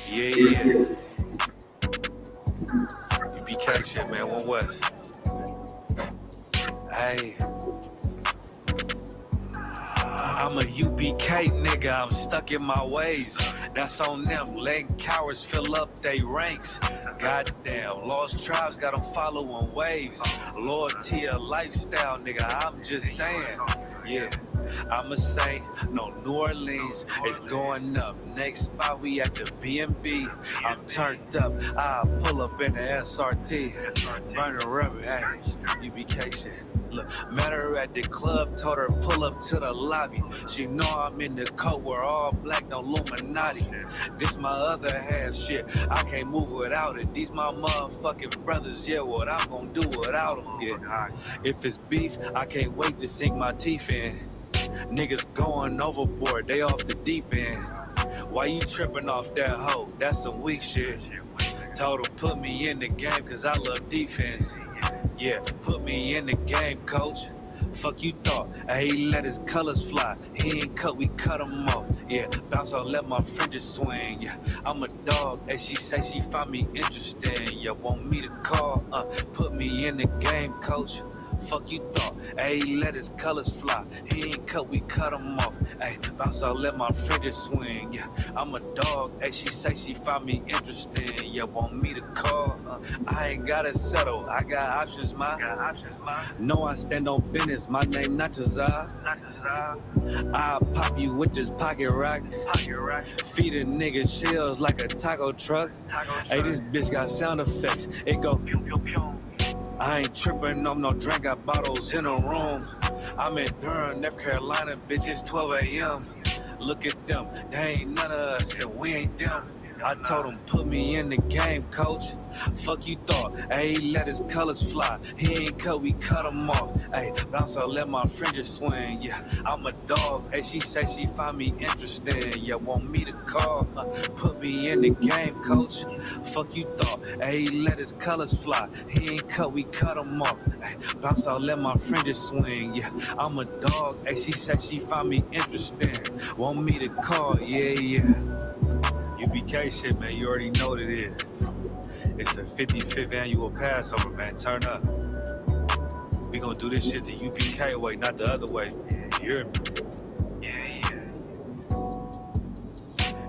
Yeah. UBK shit, man. One West. Hey. I'm a UBK nigga, I'm stuck in my ways. That's on them, letting cowards fill up they ranks. Goddamn, lost tribes got them following waves. Loyalty a lifestyle, nigga, I'm just saying. Yeah, I'm a saint, no New Orleans, it's going up. Next spot, we at the B&B. I'm turned up, I pull up in the SRT. Burning rubber, hey, UBK shit. Look, met her at the club, told her pull up to the lobby. She know I'm in the coat, we're all black, no Illuminati. This my other half shit, I can't move without it. These my motherfucking brothers, yeah, what I'm gonna do without them, yeah. If it's beef, I can't wait to sink my teeth in. Niggas going overboard, they off the deep end. Why you tripping off that hoe? That's some weak shit. Told him put me in the game cause I love defense. Yeah, put me in the game, coach. Fuck you thought, he let his colors fly. He ain't cut, we cut him off. Yeah, bounce out, let my fringes swing. Yeah, I'm a dog, and she say she find me interesting. Yeah, want me to call, put me in the game, coach. Fuck you thought, he let his colors fly. He ain't cut, we cut him off. Hey, bounce out, let my fringes swing. Yeah, I'm a dog, and she say she find me interesting. Yeah, want me to call, I ain't gotta settle, I got options, ma. No, I stand on business, my name not Jazar. I'll pop you with this pocket rock. Feed a nigga shells like a taco truck. Hey, this bitch got sound effects, it go pew pew pew. I ain't tripping on no drink, got bottles in a room. I'm in Durham, North Carolina, bitch, it's 12 a.m. Look at them, they ain't none of us, and we ain't them. I told him, put me in the game, coach. Fuck you thought, he let his colors fly. He ain't cut, we cut him off. Hey, bounce out, let my fringes swing. Yeah, I'm a dog, hey, she say she find me interesting. Yeah, want me to call, put me in the game, coach. Fuck you thought, he let his colors fly. He ain't cut, we cut him off. Hey, bounce out, let my fringes swing. Yeah, I'm a dog, hey, she say she find me interesting. Want me to call, yeah. UBK shit, man, you already know what it is. It's the 55th annual Passover, man. Turn up. We gonna do this shit the UBK way, not the other way. You hear me?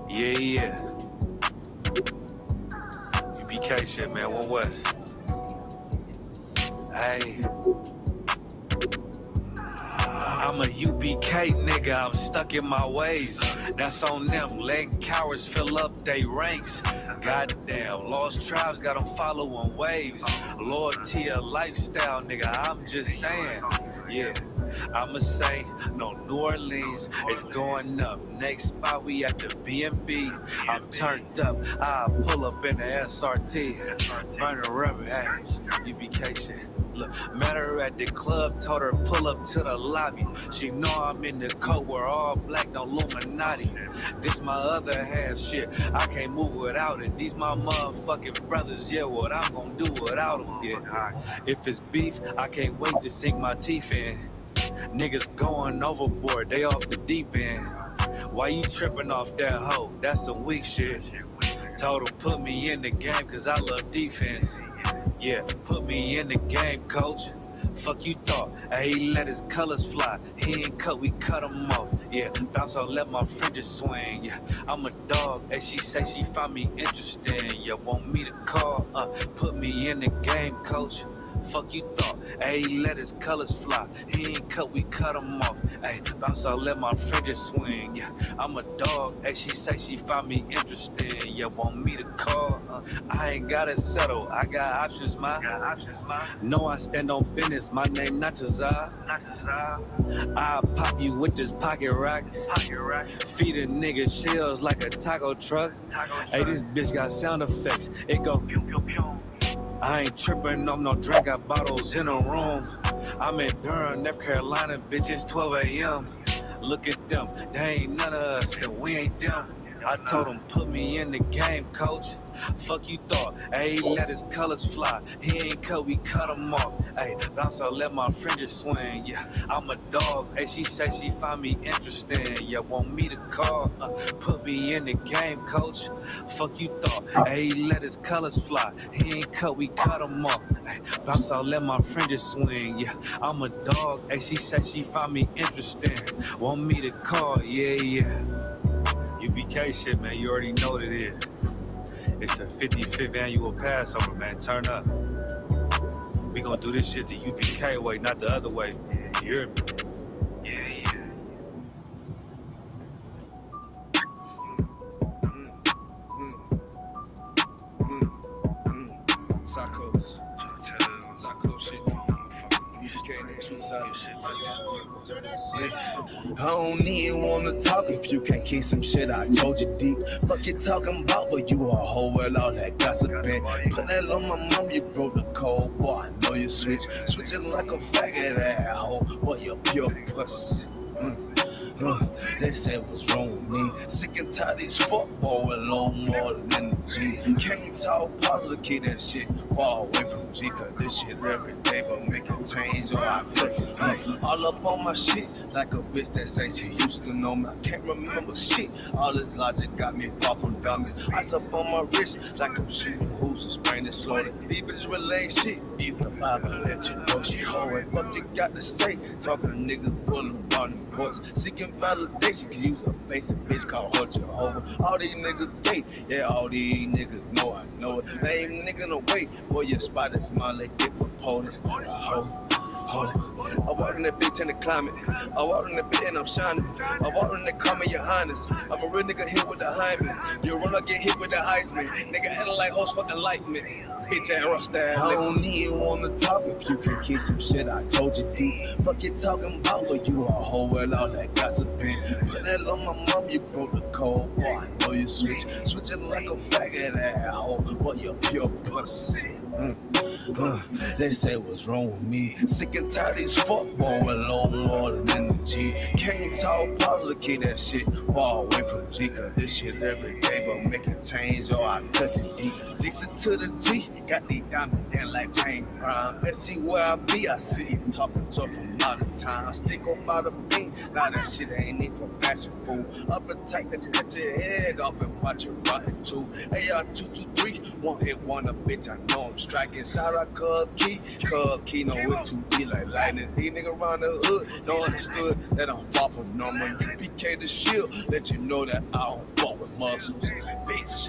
Yeah. UBK shit, man. One West. Hey. I'm a UBK nigga, I'm stuck in my ways. That's on them, letting cowards fill up they ranks. Goddamn, lost tribes got them following waves. Loyalty a lifestyle, nigga, I'm just saying. Yeah, I'ma say, no New Orleans, it's going up. Next spot, we at the B&B. I'm turned up, I pull up in the SRT. Burning rubber, hey, UBK shit. Look, met her at the club, told her pull up to the lobby. She know I'm in the coat, we're all black, no Illuminati. This my other half shit, I can't move without it. These my motherfucking brothers, yeah, what I'm gonna do without them, yeah. If it's beef, I can't wait to sink my teeth in. Niggas going overboard, they off the deep end. Why you tripping off that hoe? That's some weak shit. Told him put me in the game cause I love defense. Yeah, put me in the game, coach. Fuck you thought, he let his colors fly. He ain't cut, we cut him off. Yeah, bounce out, let my fringes swing. Yeah, I'm a dog, and she say she find me interesting. Yeah, want me to call, put me in the game, coach. Fuck you thought, he let his colors fly. He ain't cut, we cut him off. Hey, bounce out, let my fringes swing. Yeah, I'm a dog, and she say she find me interesting. Yeah, want me to call, I ain't gotta settle, I got options, ma. No, I stand on business, my name not Jazar. I'll pop you with this pocket rock. Feed a nigga shells like a taco truck. Hey, this bitch got sound effects, it go pew pew pew. I ain't tripping on no drink, got bottles in a room. I'm in Durham, North Carolina, bitch, it's 12 a.m. Look at them, they ain't none of us, and we ain't them. I told him, put me in the game, coach. Fuck you thought, ayy, let his colors fly. He ain't cut, we cut him off. Ayy, bounce out, let my fringes swing. Yeah, I'm a dog. Ayy, she said she find me interesting. Yeah, want me to call. Put me in the game, coach. Fuck you thought, ayy, let his colors fly. He ain't cut, we cut him off. Ayy, bounce out, let my fringes swing. Yeah, I'm a dog. Ayy, she said she find me interesting. Want me to call, yeah. UBK shit, man, you already know what it is. It's the 55th annual Passover, man. Turn up. We gonna do this shit the UBK way, not the other way. You hear me? Yeah. Psycho shit. UBK and true side. I don't even wanna talk if you can't keep some shit I told you deep. Fuck you talking about, but you a hoe with all that gossiping. Put that on my mom, you broke the code, boy. I know you switching like a faggot asshole. Boy, you pure pussy. They said what's wrong with me. Sick and tired of these fuckboys with low more than energy. Can't talk positive, keep that shit far away from G. Cause this shit every day, but make it change or I put it. All up on my shit, like a bitch that say she used to know me. I can't remember shit. All this logic got me far from dummies. Ice up on my wrist, like I'm shooting hoops and spraying it slowly. These bitches relay shit. Even the Bible let you know she hoeing. What you got to say? Talking to niggas pulling around the courts. Seeking validation, can use a basic bitch called her Jehovah. All these niggas gay, yeah, all these niggas know I know it. They ain't nigga no way, boy, your spot is smile, they get reported. I walk in that bitch in the climate. I walk in that bitch and I'm shining. I walk in that comment, your highness. I'm a real nigga hit with the hymen. You run, I get hit with the Heisman. Nigga acting like hoes fucking like me. Bitch ass rough style. I don't even wanna talk if you can keep some shit I told you deep. Fuck you talking about, but you a hoe with all that gossiping. Put that on my mom, you broke the code, boy. I know you switching like a faggot asshole. Boy, you pure pussy. They say what's wrong with me. Sick and tired of these fuckboys with low more than energy. Can't talk positive, keep that shit far away from G. Cause this shit every day, but make it change or I cut it deep. Listen to the G, got these diamonds in like James Brown. Let's see where I be, I see you talking to her from out of time. Stick on by the bean, now that shit ain't even for fashion fool. Up and take the cut your head off and watch it rockin' too. AR-223, one hit wonder, bitch, I know I'm striking. Shout out Cub Key, know it's 2D like lightning. These niggas around the hood don't understood that I'm far from normal. UPK the shield, let you know that I don't fuck with muscles. Bitch,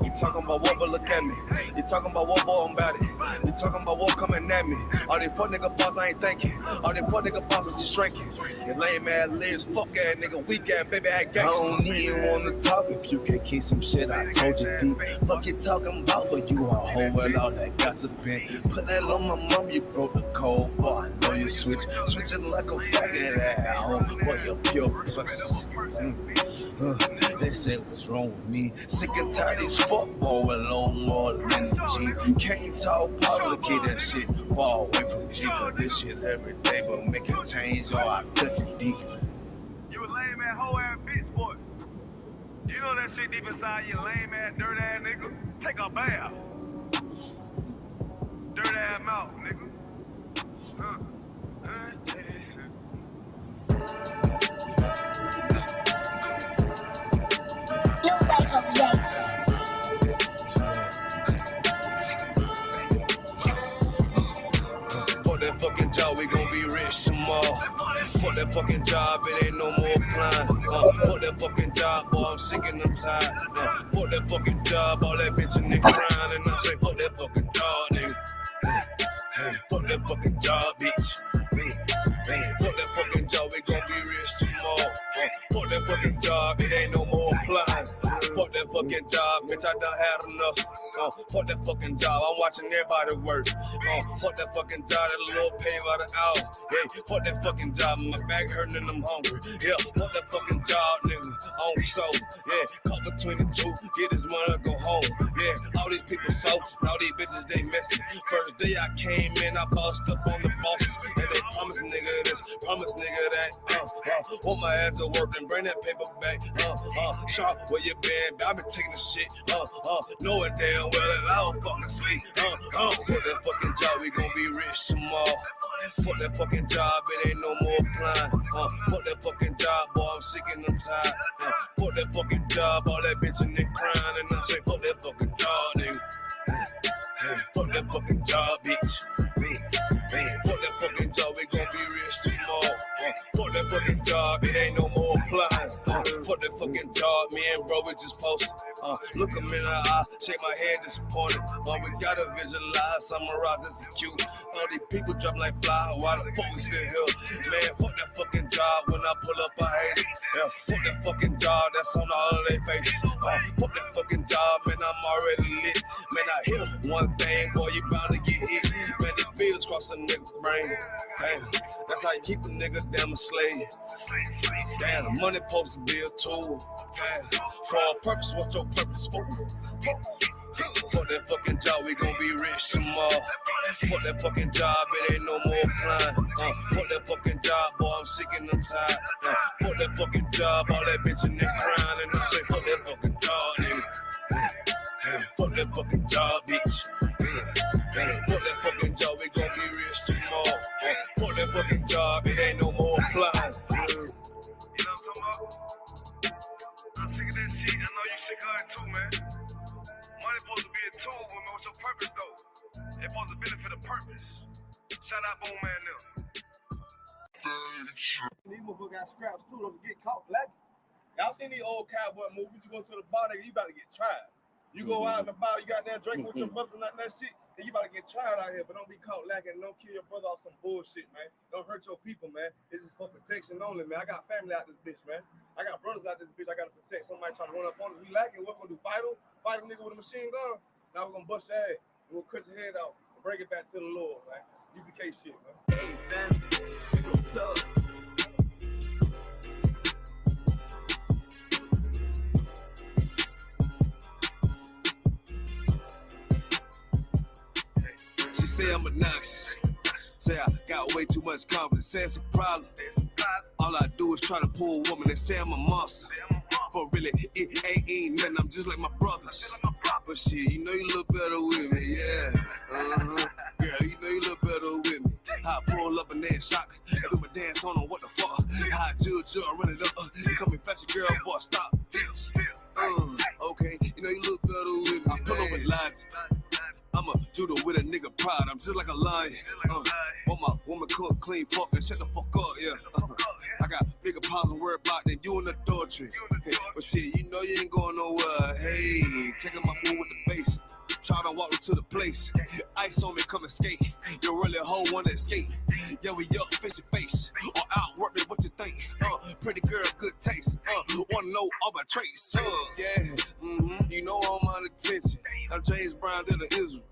you talking about what, but look at me. You talking about what, boy, I'm about it. You talking about what coming at me. All these fuck nigga boss, I ain't thinking. All these fuck nigga bosses just shrinking. Your lame ass lives, fuck ass nigga, weak ass, baby ass gangsta. I don't even wanna talk if you can keep some shit I told you deep. Fuck you talking about, but you a hoe with all that gossiping. Put that on my mom, you broke the code, boy. I know you switching like a faggot asshole. Boy, you pure pussy. They say what's wrong with me. Sick and tired of these fuckboys with low more than energy. Can't talk positive, keep that shit far away from G. Cause this shit every day, but make it change or I cut it deep. You a lame ass hoe ass bitch, boy. You know that shit deep inside you, lame ass, dirt ass nigga. Take a bath. Dirt ass mouth, nigga. Fuck that fucking job, we gon' be rich tomorrow. Fuck that fucking job, it ain't no more applying. Fuck that fucking job, boy, I'm sick and I'm tired. Fuck that fucking job, all that bitch and they crying. And I'm saying, fuck that fucking job, nigga. Hey, fuck that fucking job, bitch. Fuck that fucking job, we gon' be rich tomorrow. Fuck that fucking job, it ain't no more applying. Fuck that fucking job, bitch, I done had enough. Fuck that fucking job, I'm watching everybody work. Fuck that fucking job, that little pay by the hour. Yeah, fuck that fucking job, my back hurting and I'm hungry. Yeah, fuck that fucking job, nigga, on soul. Yeah, couple 22, get this money, go home. Yeah, all these people so, all these bitches, they messy. First day I came in, I bossed up on the bosses. And they promised nigga this promise nigga that. Want my ass to work and bring that paper back. Sharp, where you been? I been taking the shit. Knowing damn well that I don't fucking sleep. Put that fucking job, we gon' be rich tomorrow. Fuck that fucking job, it ain't no more applying. Fuck that fucking job, boy, I'm sick and I'm tired. Fuck that fucking job, all that bitchin' and crying, and I'm saying, fuck that fucking job, nigga. Fuck that fucking job, bitch. Fuck that fucking job, we gon' be rich tomorrow. Fuck that fucking job, it ain't no more applying. Fuck that fucking job, me and bro, we just posted. Look him in the eye, shake my head disappointed. We gotta visualize, summarize, execute. All these people dropping like fly, why the fuck we still here? Man, fuck that fucking job, when I pull up, I hate it. Yeah, fuck that fucking job, that's on all of their faces. Fuck that fucking job, man, I'm already lit. Man, I hear one thing, boy, you bound to get hit. Man, these bills cross a nigga's brain. Damn, that's how you keep a nigga damn a slave. Damn, the money supposed to be a tool. Damn, for a purpose, what's your purpose for? Fuck that fucking job, we gon' be rich tomorrow. Fuck that fucking job, it ain't no more applying. Fuck that fucking job, boy, I'm sick and I'm tired. Fuck that fucking job, all that bitchin' and crying, and I'm saying, fuck that fucking job, nigga. Fuck that fucking job, bitch. Fuck that fucking job, we gon' be rich tomorrow. Fuck that fucking job, it ain't no more applying. You know what I'm talking about? I'm sick of that shit. I know you sick of it too, man. Money supposed to be a tool, but what's your purpose though? It's supposed to benefit a purpose. Shout out Boom Man now. These motherfuckers got scraps too, don't get caught lacking. Y'all seen these old cowboy movies? You go to the bar, nigga, you about to get tried. You go out in the bar, you got there drinking with your brothers and that shit, then you about to get tried out here, but don't be caught lacking. Don't kill your brother off some bullshit, man. Don't hurt your people, man. This is for protection only, man. I got family out this bitch, man. I got brothers out this bitch. I gotta protect. Somebody trying to run up on us. We lacking. What we gonna do? Fight a nigga with a machine gun? Now we're gonna bust your ass. We'll cut your head out and bring it back to the Lord, man. UPK shit, man. Hey, man. She say I'm obnoxious. Say I got way too much confidence. Say it's a problem. All I do is try to pull a woman and say I'm a monster. But really, it ain't nothing. I'm just like my brothers. But shit, you know you look better with me, yeah. Girl, you know you look better with me. How I pull up and then shock. I do my dance on them, what the fuck? How I chill, I run it up. You come and fetch a girl, boy, stop, bitch. Okay, you know you look better with me. I pull up with lies. I'm a judo with a nigga pride. I'm just like a lion. Want my woman cook, clean, fuck, and shut the fuck up, yeah. I got bigger problems to worry about than you in the door trick. But shit, you know you ain't going nowhere. Hey, checking my move with the bass. Try to walk to the place. Ice on me, come and skate. You really a hoe wanna escape. Yeah, we up face to face. Or outwork me, what you think? Pretty girl, good taste. Wanna know all my traits. You know I'm on attention. I'm James Brown to the Israel.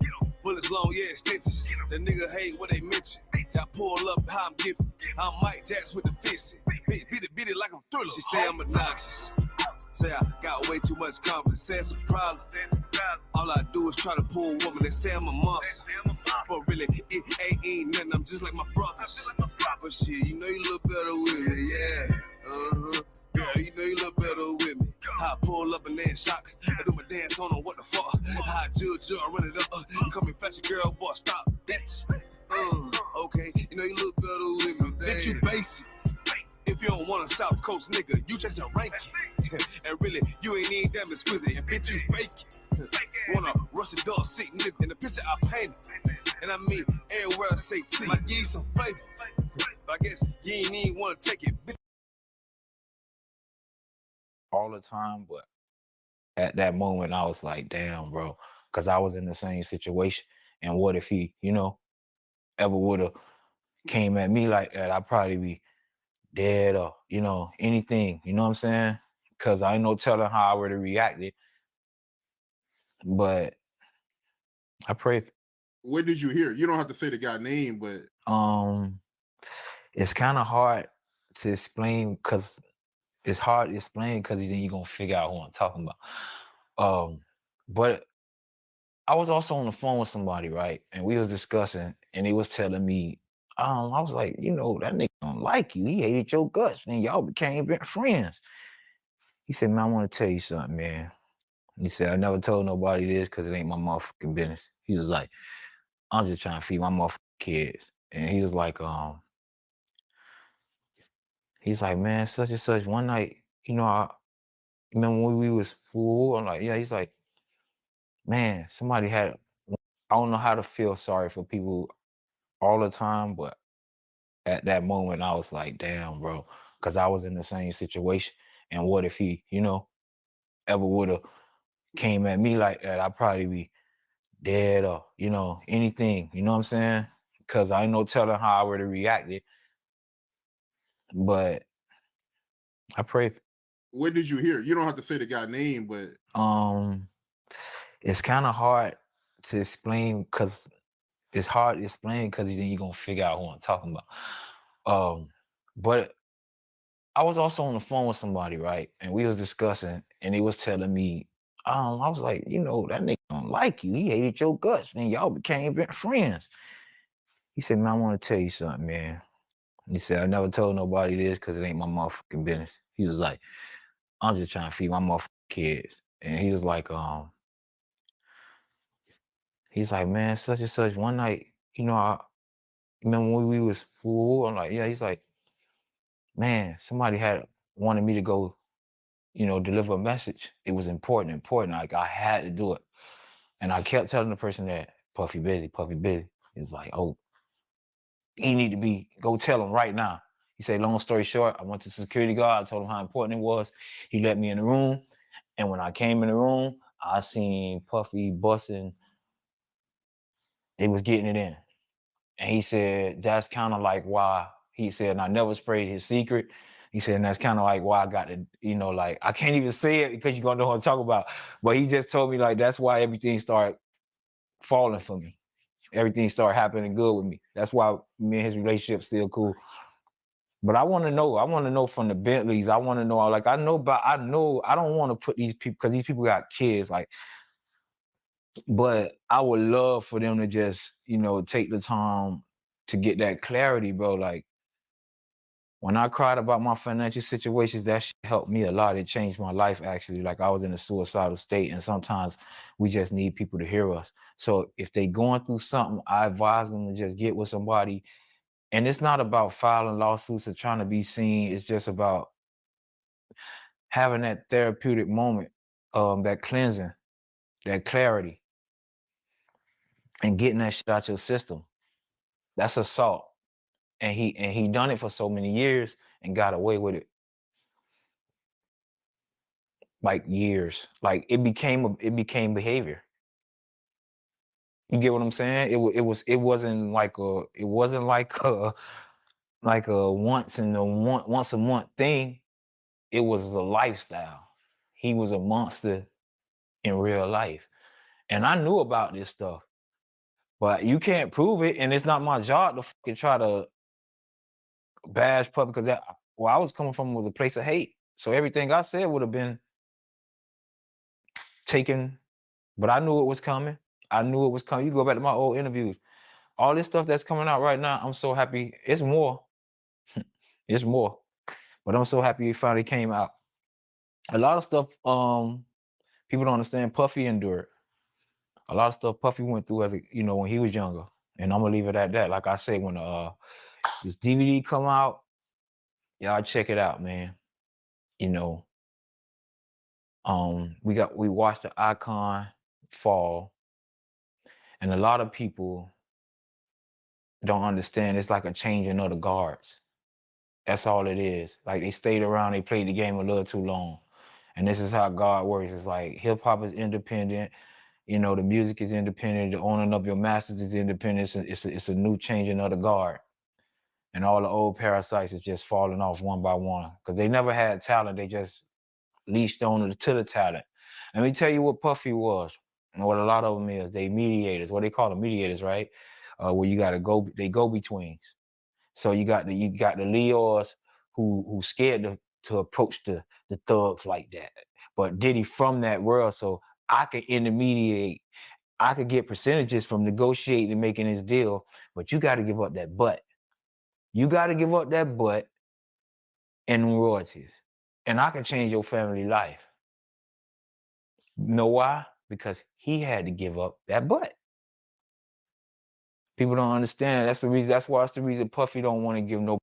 Bullets long, yeah, extensions. The nigga hate what they mention. I pull up how I'm gifted. I'm Mike Jackson with the fist. Beat it like I'm Thriller. She say I'm obnoxious. Say I got way too much confidence. Say it's a problem. All I do is try to pull a woman and say I'm a monster. But really, it ain't nothing. I'm just like my brothers. But shit, you know you look better with me, yeah. Girl, you know you look better with me. How I pull up and then shock. I do my dance on them, what the fuck? How I chill, I run it up. Come and fetch a girl, boy, stop, bitch. Okay, you know you look better with me. Bitch, you basic. If you don't want a South Coast nigga, you just a ranking. And really, you ain't even damn exquisite. And bitch, you fake it. Wanna rush a dog sick nigga in the picture I painted. And I mean, everywhere I say T, might give you some flavor. But I guess you ain't even wanna take it, bitch. All the time, but at that moment I was like, damn, bro, because I was in the same situation. And what if he, ever would have came at me like that? I'd probably be dead or, anything, you know what I'm saying? Because I ain't no telling how I would have reacted. But I prayed. Where did you hear? You don't have to say the guy's name, but it's kind of hard to explain because then you're gonna figure out who I'm talking about. But I was also on the phone with somebody, right? And we was discussing, and he was telling me I was like, you know, that nigga don't like you. He hated your guts, and y'all became friends. He said, man, I want to tell you something, man. He said, I never told nobody this because it ain't my motherfucking business. He was like, I'm just trying to feed my motherfucking kids. And he was like, he's like, man, such and such. One night, you know, I remember when we was, I'm like, yeah. He's like, man, somebody had. I don't know how to feel sorry for people all the time, but at that moment, I was like, damn, bro, because I was in the same situation. And what if he, you know, ever would have came at me like that? I'd probably be dead or, you know, anything. You know what I'm saying? Because I ain't no telling how I would have reacted. But I pray. When did you hear? You don't have to say the guy name, but It's kind of hard to explain because it's hard to explain because then you're gonna figure out who I'm talking about. But I was also on the phone with somebody, right? And we was discussing, and he was telling me, I was like, you know, that nigga don't like you. He hated your guts, and y'all became friends. He said, man, I want to tell you something, man. He said, I never told nobody this because it ain't my motherfucking business. He was like, I'm just trying to feed my motherfucking kids. And he was like, he's like, man, such and such. One night, you know, I remember when we was, I'm like, yeah. He's like, man, somebody had wanted me to go, you know, deliver a message. It was important. Like I had to do it. And I kept telling the person that Puffy busy. He's like, oh, he need to go tell him right now. He said, long story short, I went to the security guard. I told him how important it was. He let me in the room. And when I came in the room, I seen Puffy busting. They was getting it in. And he said, that's kind of like why, he said, and I never sprayed his secret. He said, and that's kind of like why I got to, you know, like, I can't even say it because you're going to know what I'm talking about. But he just told me, like, that's why everything started falling for me. Everything started happening good with me. That's why me and his relationship still cool. But I want to know from the Bentleys. I want to know, like, I don't want to put these people, because these people got kids, like, but I would love for them to just, you know, take the time to get that clarity, bro. Like, when I cried about my financial situations, that shit helped me a lot. It changed my life, actually. Like, I was in a suicidal state, and sometimes we just need people to hear us. So if they going through something, I advise them to just get with somebody. And it's not about filing lawsuits or trying to be seen. It's just about having that therapeutic moment, that cleansing, that clarity, and getting that shit out your system. That's assault. And he done it for so many years and got away with it. Like years. Like it became behavior. You get what I'm saying? It wasn't like a once a month thing. It was a lifestyle. He was a monster in real life. And I knew about this stuff. But you can't prove it, and it's not my job to fucking try to bash public, because where I was coming from was a place of hate. So everything I said would have been taken, but I knew it was coming. You go back to my old interviews. All this stuff that's coming out right now, I'm so happy. It's more. It's more. But I'm so happy it finally came out. A lot of stuff people don't understand Puffy endured. A lot of stuff Puffy went through when he was younger. And I'm gonna leave it at that. Like I say, when this DVD come out, y'all check it out, man. You know, we watched the icon fall, and a lot of people don't understand. It's like a changing of the guards. That's all it is. Like, they stayed around, they played the game a little too long. And this is how God works. It's like hip hop is independent, you know, the music is independent, the owning of your masters is independent. It's a new changing of the guard. And all the old parasites is just falling off one by one. Because they never had talent, they just leashed on to the talent. Let me tell you what Puffy was, and what a lot of them is. They mediators, what they call them, mediators, right? Where you gotta they go betweens. So you got the Leos who scared to approach the thugs like that. But Diddy from that world, so I could intermediate. I could get percentages from negotiating and making this deal, but you got to give up that butt. You got to give up that butt and royalties. And I can change your family life. You know why? Because he had to give up that butt. People don't understand. That's the reason. That's why it's the reason Puffy don't want to give no.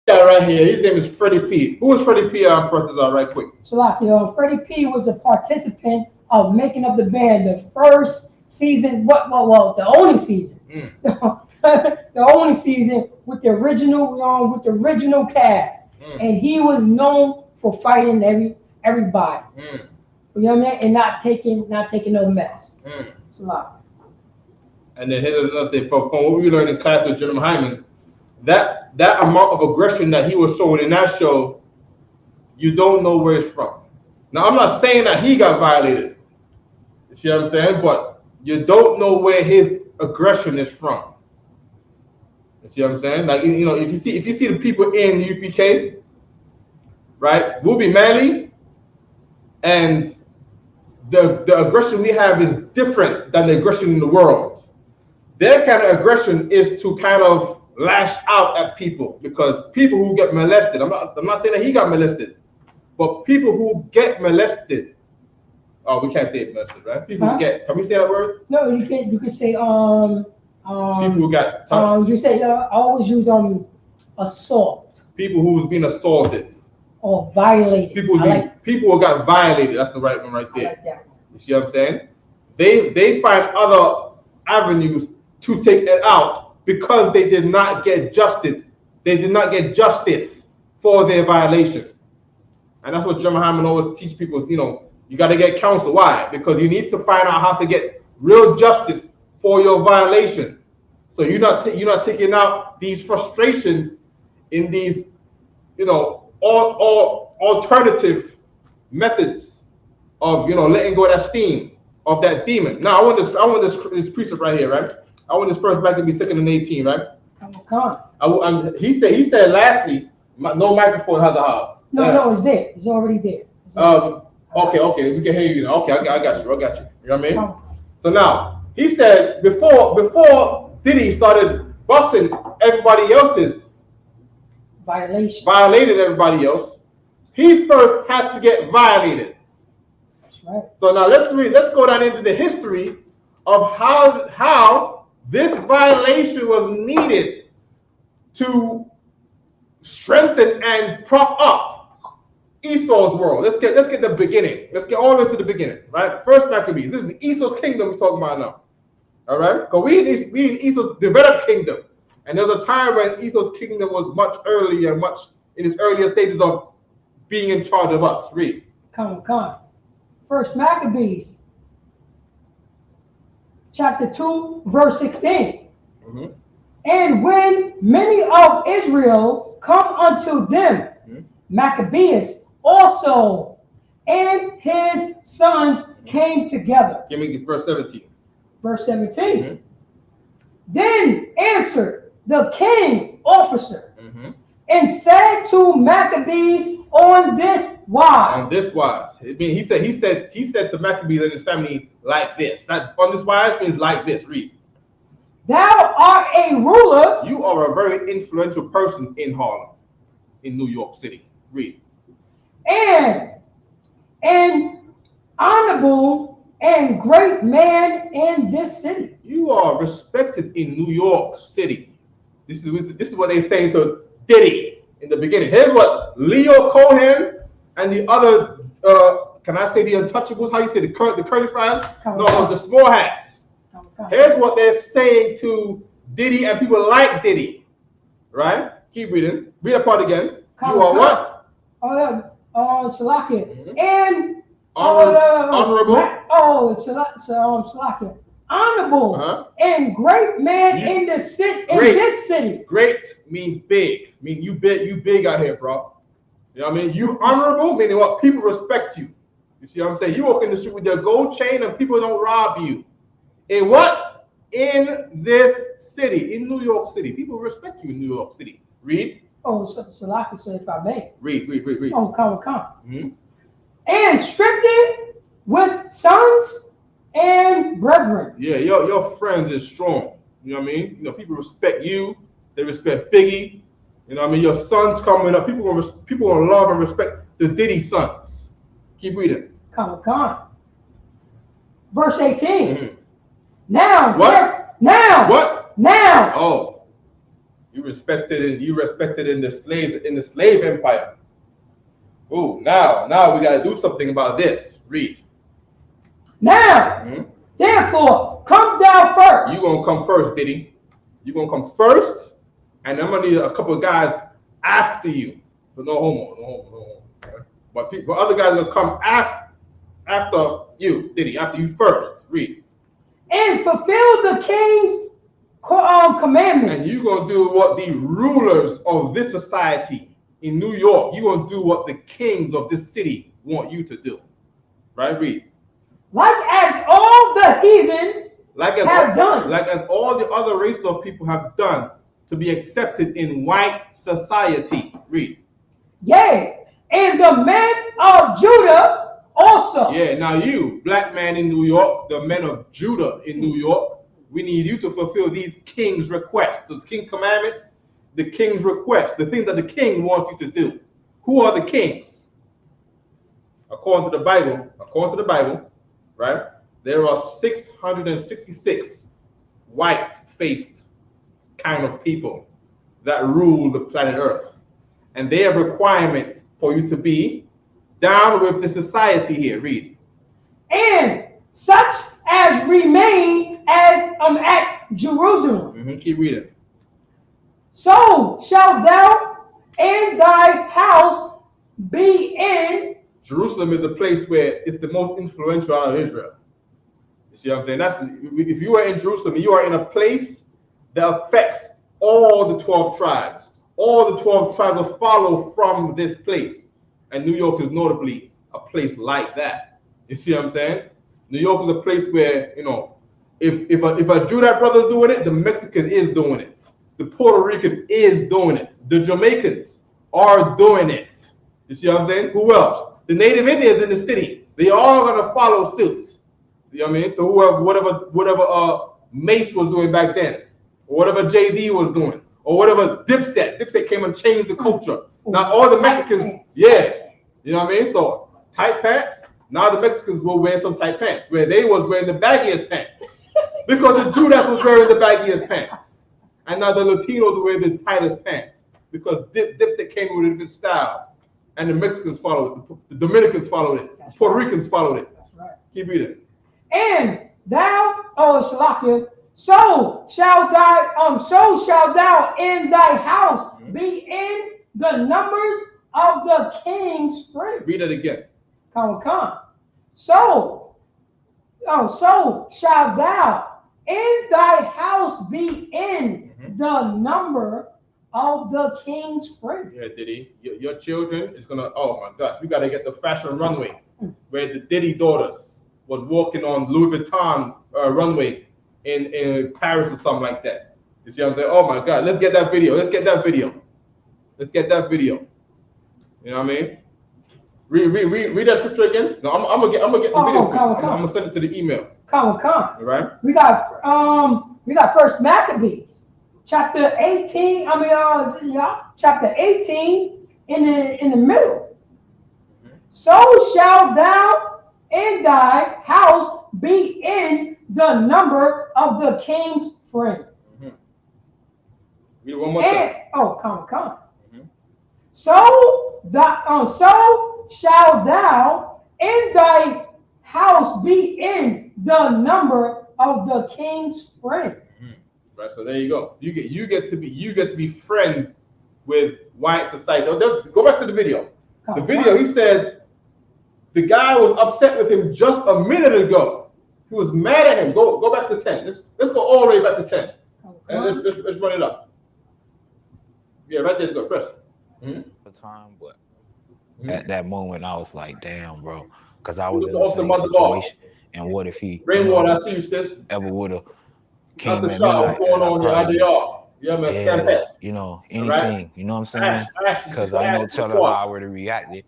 Right here. His name is Freddie P. Who is Freddie P? Right quick. So, Freddie P was a participant of making up the band the first season. Well, the only season. The only season with the original cast, and he was known for fighting everybody. You know what I mean? And not taking no mess. It's a lot. And then here's another thing from what we learned in class with Jim Hyman. That amount of aggression that he was showing in that show, you don't know where it's from. Now, I'm not saying that he got violated. You see what I'm saying? But you don't know where his aggression is from. You see what I'm saying? Like, you know, if you see the people in the UPK, right? We'll be manly, and the aggression we have is different than the aggression in the world. Their kind of aggression is to kind of lash out at people, because people who get molested, I'm not saying that he got molested, but people who get molested, we can't say molested, right? People who get, can we say that word? No, you can say people who got touched. You say always use assault. People who's been assaulted. Or violated. People who got violated. That's the right one right there. I like that one. You see what I'm saying? They find other avenues to take it out, because they did not get justice. They did not get justice for their violation. And that's what Jim Hyman always teach people, you know, you got to get counsel. Why? Because you need to find out how to get real justice for your violation. So you're not taking out these frustrations in these, you know, all alternative methods of, you know, letting go of that steam, of that demon. Now I want this precept right here, right? I want this first black to be 2nd and 18, right? Come on. He said lastly, no microphone has a hob. No, it's there. It's already there. Okay, we can hear you now. Okay, I got you. You know what I mean? So now he said before Diddy started busting everybody else's violated everybody else, he first had to get violated. right. So now let's go down into the history of how this violation was needed to strengthen and prop up Esau's world. Let's get the beginning. Let's get all the way to the beginning, right? First Maccabees. This is Esau's kingdom we're talking about now. All right? Because we in Esau's developed kingdom. And there's a time when Esau's kingdom was much earlier, much in its earlier stages of being in charge of us. Read. Come. First Maccabees, chapter 2, verse 16. Mm-hmm. And when many of Israel come unto them, Maccabeus also and his sons came together. Give me verse 17. Verse 17. Then answered the king officer and said to Maccabees on this wise. On this wise. I mean, he said to Maccabees and his family like this. That on this wise means like this. Read. Thou art a ruler. You are a very influential person in Harlem, in New York City. Read. And honorable and great man in this city. You are respected in New York City. This is what they say to Diddy in the beginning. Here's what Leo Cohen and the other, can I say the Untouchables? How you say the Curly Fries? No, the Small Hats. Here's what they're saying to Diddy and people like Diddy. Right? Keep reading. Read that part again. You are what? Salakia. And honorable. Salakia. Honorable and great man in the city. In this city. Great means big. Mean you big out here, bro. You know what I mean? You honorable, meaning what? People respect you. You see what I'm saying? You walk in the street with your gold chain and people don't rob you. In what? In this city, in New York City. People respect you in New York City. Read. Salaki, so if I may. Read. Come. And strengthened with sons and brethren. Yeah, your friends is strong. You know what I mean? You know, people respect you. They respect Biggie. You know what I mean? Your sons coming up. People gonna love and respect the Diddy sons. Keep reading. Come. Verse 18. Now. What? Now. What? Now. Oh. You respected in the slave empire. Oh, now we gotta do something about this. Read. Now, therefore, come thou first. You gonna come first, Diddy. You gonna come first, and I'm gonna need a couple of guys after you. But no homo. Right? But other guys are gonna come after you, Diddy. After you first. Read. And fulfill the king's commandments. And you're gonna do what the rulers of this society in New York, you're gonna do what the kings of this city want you to do. Right? Read. Like as all the heathens have done. Like as all the other races of people have done to be accepted in white society. Read. Yea, and the men of Judah also. Yeah, now you, black man in New York, the men of Judah in New York, we need you to fulfill these king's requests, those king commandments, the king's requests, the things that the king wants you to do. Who are the kings? According to the Bible, right? There are 666 white-faced kind of people that rule the planet Earth. And they have requirements for you to be down with the society here. Read. And such as remain at Jerusalem. Keep reading. So shalt thou and thy house be in. Jerusalem is the place where it's the most influential out of Israel. You see what I'm saying? That's if you are in Jerusalem, you are in a place that affects all the 12 tribes. All the 12 tribes will follow from this place. And New York is notably a place like that. You see what I'm saying? New York is a place where, you know, if a Judah brother's doing it, the Mexican is doing it. The Puerto Rican is doing it. The Jamaicans are doing it. You see what I'm saying? Who else? The Native Indians in the city. They all gonna follow suit. You know what I mean? To whatever Mace was doing back then, or whatever Jay-Z was doing, or whatever Dipset came and changed the culture. Now all the Mexicans, yeah. You know what I mean? So tight pants, Now the Mexicans will wear some tight pants, where they was wearing the baggiest pants. Because the Judas was wearing the baggiest pants. And now the Latinos wear the tightest pants. Because Dipset came with a different style. And the Mexicans followed it. The Dominicans followed it. The Puerto Ricans followed it. That's right. Keep reading. And thou, Shalakia, so shall thou in thy house be in the numbers of the king's friends. Read it again. Come. So shall thou in thy house be in the number of the king's friends. Yeah, Diddy. Your children is gonna. Oh my gosh, we gotta get the fashion runway where the Diddy daughters was walking on Louis Vuitton runway in Paris or something like that. You see what I'm saying? Oh my God, let's get that video. Let's get that video. You know what I mean? Read that scripture again. No, I'm gonna get the video. I'm gonna send it to the email. Come. All right. We got First Maccabees, chapter 18. Chapter 18 in the middle. So shall thou in thy house be in the number of the king's friend. Read it one more time. Come. So shall thou in thy house be in the number of the king's friend. Right. So there you go. You get to be friends with white society. Go back to the video. The video, he said the guy was upset with him just a minute ago. He was mad at him. Go back to 10. Let's go all the way back to 10. And let's run it up. Yeah, right there. Go press. The time, but at that moment I was like, damn, bro, because I was in Off the the same mother ball. situation. And what if he Rainwater, I see you, sis. ever would have Not came the at me shot. like What's going that? on your IDR? Yeah, man. Stand Yeah, pets. you know, All right. anything. You know what I'm saying? Ash, Because just I know ask telling before. how I would have reacted.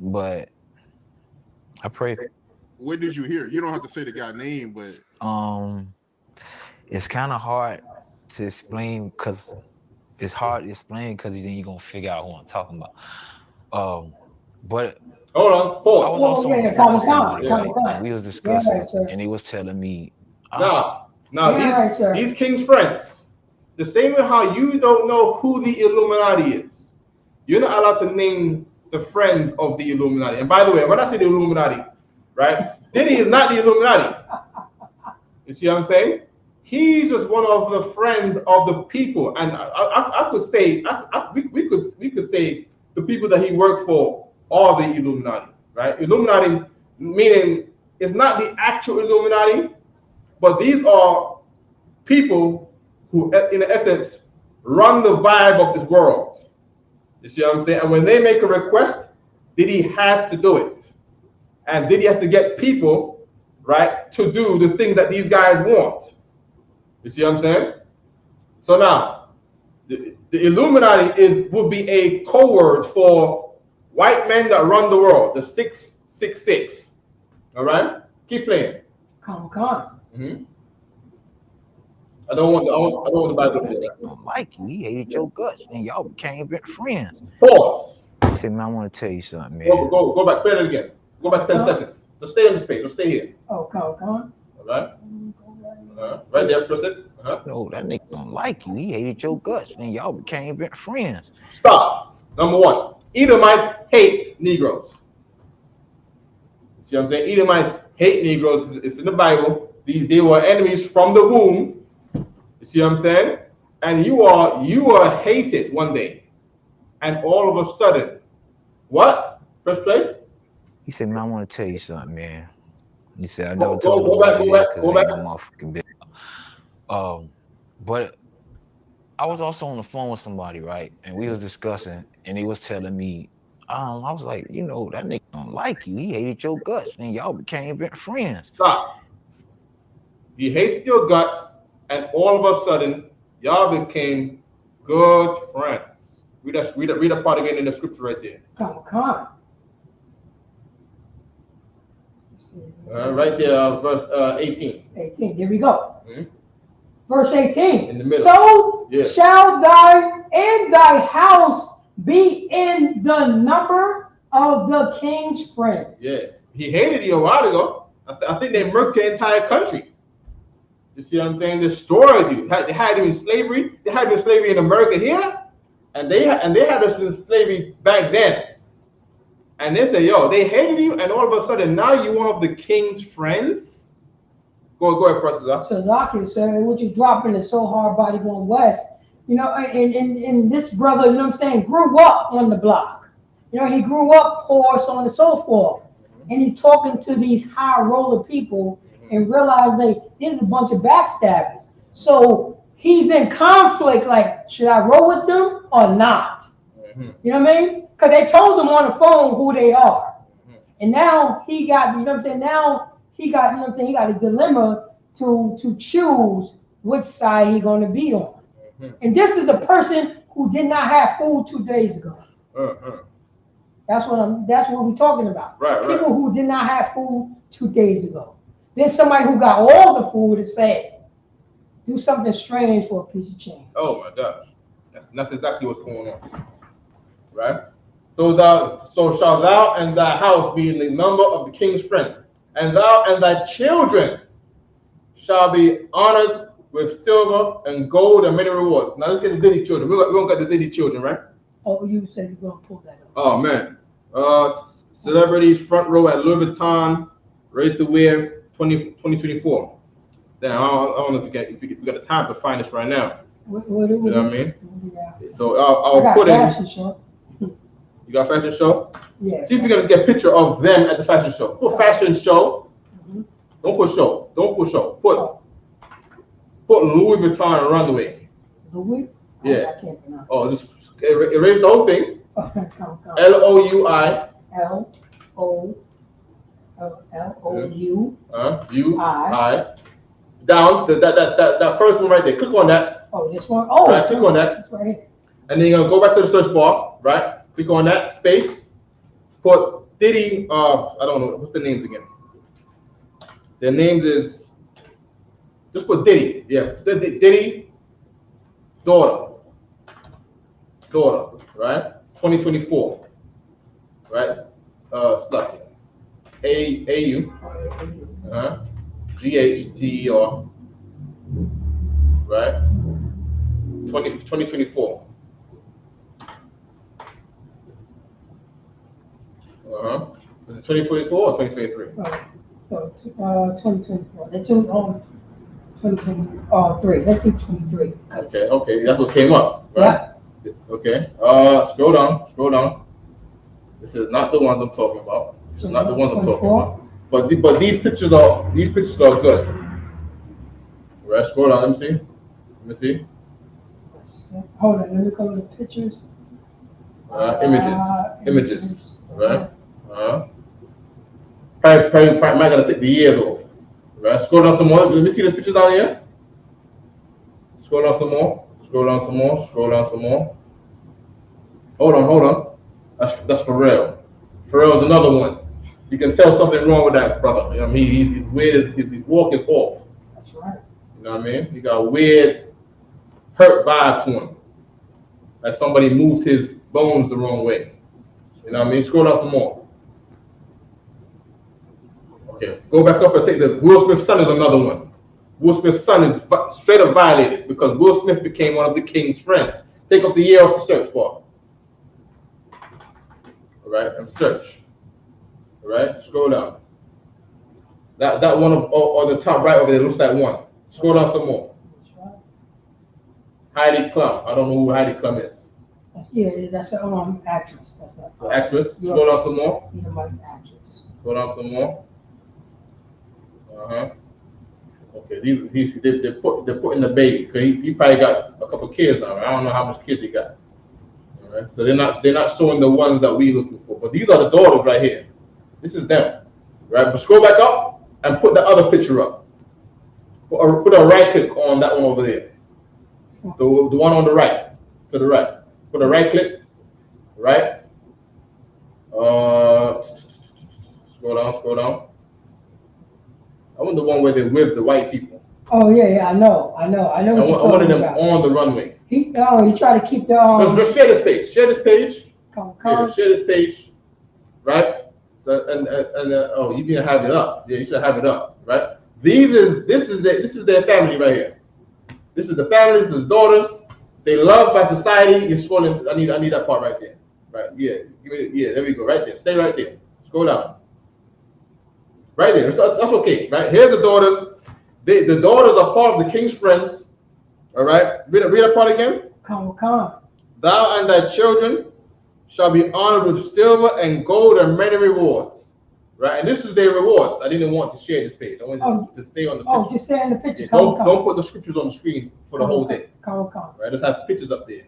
But I pray. What did you hear? You don't have to say the guy's name, but It's kind of hard to explain because then you're gonna figure out who I'm talking about. But Hold on. I was Pause. also on the yeah, phone with calm, somebody, calm, right? calm. And we was discussing, Yeah, sir. and he was telling me, Now, Yeah, right, sir. these king's friends, the same way how you don't know who the Illuminati is, you're not allowed to name the friends of the Illuminati. And by the way, when I say the Illuminati, right, Diddy is not the Illuminati. You see what I'm saying? He's just one of the friends of the people, and I could say, we could say the people that he worked for are the Illuminati, right? Illuminati meaning it's not the actual Illuminati, but these are people who, in essence, run the vibe of this world. You see what I'm saying? And when they make a request, Diddy has to do it, and Diddy has to get people, right, to do the things that these guys want. You see what I'm saying? So now, the Illuminati would be a code word for white men that run the world, the 666. All right, keep playing. Come. I don't want the Bible to That do nigga don't like you. He hated your guts, and y'all became friends. Pause. He said, man, I want to tell you something, man. Go back. Play it again. Go back 10 seconds. Let's stay on this page. Let's stay here. Come. All right. Right there. Press it. No, that nigga don't like you. He hated your guts, and y'all became friends. Stop. Number one. Edomites hate Negroes. See what I'm saying? Edomites hate Negroes. It's in the Bible. They were enemies from the womb. You see what I'm saying? And you are hated one day, and all of a sudden, what? Press play. He said, man, I want to tell you something, man. He said, I never Go told him back, what go it is back, because go it ain't back. no motherfucking video. But I was also on the phone with somebody, right? And we was discussing, and he was telling me, I was like, you know, that nigga don't like you. He hated your guts, and y'all became friends. Stop. He hates your guts, and all of a sudden, y'all became good friends. Read that part again in the scripture right there. Come. Right there, verse 18. 18. Here we go. Mhm. Verse 18. In the middle. So Yes. shall thy in thy house be in the number of the king's friend. Yeah, he hated you a while ago. I think they murked the entire country. You see what I'm saying? Destroyed you. They had you in slavery. They had you in slavery in America here, and they had us in slavery back then. And they said, yo, they hated you, and all of a sudden now you're one of the king's friends. Go ahead, Professor. So Zaki, so what you dropping is so hard body going west. You know, and this brother, you know what I'm saying, grew up on the block. You know, he grew up poor, so on and so forth. And he's talking to these high roller people and realizing there's a bunch of backstabbers. So he's in conflict, like, should I roll with them or not? You know what I mean? Because they told him on the phone who they are. And now he got, you know what I'm saying, now he got, you know what I'm saying, he got a dilemma to choose which side he's going to be on. And this is a person who did not have food 2 days ago. That's what we're talking about. Right. People who did not have food 2 days ago. Then somebody who got all the food is saying, do something strange for a piece of change. Oh my gosh. That's exactly what's going on. Right? So shall thou and thy house be in the number of the king's friends, and thou and thy children shall be honored with silver and gold and many rewards. Now let's get the Diddy children. We don't got the Diddy children, right? Oh, you said you're gonna pull that up. Oh man. Celebrities front row at Louis Vuitton, ready to wear 2024. Damn, I don't know if you got the time to find this right now. What You know what I mean? Yeah. So I'll put fashion in. show. You got a fashion show? Yeah. See if you can just get a picture of them at the fashion show. Put fashion show. Don't put show. Don't put show. Put Louis Vuitton runway. Louis? Yeah. I can't pronounce. Oh, just erase the whole thing. L-O-U-I. L-O-U-I. Down that first one right there. Click on that. Oh, this one? Oh, right, click on that. It's right here. And then you're gonna go back to the search bar, right? Click on that space. Put Diddy. I don't know what's the names again. Their names is just put Diddy. Yeah, Diddy daughter, right? 2024, right? Stuck. A-U. G-H-T-E-R. Right? 2024. 2024 or 2023? 2024. Let's do 2023. Let's do 23. Okay, that's what came up, right? Yeah. Okay. Scroll down. This is not the ones I'm talking about. This is not the ones I'm talking about. But these pictures are good. Right, scroll down, let me see. Hold on, let me go to the pictures. Images, right? Probably might gotta take the years off. Right, scroll down some more. Let me see those pictures down here. Scroll down some more. Hold on. That's Pharrell. Pharrell's another one. You can tell something wrong with that brother. You know what I mean? He's weird. His walk is off. That's right. You know what I mean? He got a weird, hurt vibe to him. Like somebody moved his bones the wrong way. You know what I mean? Scroll down some more. Okay, go back up and take the Will Smith's son is another one. Will Smith's son is straight up violated because Will Smith became one of the king's friends. Take up the year off the search bar. All right, and search. All right, scroll down. That one on the top right over there looks like one. Scroll down some more. Heidi Klum. I don't know who Heidi Klum is. That's an actress. That's not actress. Scroll down some more. Actress. Scroll down some more. Okay, they're putting the baby because he probably got a couple kids now. Right? I don't know how much kids he got. All right, so they're not showing the ones that we looking for, but these are the daughters right here. This is them, right? But scroll back up and put the other picture up. Put a right click on that one over there. The one on the right, to the right. Put a right click, right? Scroll down. I want the one where they're with the white people. Oh yeah, I know what you're talking about. I wanted them on the runway. He tried to keep the Let's share this page. Share this page. Come. Yeah, share this page. right? So oh, you didn't have it up. Yeah, you should have it up, right? This is their family right here. This is the family. This is daughters. They loved by society. You're scrolling. I need that part right there. Right? Yeah. Yeah. There we go. Right there. Stay right there. Scroll down. Right there. That's okay. Right. Here's the daughters. The daughters are part of the king's friends. All right. Read that part again. Come. Thou and thy children shall be honored with silver and gold and many rewards. Right, and this is their rewards. I didn't want to share this page. I wanted to stay on the picture. Oh, just stay on the picture. Yeah, don't put the scriptures on the screen for the whole day. Come. Right, let's have pictures up there.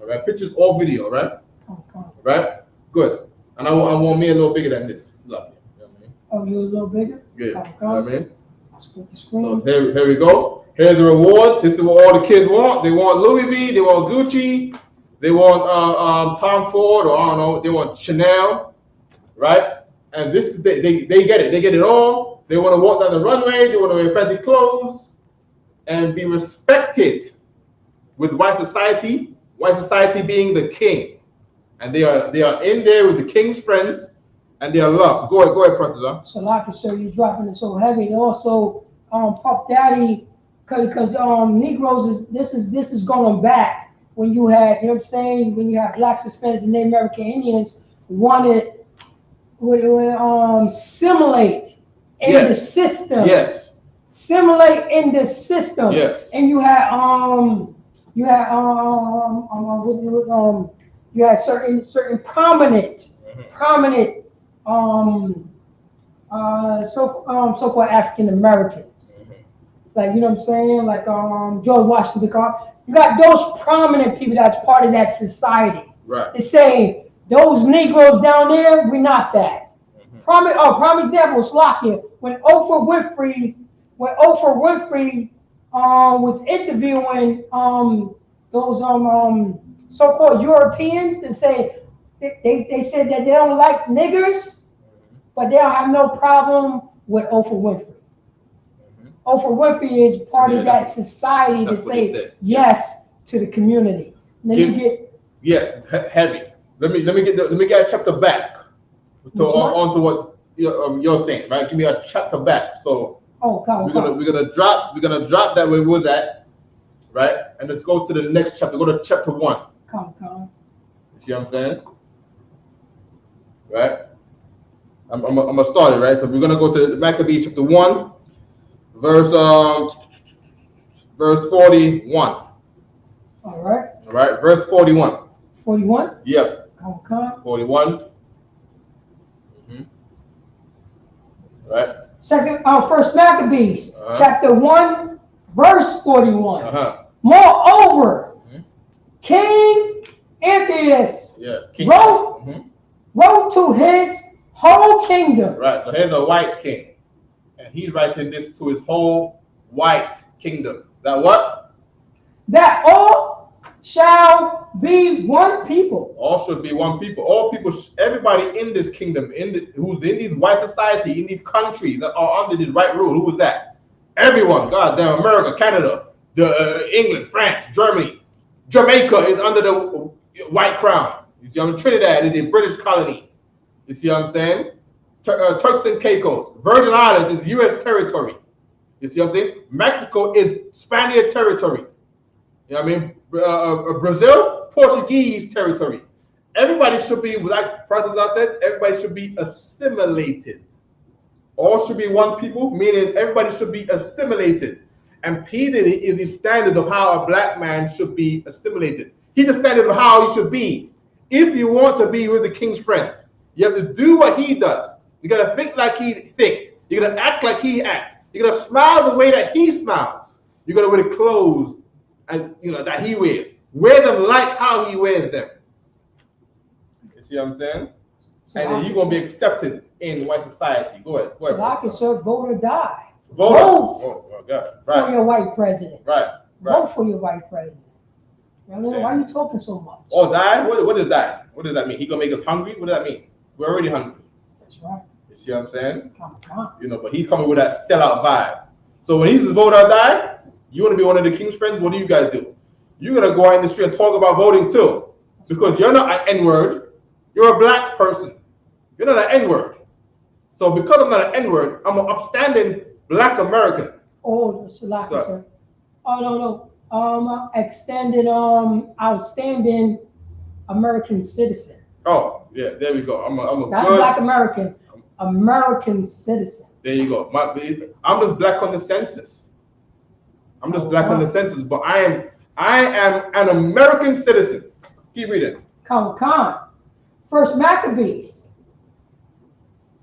All right, pictures or video, right? Come. Right, good. And I want me a little bigger than this. It's lovely. You know what I mean? Oh, you a little bigger? Yeah. You know what I mean? I'll split the screen. So here we go. Here's the rewards. This is what all the kids want. They want Louis V. They want Gucci. They want Tom Ford, or I don't know. They want Chanel, right? And this is they get it. They get it all. They want to walk down the runway. They want to wear fancy clothes and be respected with white society. White society being the king, and they are in there with the king's friends, and they are loved. Go ahead, Professor. Salaki, sir, you're dropping it so heavy. And also, Puff Daddy, because Negroes this is going back when you had, you know what I'm saying, when you have blacks, Hispanics, and Native American Indians would simulate in the system. Yes. Simulate in the system. Yes. And you had certain prominent so-called African Americans. Like, you know what I'm saying? Like George Washington Carver. You got those prominent people that's part of that society. Right. It's saying those Negroes down there, we're not that. Prime example, Slovakia, when Oprah Winfrey was interviewing those so-called Europeans, and say they said that they don't like niggers, but they don't have no problem with Oprah Winfrey. Oprah Winfrey is part of that society to say yes to the community. And then you get yes, heavy. Let me get a chapter back onto what you're saying, right? Give me a chapter back. So we're gonna drop that where we was at, right? And let's go to the next chapter. Go to chapter 1. Come. You see what I'm saying? Right? I'm gonna start it, right? So we're gonna go to Maccabees chapter 1, verse 41. All right. All right, verse 41. 41? Yep. Come. 41. Right. First Maccabees, chapter 1, verse 41. Moreover, King Antiochus wrote to his whole kingdom. Right. So here's a white king, and he's writing this to his whole white kingdom. That what? That all shall be one people. All should be one people. All people, everybody in this kingdom, who's in these white society, in these countries that are under this white rule. Who was that? Everyone. God damn, America, Canada, England, France, Germany, Jamaica is under the white crown. You see, Trinidad is a British colony. You see what I'm saying? Turks and Caicos, Virgin Islands is U.S. territory. You see what I'm saying? Mexico is Spaniard territory. You know what I mean? Brazil, Portuguese territory. Everybody should be, like Francis said, everybody should be assimilated. All should be one people, meaning everybody should be assimilated. And P. Diddy is the standard of how a black man should be assimilated. He's the standard of how he should be. If you want to be with the king's friends, you have to do what he does. You gotta think like he thinks. You gotta act like he acts. You gotta smile the way that he smiles. You gotta wear the clothes and that he wears. Wear them like how he wears them. You see what I'm saying? And then you're gonna be accepted in white society. Go ahead. So I can serve vote or die. Vote. Oh my God. Right. For your white president. Right. Vote for your white president. Why are you talking so much? Oh, die? What is that? What does that mean? He gonna make us hungry? What does that mean? We're already hungry. That's right. You see what I'm saying? Come on. But he's coming with that sellout vibe. So when he says vote or die, you want to be one of the king's friends, what do you guys do? You're going to go out in the street and talk about voting too. Because you're not an N-word. You're a black person. You're not an N-word. So because I'm not an N-word, I'm an upstanding Black American. Oh, Salaki, sir. Oh, no. Extended, outstanding American citizen. Oh, yeah, there we go. I'm a Not good Black American, American citizen. There you go. I'm just black on the census. I'm just black on the census, but I am an American citizen. Keep reading. Khan. First Maccabees,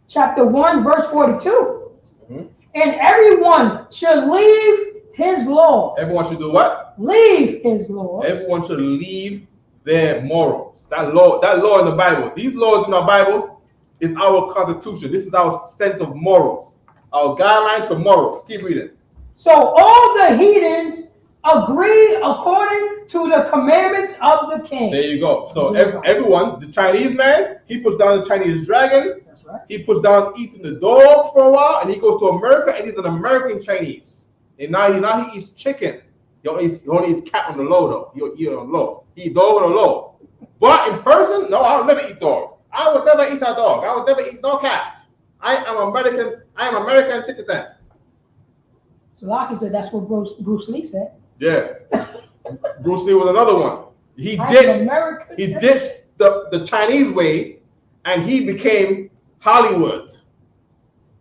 chapter 1, verse 42. Mm-hmm. And everyone should leave his laws. Everyone should do what? Leave his laws. Everyone should leave their morals. That law in the Bible. These laws in the Bible is our constitution. This is our sense of morals. Our guideline to morals. Keep reading. So all the heathens agreed according to the commandments of the king. There you go. So everyone, the Chinese man, he puts down the Chinese dragon. That's right. He puts down eating the dog for a while, and he goes to America, and he's an American Chinese. And now he eats chicken. He only eats cat on the low though. He eat on the low. He eat dog on the low. But in person, no, I'll never eat dog. I would never eat a dog. I would never eat no cat. I am American citizen. So Locke said that's what Bruce Lee said. Yeah. Bruce Lee was another one. He ditched the Chinese way and he became Hollywood.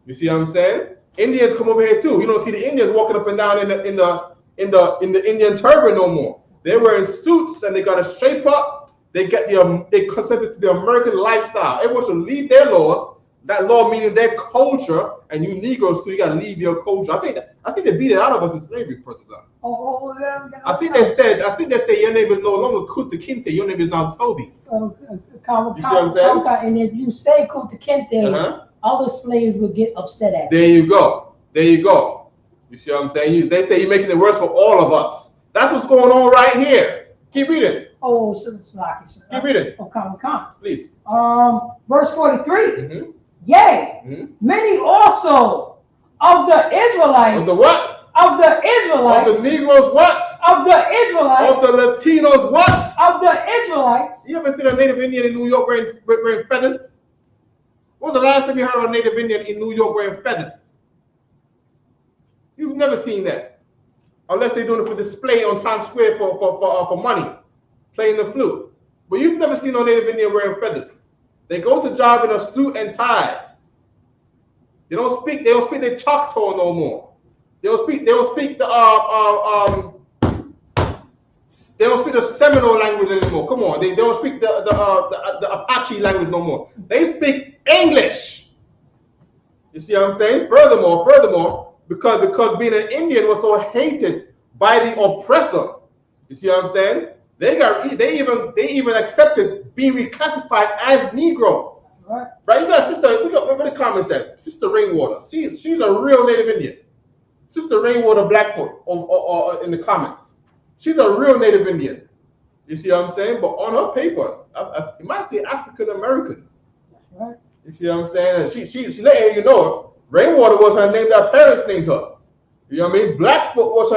You see what I'm saying? Indians come over here too. You don't see the Indians walking up and down in the Indian turban no more. They're wearing suits and they got a shape up. They consented to the American lifestyle. Everyone should leave their laws. That law meaning their culture, and you Negroes too. You gotta leave your culture. I think they beat it out of us in slavery, Professor. I think they said your name is no longer Kunta Kinte. Your name is now Toby. You see what I'm saying? And if you say Kunta Kinte, other slaves will get upset at you. There you go. You see what I'm saying? They say you're making it worse for all of us. That's what's going on right here. Keep reading. Oh, so it's lucky, sir. Keep reading. Oh, come. Please. Verse 43. Mm-hmm. Yea, many also of the Israelites. Of the what? Of the Israelites. Of the Negroes what? Of the Israelites. Of the Latinos what? Of the Israelites. You ever seen a Native Indian in New York wearing feathers? When was the last time you heard of a Native Indian in New York wearing feathers? You've never seen that. Unless they're doing it for display on Times Square for money, playing the flute. But you've never seen no Native Indian wearing feathers. They go to job in a suit and tie. They don't speak their Choctaw no more. They don't speak the Seminole language anymore. Come on, they don't speak the Apache language no more. They speak English. You see what I'm saying? Furthermore, because being an Indian was so hated by the oppressor. You see what I'm saying? They even accepted being reclassified as Negro. Right? You got sister. We got what the comments said. Sister Rainwater. She's a real Native Indian. Sister Rainwater Blackfoot or in the comments. She's a real Native Indian. You see what I'm saying? But on her paper, you might say African American. Right. You see what I'm saying? She letting you know Rainwater was her name. That parents named her. You know what I mean? Blackfoot was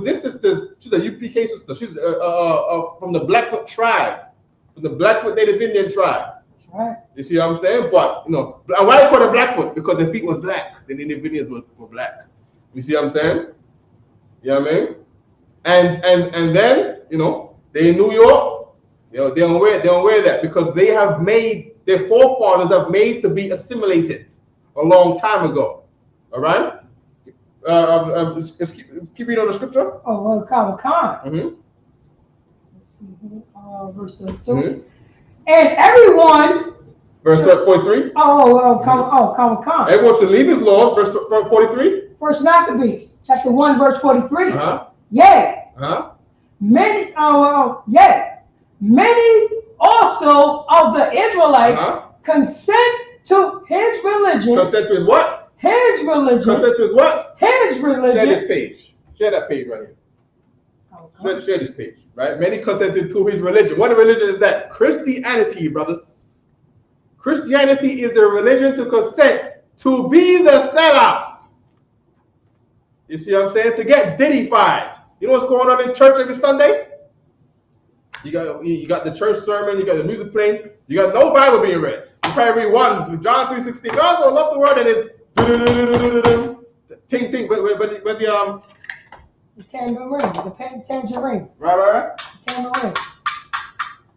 this sister's. She's a UPK sister. She's from the Blackfoot tribe, from the Blackfoot Native Indian tribe. Right. You see what I'm saying? But why they call them Blackfoot? Because their feet was black. The Native Indians were black. You see what I'm saying? You know what I mean? And then they in New York. They don't wear that because their forefathers have made to be assimilated a long time ago. All right. Let's keep reading on the scripture. Oh, well, Khan. Mm-hmm. Let's see here. Verse 32. Mm-hmm. And everyone. Verse 43. Khan. Everyone should leave his laws. Verse 43. First Maccabees, chapter 1, verse 43. Uh-huh. Yea. Uh-huh. Many also of the Israelites consent to his religion. Consent to his what? His religion. Consent to his what? His religion. Share this page. Share that page right here. Share this page, right? Many consented to his religion. What religion is that? Christianity, brothers. Christianity is the religion to consent to be the sellout. You see what I'm saying? To get diddified. You know what's going on in church every Sunday? You got the church sermon, you got the music playing, you got no Bible being read. You probably read one, John 3:16. God so loved the world and it's ting ting, but the tambourine, the tangerine. Right. The tambourine.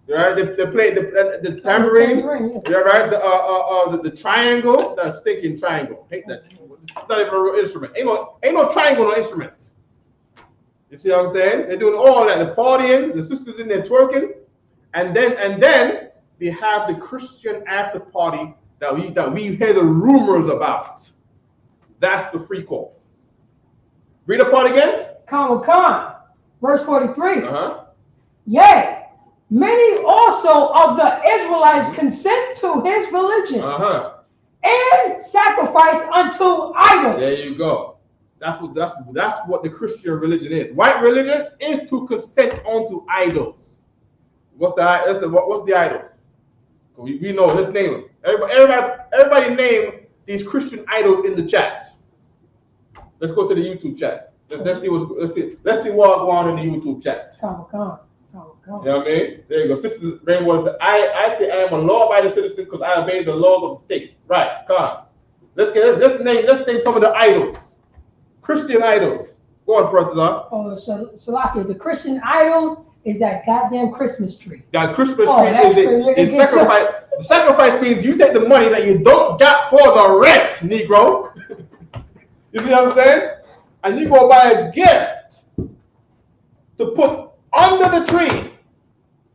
Right, they play the tambourine. Yeah. Yeah, right. The triangle, that stinking triangle. Hate that. It's not even a real instrument. Ain't no triangle, no instrument. You see what I'm saying? They're doing all that. The partying, the sisters in there twerking, and then they have the Christian after party that we hear the rumors about. That's the freak off. Read the part again. Khan, verse 43. Yea, many also of the Israelites consent to his religion and sacrifice unto idols. There you go. That's what the Christian religion is. White religion is to consent unto idols. What's the idols? We know. Let's name them. Everybody name these Christian idols in the chat. Let's go to the YouTube chat. Let's see what's going on in the YouTube chat. Come. You know what I mean? There you go. Sister Rainwater said, I say I am a law-abiding citizen because I obey the laws of the state. Right, come on. Let's name some of the idols. Christian idols. Go on, Brother. Oh, Salaki, the Christian idols is that goddamn Christmas tree. That Christmas tree is sacrifice. The sacrifice means you take the money that you don't got for the rent, Negro. You see what I'm saying? And you go buy a gift to put under the tree,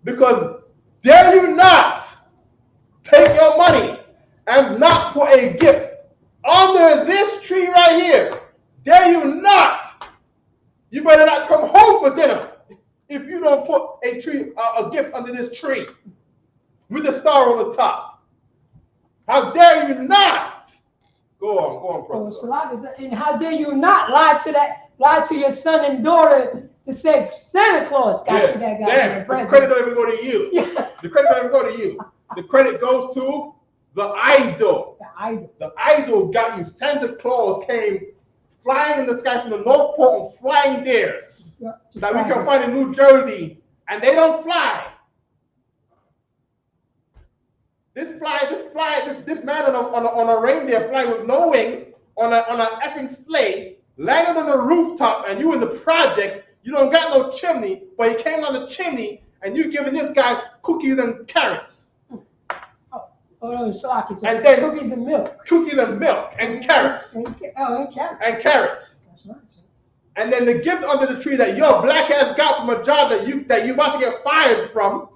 because dare you not take your money and not put a gift under this tree right here. Dare you not. You better not come home for dinner if you don't put a gift under this tree with a star on the top. How dare you not? Go on, brother. And how dare you not lie to your son and daughter to say Santa Claus got you that goddamn present. The credit don't even go to you. The credit don't even go to you. The credit goes to the idol. The idol got you. Santa Claus came flying in the sky from the North Pole and flying theirs that we can find in New Jersey, and they don't fly. This man on a reindeer flying with no wings on a effing sleigh, landed on the rooftop, and you in the projects. You don't got no chimney, but he came on the chimney, and you giving this guy cookies and carrots. And then cookies and milk. Cookies and milk and carrots. And carrots. And carrots. That's right, sir. And then the gift under the tree that your black ass got from a job that you about to get fired from,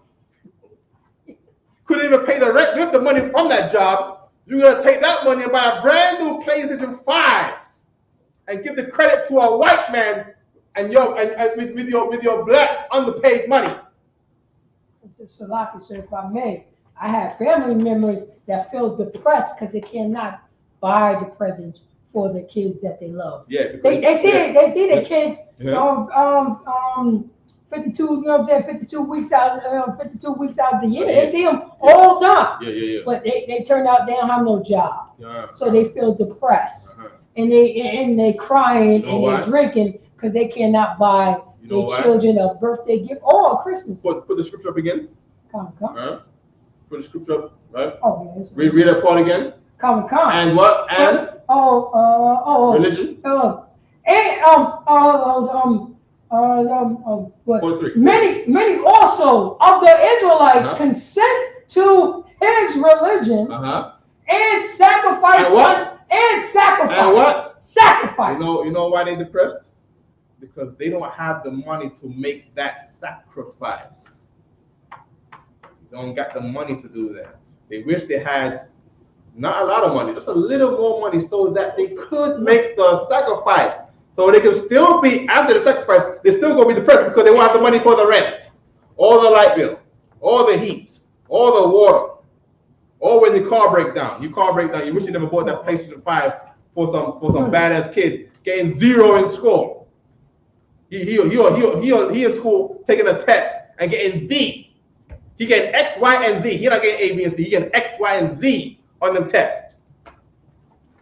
couldn't even pay the rent with the money from that job. You're gonna take that money and buy a brand new PlayStation 5 and give the credit to a white man and with your black underpaid money. Salaki, sir, if I may, I have family members that feel depressed because they cannot buy the presents for the kids that they love. Yeah, they see the kids 52, you know what I'm saying, 52 weeks out of the year. They see them all the time. Yeah. But they turn out they don't have no job. So they feel depressed. And they crying and they're drinking because they cannot buy their children a birthday gift or a Christmas gift. Put the scripture up again. Come. Put the scripture up, right? Oh, yes. Read that part again. Come. And what? And religion. Many also of the Israelites consent to his religion and sacrifice. And what? Sacrifice. You know why they're depressed? Because they don't have the money to make that sacrifice. They don't got the money to do that. They wish they had not a lot of money, just a little more money so that they could make the sacrifice. So they can still be, after the sacrifice, they're still going to be depressed because they won't have the money for the rent, all the light bill, all the heat, all the water, or when your car breaks down. You wish you never bought that PlayStation 5 for some badass kid getting 0 in school. He in school taking a test and getting Z. He getting X, Y, and Z. He not getting A, B, and C. He getting X, Y, and Z on them tests.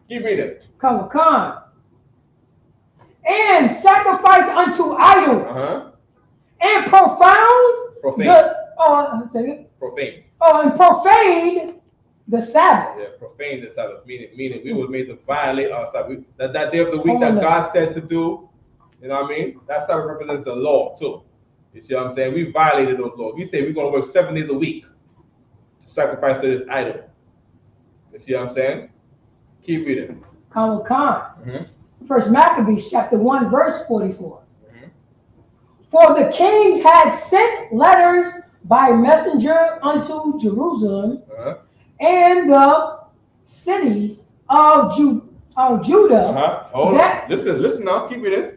Keep reading. Come. And sacrifice unto idols and profound Profane. Profane. And profaned the Sabbath. Yeah, profane the Sabbath, meaning we were made to violate our Sabbath. That day of the week that God said to do, you know what I mean? That Sabbath represents the law too. You see what I'm saying? We violated those laws. We say we're going to work 7 days a week to sacrifice to this idol. You see what I'm saying? Keep reading. First Maccabees chapter 1 verse 44. For the king had sent letters by messenger unto Jerusalem and the cities of Judah. Hold on. Listen now. Keep reading.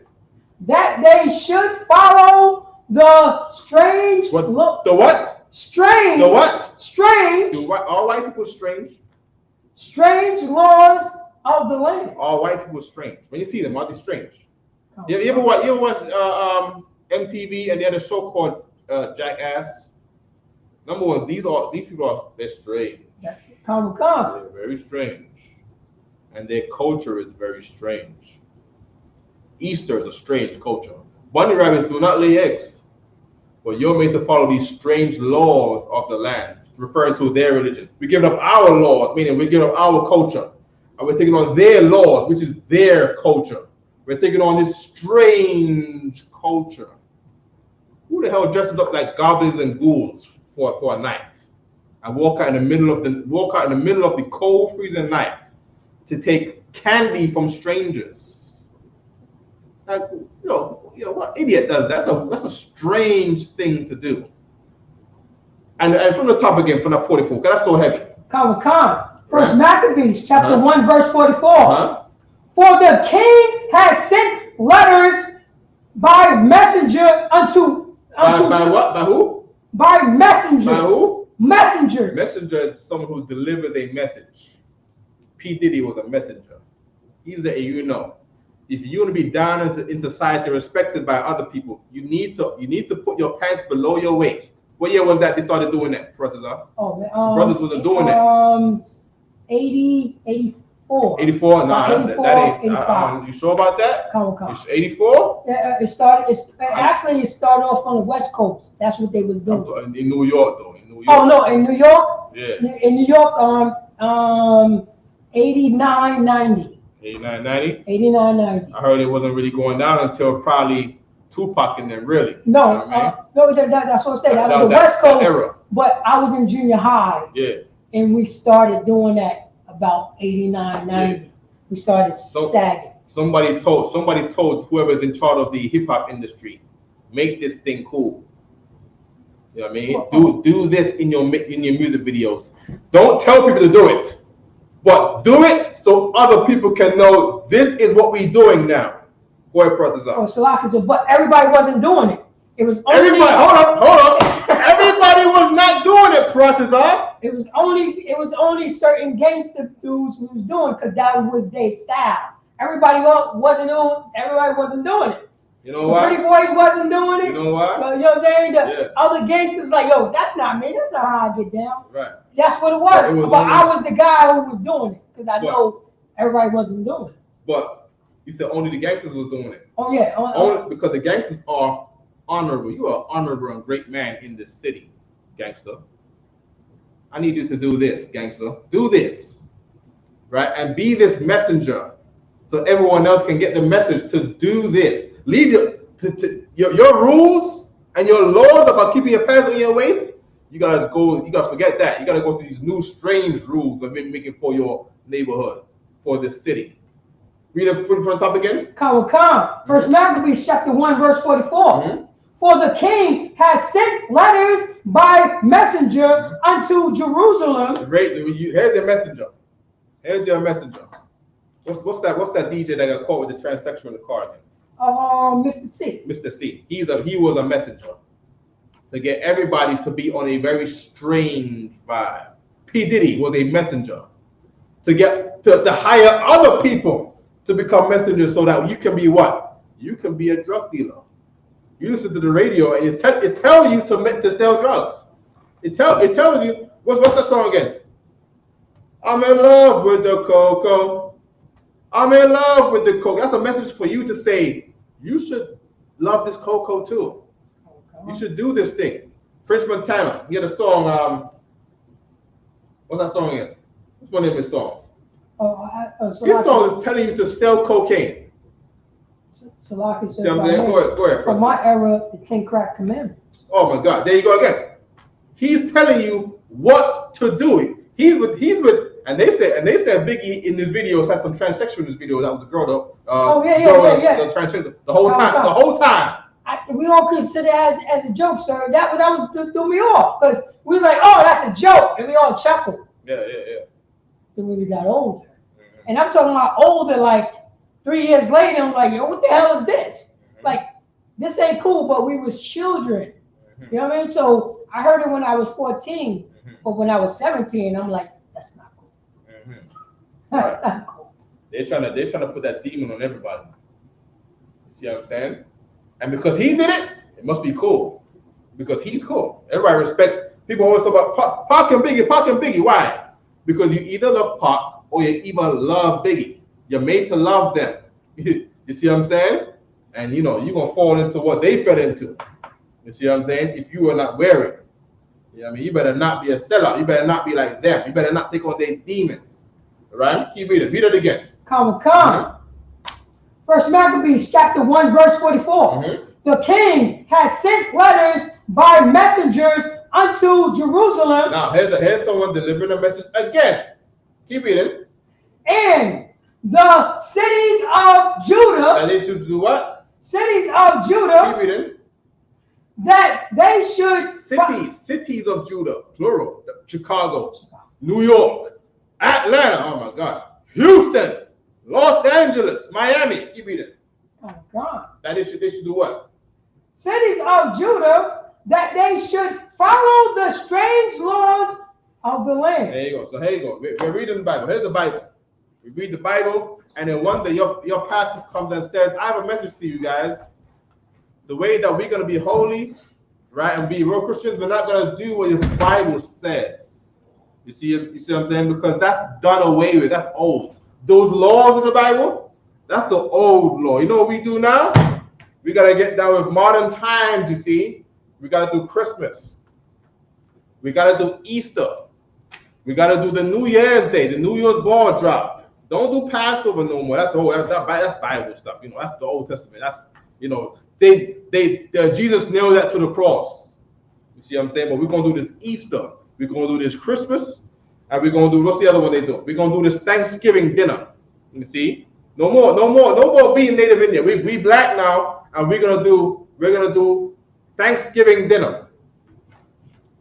That they should follow the strange. The what? Strange. The what? Strange. All white people strange. Strange laws of the land. All white people strange. When you see them, are they strange? You ever watch MTV and they had a show called Jackass? Number one, these people they're strange. They're very strange. And their culture is very strange. Easter is a strange culture. Bunny rabbits do not lay eggs. But you're made to follow these strange laws of the land, referring to their religion. We're giving up our laws, meaning we're giving up our culture. And we're taking on their laws, which is their culture. We're taking on this strange culture. Who the hell dresses up like goblins and ghouls for a night and walk out in the middle of the cold, freezing night to take candy from strangers? Like, you know, what idiot does that? That's a strange thing to do. And from the top again, from that 44, because that's so heavy. First Maccabees chapter 1 verse 44. For the king has sent letters by messenger unto by what? By who? By messenger. By who? Messenger. Messenger is someone who delivers a message. P. Diddy was a messenger. He's if you want to be down in society, respected by other people, you need to put your pants below your waist. What year was that they started doing that, brothers? Brothers wasn't doing that. 84. 84? Nah, 84, that ain't. 85. You sure about that? It's 84? Yeah, it started off on the West Coast. That's what they was doing. In New York, though. In New York. Oh no, in New York. Yeah. In New York, 89, 90. 89, 90? 89, 90. I heard it wasn't really going down until probably Tupac and them, really. No, you know no, that's what I'm saying. That was the West Coast era. But I was in junior high. Yeah. And we started doing that about 89, 90. Yeah. We started sagging. Somebody told whoever's in charge of the hip hop industry, make this thing cool. You know what I mean? Do this in your music videos. Don't tell people to do it, but do it so other people can know this is what we're doing now. Go ahead, brothers. But everybody wasn't doing it. It was only everybody. Hold up. Everybody was not doing it, brothers. It was only certain gangster dudes who was doing it because that was their style. Everybody wasn't doing it. You know why? Pretty boys wasn't doing it. You know why? But you know what I'm saying? Other gangsters like, yo, that's not me. That's not how I get down. Right. That's what it was. But I was the guy who was doing it because I know everybody wasn't doing it. But you said only the gangsters was doing it. Oh yeah. Only because the gangsters are honorable. You are an honorable and great man in this city, gangster. I need you to do this, gangster. Do this, right? And be this messenger, so everyone else can get the message to do this. Leave your rules and your laws about keeping your pants on your waist. You gotta forget that. You gotta go through these new strange rules of making for your neighborhood, for this city. Read it from the top again. First Maccabees chapter 1 verse 44. For the king has sent letters by messenger unto Jerusalem. Here's your messenger. Here's your messenger. What's that DJ that got caught with the transsexual in the car again? Mr. C. Mr. C. He was a messenger to get everybody to be on a very strange vibe. P. Diddy was a messenger to hire other people to become messengers so that you can be what? You can be a drug dealer. You listen to the radio and it tells you to sell drugs. It tells you what's that song again? I'm in love with the cocoa. I'm in love with the cocoa. That's a message for you to say you should love this cocoa too. You should do this thing. French Montana. He had a song. What's that song again? What's one of his songs? His song is telling you to sell cocaine. Salaki said, Go ahead. from my era, the 10 crack commandments. Oh my God! There you go again. He's telling you what to do. He's with, and they said Biggie in this video had some transsexual in this video. That was a girl though. The transgender. The whole time. We don't consider it as a joke, sir. That was threw me off because we was like, oh, that's a joke, and we all chuckled. Yeah. Then when we got older, and I'm talking about older, like 3 years later, I'm like, yo, what the hell is this? Like, this ain't cool, but we was children. You know what I mean? So I heard it when I was 14, but when I was 17, I'm like, that's not cool. That's not cool. They're trying to put that demon on everybody. You see what I'm saying? And because he did it, it must be cool. Because he's cool. Everybody respects. People always talk about Pac and Biggie. Why? Because you either love Pac or you even love Biggie. You're made to love them. You see what I'm saying? And you're gonna fall into what they fell into. You see what I'm saying? If you are not wary. You know what I mean? You better not be a sellout. You better not be like them. You better not take on their demons. All right? Keep reading. Read it again. Come. First Maccabees chapter 1, verse 44. The king has sent letters by messengers unto Jerusalem. Now, here's someone delivering a message again. Keep reading. And the cities of Judah. And they should do what? Cities of Judah. Keep reading. That they should. Cities of Judah, plural. Chicago, New York, Atlanta. Oh my gosh. Houston, Los Angeles, Miami. Keep reading. Oh God. That they should do what? Cities of Judah, that they should follow the strange laws of the land. There you go. So here you go. We're reading the Bible. Here's the Bible. We read the Bible, and then one day your pastor comes and says, I have a message to you guys. The way that we're going to be holy, right, and be real Christians, we're not going to do what the Bible says. You see what I'm saying? Because that's done away with. That's old. Those laws in the Bible, that's the old law. You know what we do now? We got to get down with modern times, you see. We got to do Christmas. We got to do Easter. We got to do the New Year's Day, the New Year's ball drop. Don't do Passover no more. That's Bible stuff. That's the Old Testament. That's, Jesus nailed that to the cross. You see what I'm saying? But we're going to do this Easter. We're going to do this Christmas. And we're going to do, what's the other one they do? We're going to do this Thanksgiving dinner. You see? No more being Native Indian. We black now, and we're gonna do Thanksgiving dinner.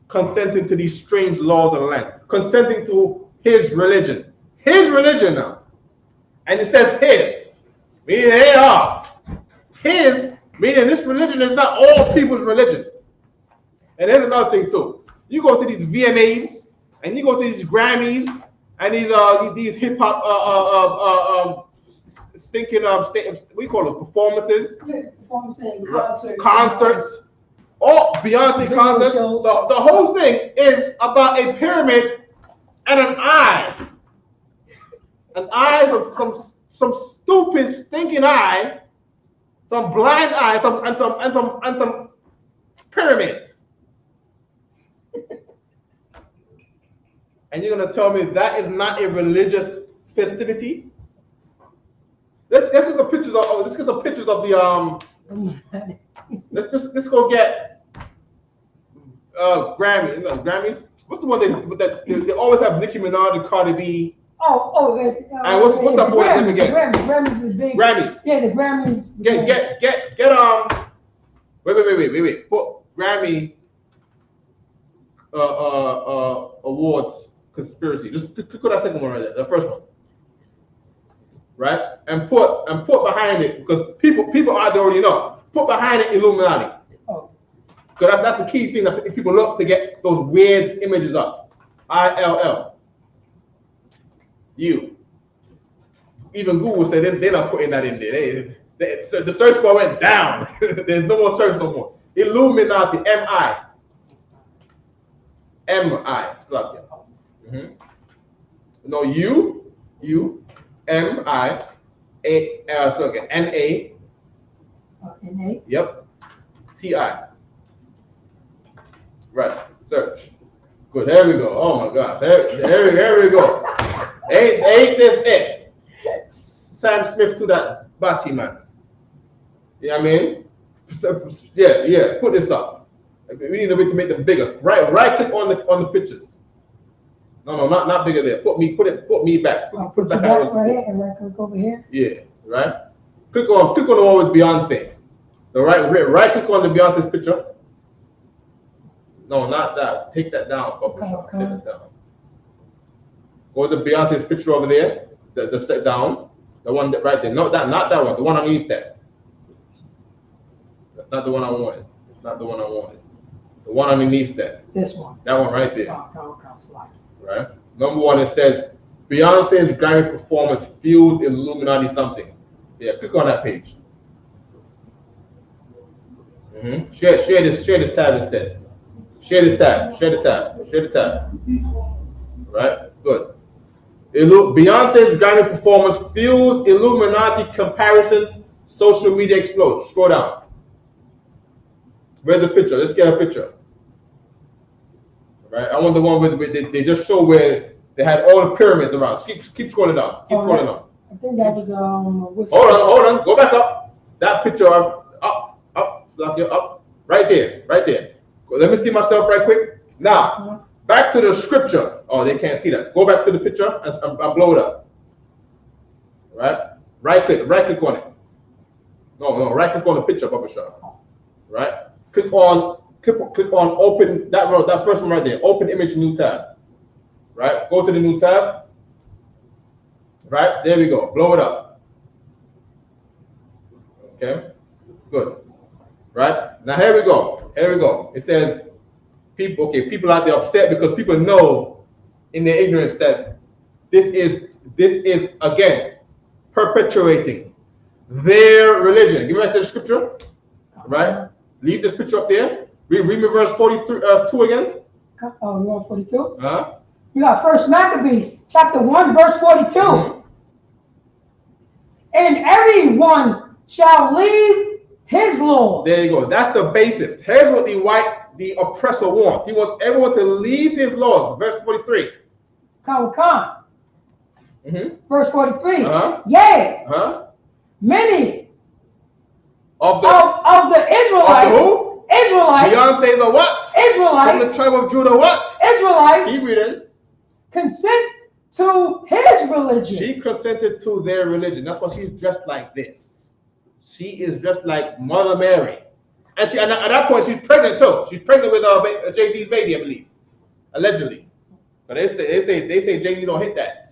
Consenting to these strange laws of the land. Consenting to his religion. His religion now. And it says his. Meaning it ain't ours. His, meaning this religion is not all people's religion. And here's another thing too. You go to these VMAs, and you go to these Grammys, and these hip hop stinking we call it performances, concerts, all Beyonce concerts. The whole thing is about a pyramid and an eye. An eye, some stupid stinking eye, some blind eye, and some pyramids. And you're gonna tell me that is not a religious festivity? Let's get some pictures of. Let's get some pictures of the Let's go get Grammys. What's the one they always have Nicki Minaj and Cardi B? And what's that boy's name again? Grammys is big. Grammys. Yeah, the Grammys. Get wait. Put Grammy awards conspiracy. Just click that second one right there, the first one. Right? And put behind it, because people out there already know. Put behind it Illuminati. Because that's the key thing that people look to get those weird images up. ILL. You. Even Google said they're not putting that in there. So the search bar went down. There's no more search no more. Illuminati. MI. Slav. No, U. M-I. N-A. N-A. Yep. T-I. Right. Search. Good. Here we go. Oh my gosh. Here we go. Ain't this it? Sam Smith to that Batty man. You know what I mean? Yeah. Put this up. We need a way to make them bigger. Right click on the pictures. No, not bigger there. Put me back. Put back right here and right click over here. Yeah, right. Click on the one with Beyonce. The right click on the Beyonce's picture. No, not that. Take that down, Take that down. Go to Beyonce's picture over there. The set down. The one that right there. No, not that one. The one underneath that. That's not the one I wanted. It's not the one I wanted. The one underneath that. This one. That one right there. Slide. Right. Number one, it says Beyonce's Grammy performance fuels Illuminati something. Yeah, click on that page. Share this tab instead. Share the tab. Right? Good. Beyonce's Grammy performance fuels Illuminati comparisons, social media explodes. Scroll down. Where's the picture? Let's get a picture. Right? I want the one where they just show where they had all the pyramids around. Keep scrolling down. Scrolling down. I think that was Hold on. Go back up. That picture up. Right there. Let me see myself right quick. Now, back to the scripture. Oh, they can't see that. Go back to the picture and blow it up. Right click on it. No, right click on the picture, Bubba Shaw. Right? Click on open that first one right there. Open image, new tab. Right? Go to the new tab. Right? There we go. Blow it up. Okay? Good. Right? Now here we go. It says people out there upset because people know in their ignorance that this is again perpetuating their religion. Give me back to the scripture. Right? Leave this picture up there. Read me verse 2 again. Oh, you want 42? You got First Maccabees, chapter 1, verse 42. And everyone shall leave his law. There you go. That's the basis. Here's what the oppressor wants. He wants everyone to leave his laws. Verse 43. Verse 43. Yea. Many of the Israelites. Of the who? Israelites. Beyonce's a what? Israelites. From the tribe of Judah what? Israelites. Keep reading. Consent to his religion. She consented to their religion. That's why she's dressed like this. She is dressed like Mother Mary. And at that point, she's pregnant too. She's pregnant with Jay-Z's baby, I believe. Allegedly. But they say Jay-Z don't hit that.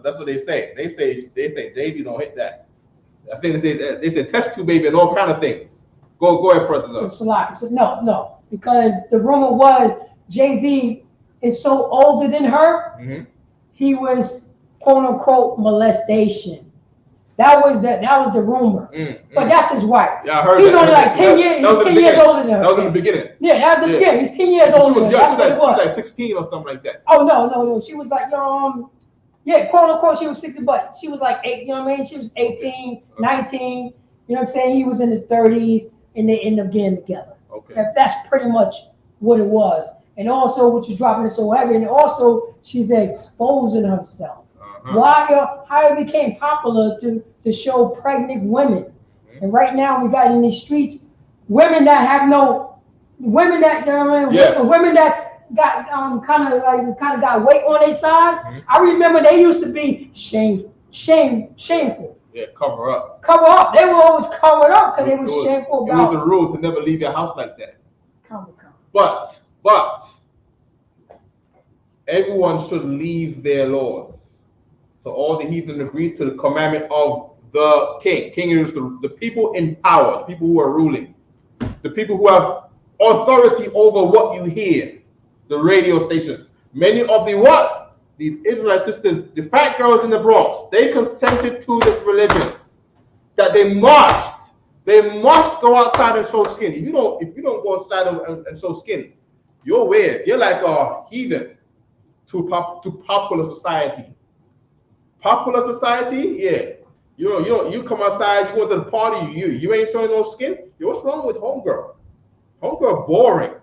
That's what they say. They say Jay-Z don't hit that. I think they say test tube baby and all kind of things. Go ahead, brother. So no, because the rumor was Jay-Z is so older than her. He was quote unquote molestation. That was the rumor. But that's his wife. Yeah, I heard He's only like 10 years. He's 10 years older than her. That was in the beginning. Yeah, that was the beginning. He's 10 years older than her. She was like 16 or something like that. Oh no. She was like yeah, quote unquote, she was 60, but she was like 8, you know what I mean? She was 18, 19, you know what I'm saying? He was in his 30s, and they end up getting together. Okay. That's pretty much what it was. And also, what you're dropping it so heavy, and also, she's exposing herself. How it became popular to show pregnant women. And right now, we got in these streets, women that women that's got kind of got weight on their sides. I remember they used to be shameful. Yeah, cover up. They were always covered up because they were shameful about. It was the rule to never leave your house like that. But everyone should leave their laws. So all the heathen agreed to the commandment of the king. King is the people in power, the people who are ruling, the people who have authority over what you hear. The radio stations. Many of these Israelite sisters, the fat girls in the Bronx, they consented to this religion that they must go outside and show skin. If you don't go outside and show skin, you're weird. You're like a heathen to popular society. Popular society, yeah. You come outside, you go to the party, you ain't showing no skin. What's wrong with homegirl? Homegirl boring.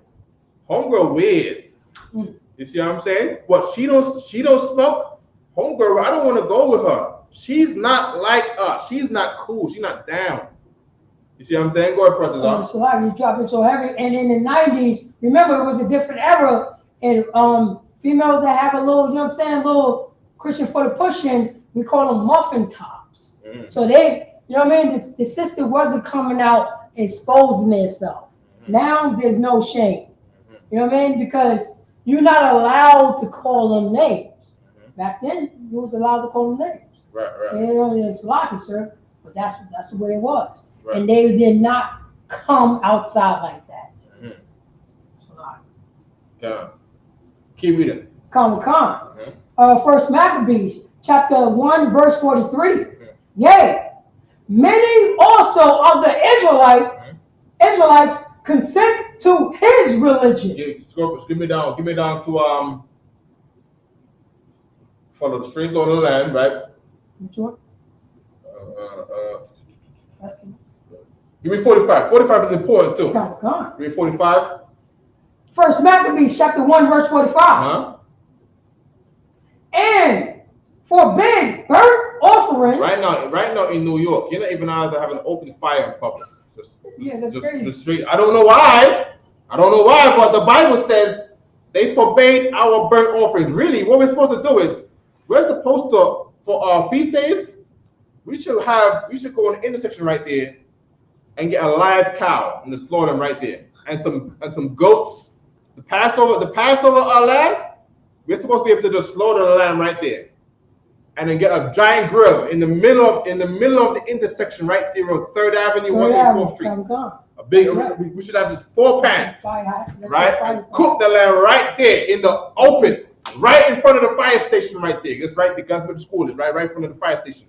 Homegirl weird. You see what I'm saying? But she don't smoke. Homegirl, I don't want to go with her. She's not like us. She's not cool. She's not down. You see what I'm saying? Go ahead, Brother. So like you drop it so heavy, and in the 90s, remember it was a different era, and females that have a little, you know what I'm saying, little cushion for the pushing, we call them muffin tops. So they, you know what I mean, the sister wasn't coming out exposing herself. Now there's no shame. You know what I mean? Because you're not allowed to call them names. Back then, you was allowed to call them names. Right. You know, it's lucky, sir, but that's the way it was. Right. And they did not come outside like that. Yeah. Keep reading. Come. First Maccabees, chapter 1, verse 43. Yea, many also of the Israelites consent to his religion. Give me down to follow the straight on the land, right? Which one? Give me 45. 45 is important too. Come. Give me 45. First Maccabees, chapter 1, verse 45. And forbid burnt offering. Right now in New York, you're not even allowed to have an open fire in public. That's crazy. Just straight. I don't know why, but the Bible says they forbade our burnt offerings. Really, what we're supposed to do is, we're supposed to, for our feast days, we should go in the intersection right there and get a live cow and slaughter them right there, and some goats. The Passover lamb, we're supposed to be able to just slaughter the lamb right there, and then get a giant grill in the middle of the intersection right there on 3rd Avenue, 124th Street. A big, we should have just 4 pans, right? And cook the lamb right there in the open, right in front of the fire station right there. That's right there. That's where the school is, right in front of the fire station.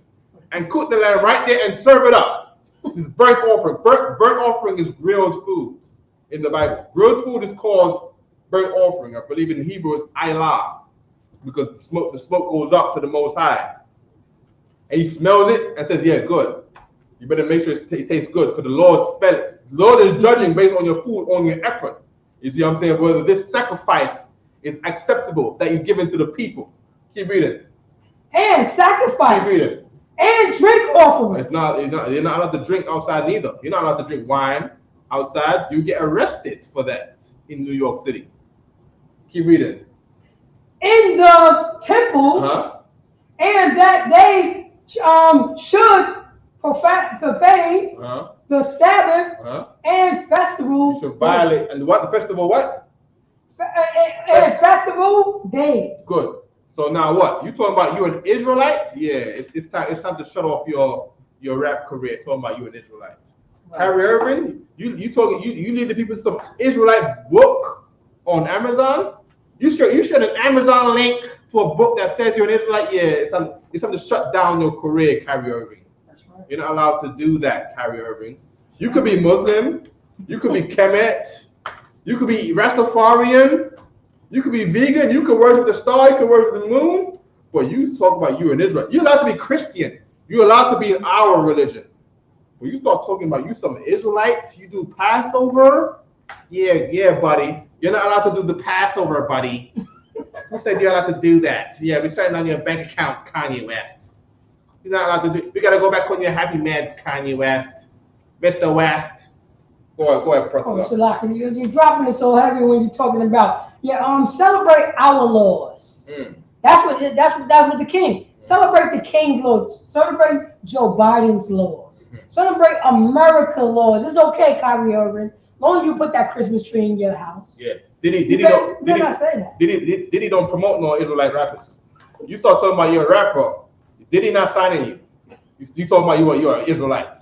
And cook the lamb right there and serve it up. This burnt offering. Burnt offering is grilled food in the Bible. Grilled food is called burnt offering. I believe in Hebrew it's ilah, because the smoke goes up to the Most High. And he smells it and says, yeah, good. You better make sure it tastes good, because the Lord is judging based on your food, on your effort. You see what I'm saying? Whether this sacrifice is acceptable that you've given to the people. Keep reading. And sacrifice. Keep reading. And drink offering. You're not allowed to drink outside neither. You're not allowed to drink wine outside. You get arrested for that in New York City. Keep reading. In the temple, and that they should profane the Sabbath and festivals. You should violate and what the festival what? And festival days. Good. So now what? You talking about you an Israelite? Yeah, it's time to shut off your rap career. Talking about you an Israelite. Right. Kyrie Irving, you lead the people some Israelite book on Amazon. You shared an Amazon link to a book that says you're an Israelite. Yeah, it's time to shut down your career, Kyrie Irving. That's right. You're not allowed to do that, Kyrie Irving. You could be Muslim, you could be Kemet, you could be Rastafarian. You could be vegan, you could worship the star, you could worship the moon, but you talk about you in Israel. You're allowed to be Christian. You're allowed to be in our religion. When you start talking about you some Israelites, you do Passover, yeah, buddy. You're not allowed to do the Passover, buddy. Who said you're allowed to do that? Yeah, we're starting on your bank account, Kanye West. You're not allowed to do. We gotta go back on your happy meds, Kanye West, Mr. West. Go ahead, brother. So you're dropping it so heavy when you're talking about celebrate our laws. That's what the king. Celebrate the king's laws. Celebrate Joe Biden's laws. Celebrate America laws. It's okay, Kyrie Irving, as long as you put that Christmas tree in your house. Yeah. Did he don't promote no Israelite rappers? You start talking about you're a rapper. Did he not signing you? You talking about you're an Israelite?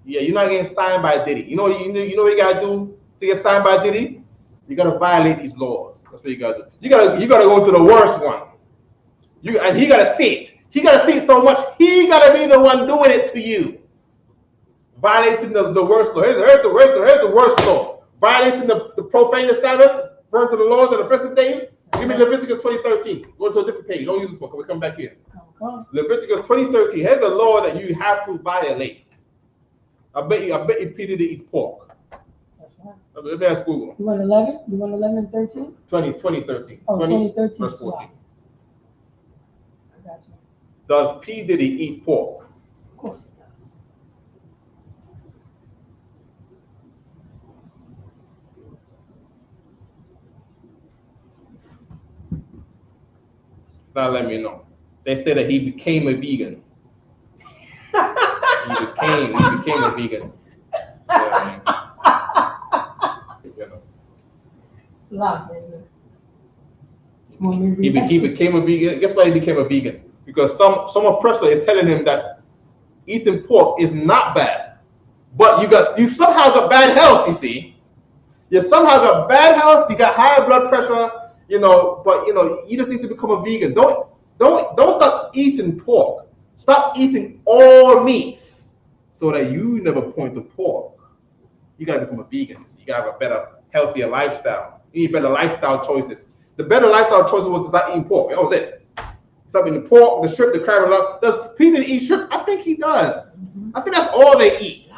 Yeah, you're not getting signed by Diddy. You know what you gotta do to get signed by Diddy? You gotta violate these laws. That's what you gotta do. You gotta go to the worst one. And he gotta see it. He gotta see it so much. He gotta be the one doing it to you. Violating the worst law. Here's the worst law. Violating the profane the Sabbath, referring to the laws and the festive days. Give me Leviticus 20:13. Go to a different page. Don't use this book. We come back here. Leviticus 20:13. Here's a law that you have to violate. I bet you P. Diddy eats pork. Let me ask Google. You want 11? You want 11 and 13? 2013. Oh, 2013. Verse 14. I got you. Does P. Diddy eat pork? Of course it does. It's not letting me know. They say that he became a vegan. he became a vegan. Yeah, you know. Lot, baby. He became a vegan. Guess why he became a vegan? Because some oppressor is telling him that eating pork is not bad, but you somehow got bad health. You see, you somehow got bad health. You got high blood pressure. You know, but you just need to become a vegan. Don't stop eating pork. Stop eating all meats so that you never point to pork. You gotta become a vegan. So you gotta have a better, healthier lifestyle. You need better lifestyle choices. The better lifestyle choices was to start eating pork. That was it. Stop eating the pork, the shrimp, the crab, and lobster. Does Peter eat shrimp? I think he does. I think that's all they eat.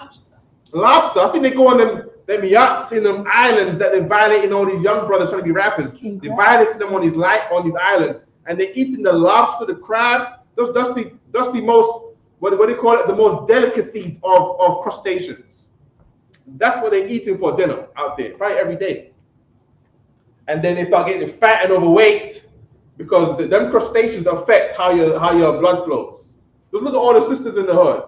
Lobster. I think they go on them yachts in them islands that they're violating all these young brothers trying to be rappers. They violate them on these islands, and they're eating the lobster, the crab. That's the most what do you call it? The most delicacies of crustaceans. That's what they're eating for dinner out there, probably every day. And then they start getting fat and overweight because them crustaceans affect how your blood flows. Just look at all the sisters in the hood,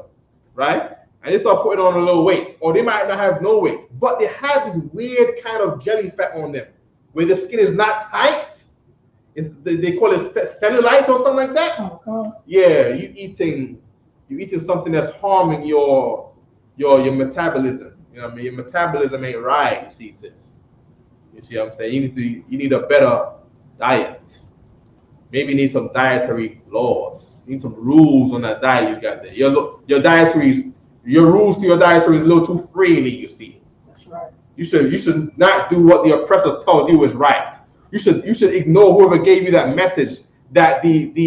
right? And they start putting on a little weight, or they might not have no weight, but they have this weird kind of jelly fat on them, where the skin is not tight. They call it cellulite or something like that. Oh, yeah, you eating something that's harming your metabolism. You know what I mean? Your metabolism ain't right, you see, sis. You see what I'm saying? You need a better diet. Maybe you need some dietary laws. You need some rules on that diet you got there. Your rules to your dietary is a little too freely, you see. that's right. You should not do what the oppressor told you is right. You should ignore whoever gave you that message that the 2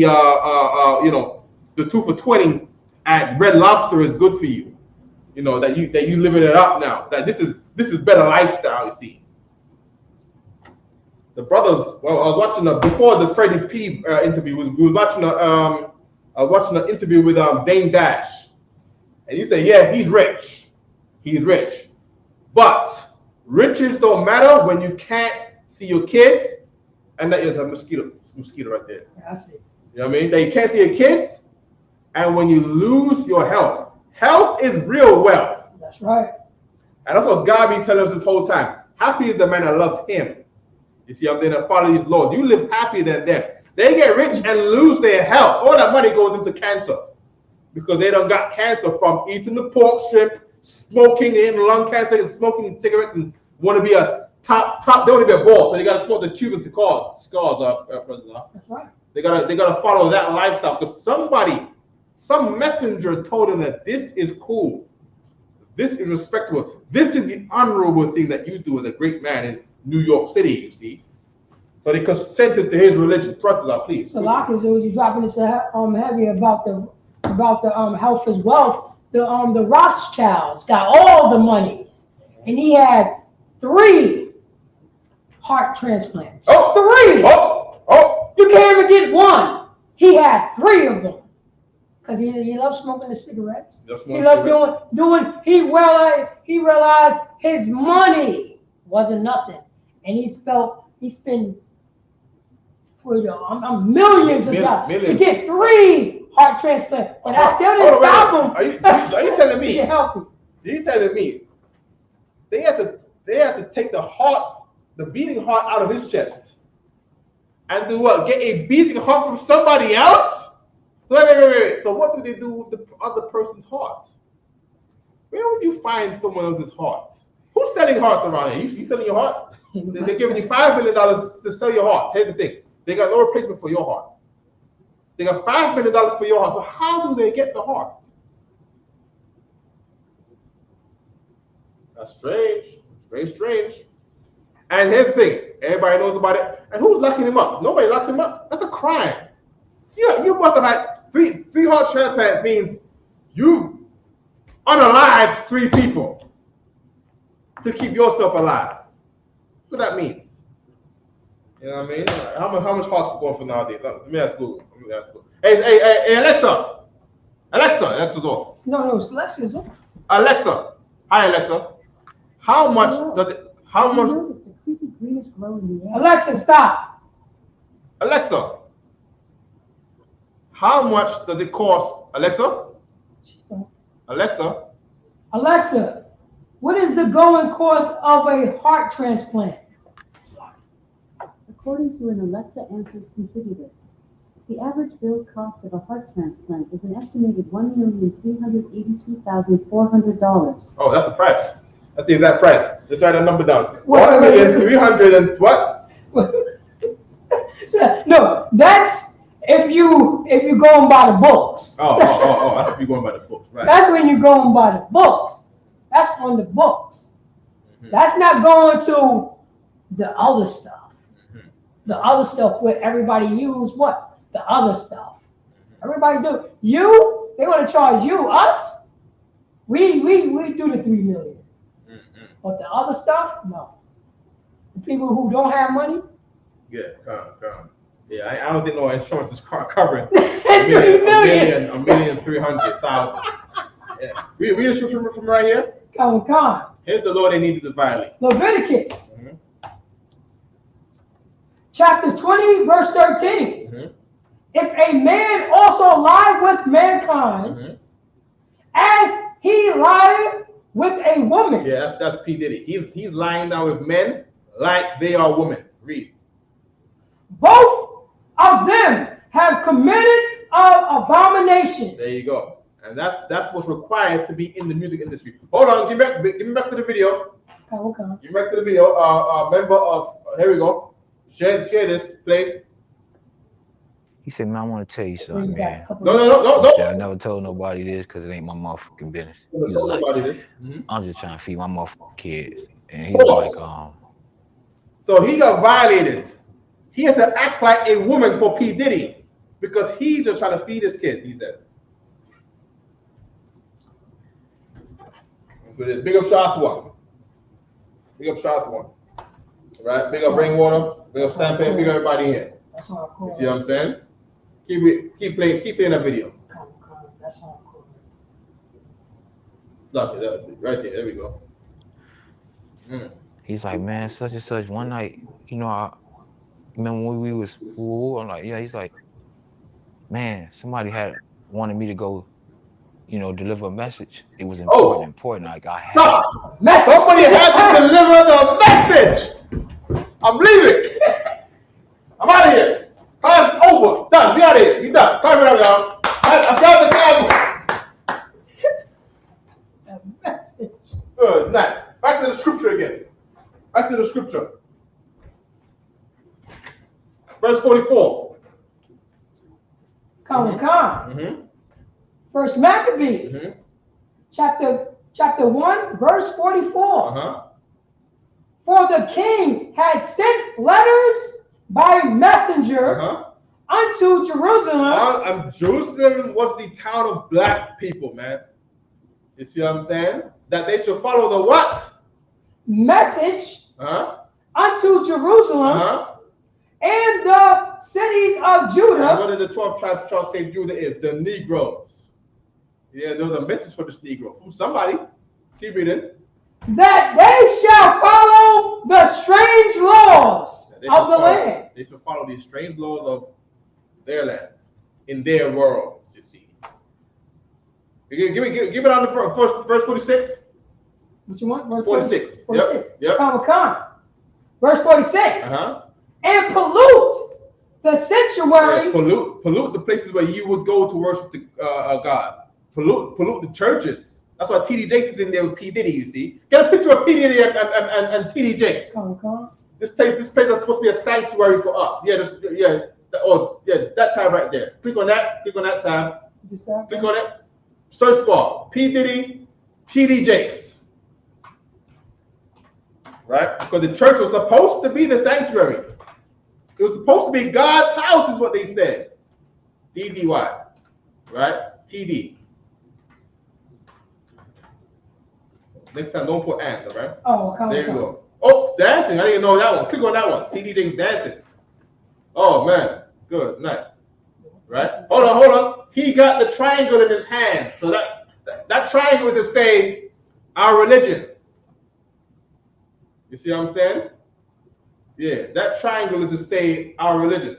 for $20 at Red Lobster is good for you. You know that you living it up now. That this is better lifestyle. You see. The brothers. Well, I was watching before the Freddie P interview. I was watching an interview with Dame Dash, and you say, yeah, he's rich, but riches don't matter when you can't see your kids, and that is a mosquito right there. Yeah, I see. You know what I mean? That you can't see your kids, and when you lose your health. Health is real wealth. That's right. And that's what God be telling us this whole time. Happy is the man that loves him. You see, I'm saying, that follow these laws. You live happier than them. They get rich and lose their health. All that money goes into cancer because they done got cancer from eating the pork, shrimp, smoking in lung cancer, and smoking cigarettes, and want to be a top. They want to be a boss, so they got to smoke the Cuban cigars. That's right. They gotta follow that lifestyle because some messenger told them that this is cool, this is respectable, this is the honorable thing that you do as a great man in New York City, you see. So they consented to his religion. Please. So Locke is dropping this heavy about the health as wealth. The Rothschilds got all the monies, and he had 3 heart transplants. 3. You can't even get one. He had 3 of them. Because he loved smoking the cigarettes. He loved doing. He realized his money wasn't nothing, and he spent millions of dollars to get 3 heart transplants, but I still didn't stop him. Are you telling me? To help him. Are you telling me they have to take the beating heart out of his chest, and do what? Get a beating heart from somebody else? Wait. So what do they do with the other person's heart? Where would you find someone else's heart? Who's selling hearts around here? You selling your heart? They're giving you $5 million to sell your heart. Here's the thing. They got no replacement for your heart. They got $5 million for your heart. So how do they get the heart? That's strange. Very strange. And here's the thing. Everybody knows about it. And who's locking him up? Nobody locks him up. That's a crime. You must have had 3 heart transplants means you unalived 3 people. to keep yourself alive. That's what that means. You know what I mean? How much cost going for nowadays? Let me ask Google. Hey, Alexa. Alexa's off. No, Alexa's off. Alexa. Hi, Alexa. How much does it? How much? Noticed a creepy greenish glow in the air. Alexa, stop. Alexa. How much does it cost? Alexa. Alexa, what is the going cost of a heart transplant? According to an Alexa Answers contributor, the average build cost of a heart transplant is an estimated $1,382,400. Oh, that's the price. That's the exact price. Let's write that number down. Wait. 1,300,000 and what? No, that's if you going by the books. Oh, that's if you're going by the books, right? That's when you're going by the books. That's on the books. Mm-hmm. That's not going to the other stuff. Mm-hmm. The other stuff where everybody use what? The other stuff. Mm-hmm. Everybody do. They're gonna charge you, us. We do the 3 million. Mm-hmm. But the other stuff, no. The people who don't have money. Yeah, come. Yeah, I don't think no insurance is covering $1,300,000. Yeah. Read the scripture from right here. Come. Here's the law they needed to violate. Leviticus, Mm-hmm. chapter 20, verse 13. Mm-hmm. If a man also lie with mankind, Mm-hmm. as he lieth with a woman. Yeah, that's P. Diddy. He's lying down with men like they are women. Read. Both of them have committed an abomination. There you go. And that's what's required to be in the music industry. Hold on, give me back to the video. Okay. Give me back to the video. Member of here we go. Share this. Play. He said, man, I want to tell you something, man. No. He said, I never told nobody this because it ain't my motherfucking business. He was like, I'm just trying to feed my motherfucking kids. And he was like, So he got violated. He had to act like a woman for P. Diddy because he's just trying to feed his kids, he says. So this big up Shot One. Right? Big up Rainwater, big up Stampede, big up everybody here. That's not cool. You see what I'm saying? Keep playing that video. That's not cool. Stop it, right there we go. he's like, man, such and such. One night, I remember when we was, I'm like, yeah. He's like, man, somebody wanted me to go, deliver a message. It was important. Like I had. Stop! Somebody had to deliver the message. I'm leaving. I'm out of here. Time's over. Done. Be out of here. You done. Time it out, y'all. I got the time. A message. Good night. Back to the scripture again. Back to the scripture. Verse 44. Come. Mm-hmm. First Maccabees, Mm-hmm. chapter 1, verse 44. Uh-huh. For the king had sent letters by messenger unto Jerusalem. Jerusalem was the town of black people, man. You see what I'm saying? That they should follow the what? Message unto Jerusalem and the cities of Judah. And what did the 12 tribes say Judah is? The Negroes. Yeah, there was a message for this Negro from somebody. Keep reading. That they shall follow the strange laws of the land. They should follow these strange laws of their lands, in their worlds, you see. Give it on the first verse 46. What you want? Verse 46. 46. Yep. Come. Verse 46. And pollute the sanctuary. Yeah, pollute the places where you would go to worship God. Pollute the churches. That's why T.D. Jakes is in there with P. Diddy, you see. Get a picture of P. Diddy and T.D. Jakes. Come. This place is supposed to be a sanctuary for us. That tab right there. Click on that tab. Click on it. Search bar. P. Diddy, T.D. Jakes. Right? Because the church was supposed to be the sanctuary. It was supposed to be God's house, is what they said. DDY. Right? TD. Next time, don't put and, all right? Oh, come There you go. Oh, dancing. I didn't know that one. Click on that one. TD Jakes dancing. Oh, man. Good. Nice. Right? Hold on. He got the triangle in his hand. So that triangle is to say our religion. You see what I'm saying? Yeah, that triangle is to say our religion.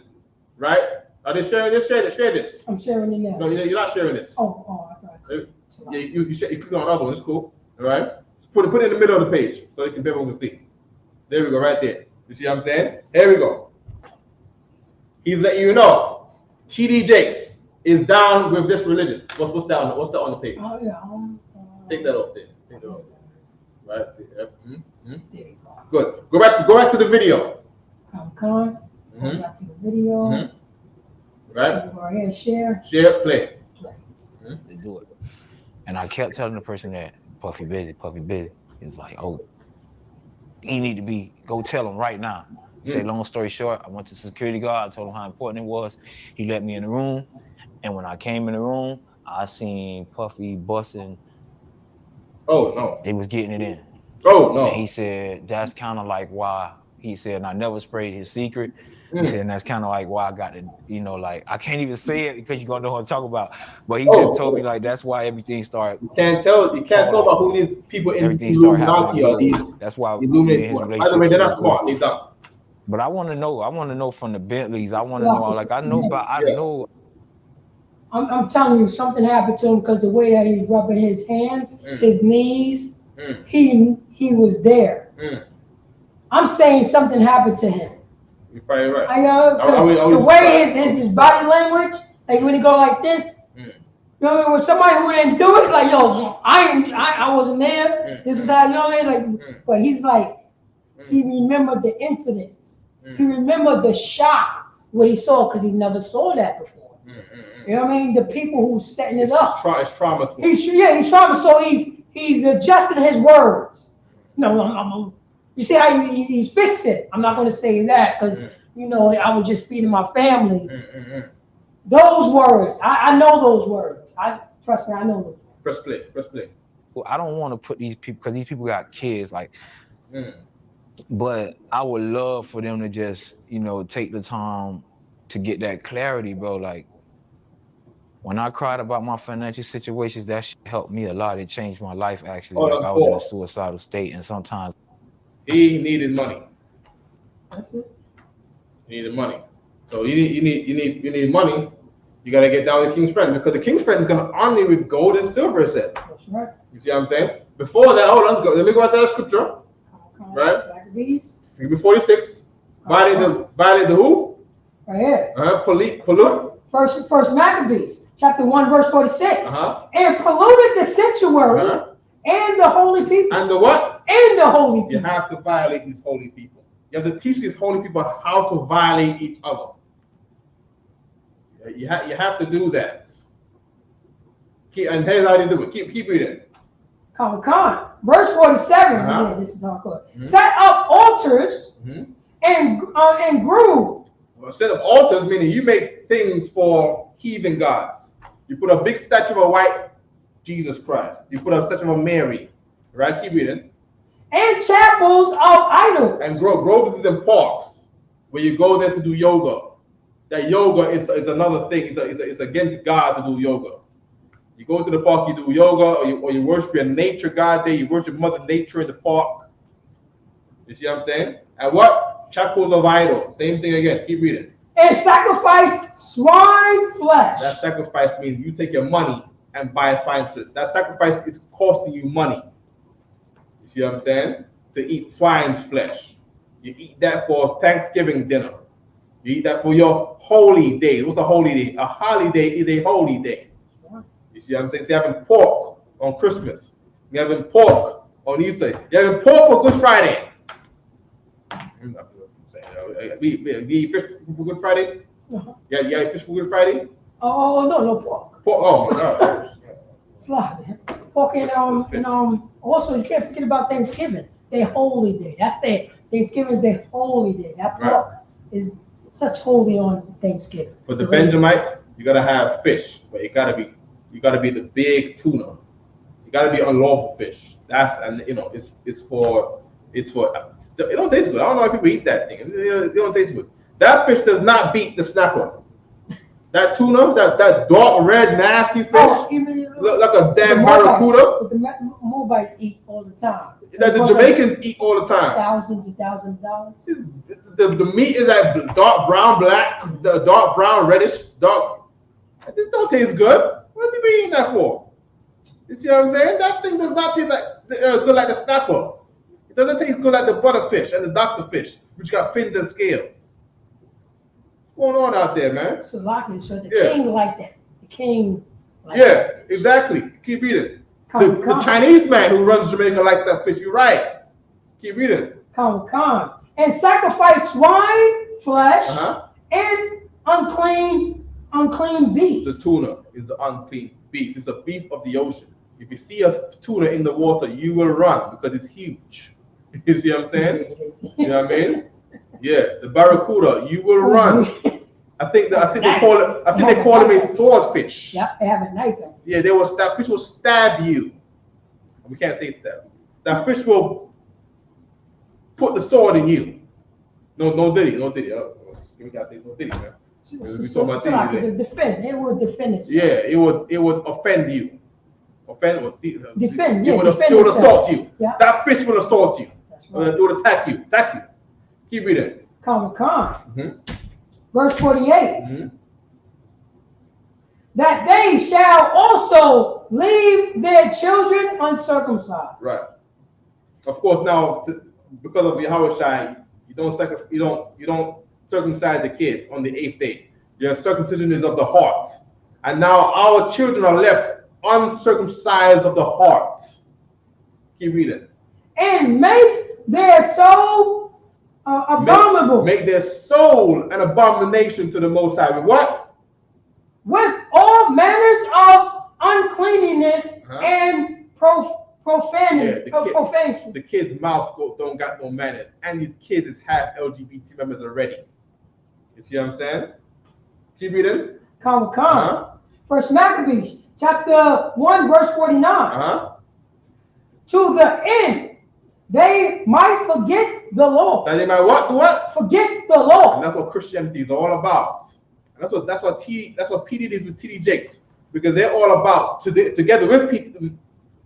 Right? Are they sharing this? Share this. I'm sharing it now. No, you're not sharing this. Oh, I thought. Yeah, you click on another one. It's cool. All right? Put it in the middle of the page so everyone can see. There we go, right there. You see what I'm saying? Here we go. He's letting you know, TD Jakes is down with this religion. What's that on? What's that on the page? Oh yeah. Take that off there. Take that off. Right there. There you go. Good. Go back to the video. Go back to the video. Right. Go ahead, share. Share. Play. They do it. And I kept telling the person that Puffy busy. It's like, oh, he need to go tell him right now. Say long story short, I went to the security guard, I told him how important it was. He let me in the room. And when I came in the room, I seen Puffy busting. Oh no. They was getting it in. Oh no. And he said that's kind of like why he said, and I never sprayed his secret. He said, and that's kind of like why I got to, like, I can't even say it because you're gonna know what I'm talking about. But he just told me like that's why everything started. You can't tell about who these people in the Illuminati are. That's why Illuminati. By the way, they're not smart. They dumb. But I want to know from the Bentleys. I want to know, like, I know. I'm telling you, something happened to him because the way that he's rubbing his hands, his knees, he was there. I'm saying something happened to him. You're probably right. I know, the way his body language, like when he go like this, you know what I mean? When somebody who didn't do it, like, yo, I wasn't there. This is how, you know what I mean? Like, but he's like, he remembered the incidents. He remembered the shock what he saw because he never saw that before. You know what I mean? The people who setting it up. It's trauma to him. He's trauma. So he's adjusting his words. No, you see how he's fixing. I'm not going to say that because I was just feeding my family. Those words, I know those words. Trust me, I know those words. Press play. Well, I don't want to put these people because these people got kids, like. But I would love for them to just, take the time to get that clarity, bro. Like, when I cried about my financial situations, that shit helped me a lot. It changed my life, actually. Like, I was in a suicidal state, and sometimes he needed money. That's it. He needed money. So you need money. You gotta get down with the King's friend because the King's friend is gonna honor you with gold and silver. Said. That's right. You see what I'm saying? Before that, hold on. Let me go out to that scripture. Right? Figure 46. Violate the who? Right here. Pollute. First Maccabees, chapter 1, verse 46. And polluted the sanctuary and the holy people. And the what? And the holy people. You have to violate these holy people. You have to teach these holy people how to violate each other. You have to do that. And here's how you do it. Keep reading. Come. Verse 47. Yeah, this is how it goes. Set up altars and grew. Well, set up altars meaning you make things for heathen gods. You put a big statue of a white Jesus Christ. You put a statue of a Mary. Right? Keep reading. And chapels of idols. And groves and parks where you go there to do yoga. That yoga is another thing. It's against God to do yoga. You go to the park, you do yoga, or you worship your nature God there. You worship Mother Nature in the park. You see what I'm saying? And what? Chapels of idols. Same thing again. Keep reading. And sacrifice swine flesh. That sacrifice means you take your money and buy swine flesh. That sacrifice is costing you money. You see what I'm saying? To eat swine's flesh. You eat that for Thanksgiving dinner. You eat that for your holy day. What's a holy day? A holiday is a holy day. You see what I'm saying? So you're having pork on Christmas. You're having pork on Easter. You're having pork for Good Friday. We eat fish for Good Friday? Yeah, you eat fish for Good Friday? Oh, no pork. Oh my God. Slide. Pork and also you can't forget about Thanksgiving. Their holy day. That's their Thanksgiving is their holy day. That pork is such holy on Thanksgiving. For the Benjamites, you gotta have fish, but you gotta be the big tuna. You gotta be unlawful fish. That's, and you know, it's for it don't taste good. I don't know why people eat that thing. It don't taste good. That fish does not beat the snapper. That tuna, that dark red nasty fish, look like a damn barracuda. The Moabites eat all the time. That the Jamaicans eat all the time. Thousands and thousands of dollars. The meat is like dark brown, black, the dark brown, reddish, dark. It don't taste good. What are people eating that for? You see what I'm saying? That thing does not taste like good like the snapper. It doesn't taste good like the butterfish and the doctor fish, which got fins and scales. What's going on out there, man? So the king like that. The king. Like that. Exactly. Keep reading. The Chinese man who runs Jamaica likes that fish. You're right. Keep reading. Con. And sacrifice swine flesh and unclean beasts. The tuna is the unclean beast. It's a beast of the ocean. If you see a tuna in the water, you will run because it's huge. You see what I'm saying? You know what I mean? Yeah, the barracuda, you will run. I think they call them a swordfish. Yep, they have a knife. Yeah, that fish will stab you. We can't say stab. That fish will put the sword in you. No diddy. We gotta say no diddy, man. It's a defend. It will defend itself. Yeah, it would offend you. Defend. It would assault you. Yeah. That fish will assault you. That's right. It would attack you. Keep reading. Verse 48. That they shall also leave their children uncircumcised. Right. Of course, now because of Yahushua, you don't circumcise the kids on the 8th day. Your circumcision is of the heart, and now our children are left uncircumcised of the heart. Keep reading. And make their soul abominable. Make their soul an abomination to the Most High. With what? With all manners of uncleanness and profanity. Profanation. The kids' mouths don't got no manners, and these kids is half LGBT members already. You see what I'm saying? Keep reading. First Maccabees, chapter 1, verse 49. To the end they might forget the law. That they might what? Forget the law. And that's what Christianity is all about. And that's what PD is with TD Jakes, because they're all about together with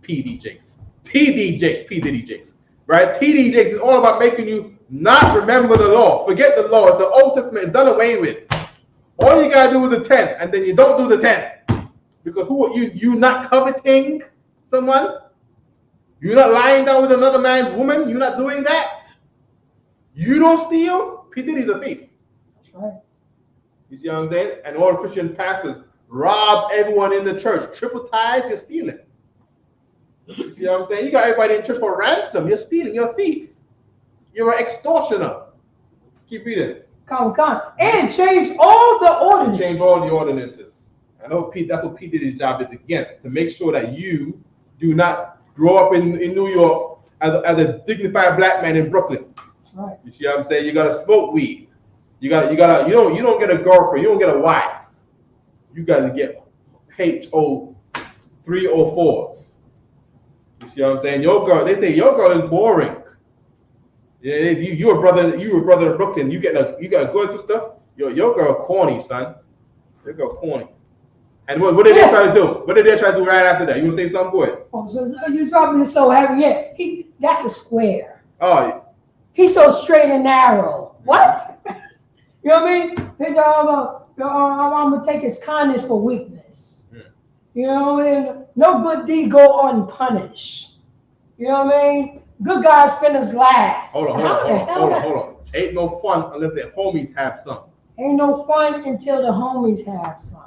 TD Jakes, P Diddy Jakes, right? TD Jakes is all about making you not remember the law, forget the law. The Old Testament is done away with. All you gotta do is the 10, and then you don't do the 10, because who you not coveting someone? You're not lying down with another man's woman. You're not doing that. You don't steal. P Diddy's a thief. That's right. You see what I'm saying? And all the Christian pastors rob everyone in the church. Triple tithes, you're stealing. You see what I'm saying? You got everybody in church for ransom. You're stealing. You're a thief. You're an extortioner. Keep reading. And change all the ordinances. Change all the ordinances. I know that's what P Diddy's job is again, to make sure that you do not grow up in New York as a dignified black man in Brooklyn. That's right. You see what I'm saying? You gotta smoke weed. You don't get a girlfriend. You don't get a wife. You gotta get HO 304s. You see what I'm saying? They say your girl is boring. Yeah, you a brother in Brooklyn. You got a good sister. Your girl corny, son. Your girl corny. And what did they try to do? What did they try to do right after that? You want to say something, boy? Oh, so you're dropping it so heavy. Yeah, that's a square. Oh, he's so straight and narrow. What? You know what I mean? He's I'm gonna take his kindness for weakness. Yeah. You know, and no good deed go unpunished. You know what I mean? Good guys finish last. Hold on. Ain't no fun unless the homies have some. Ain't no fun until the homies have some.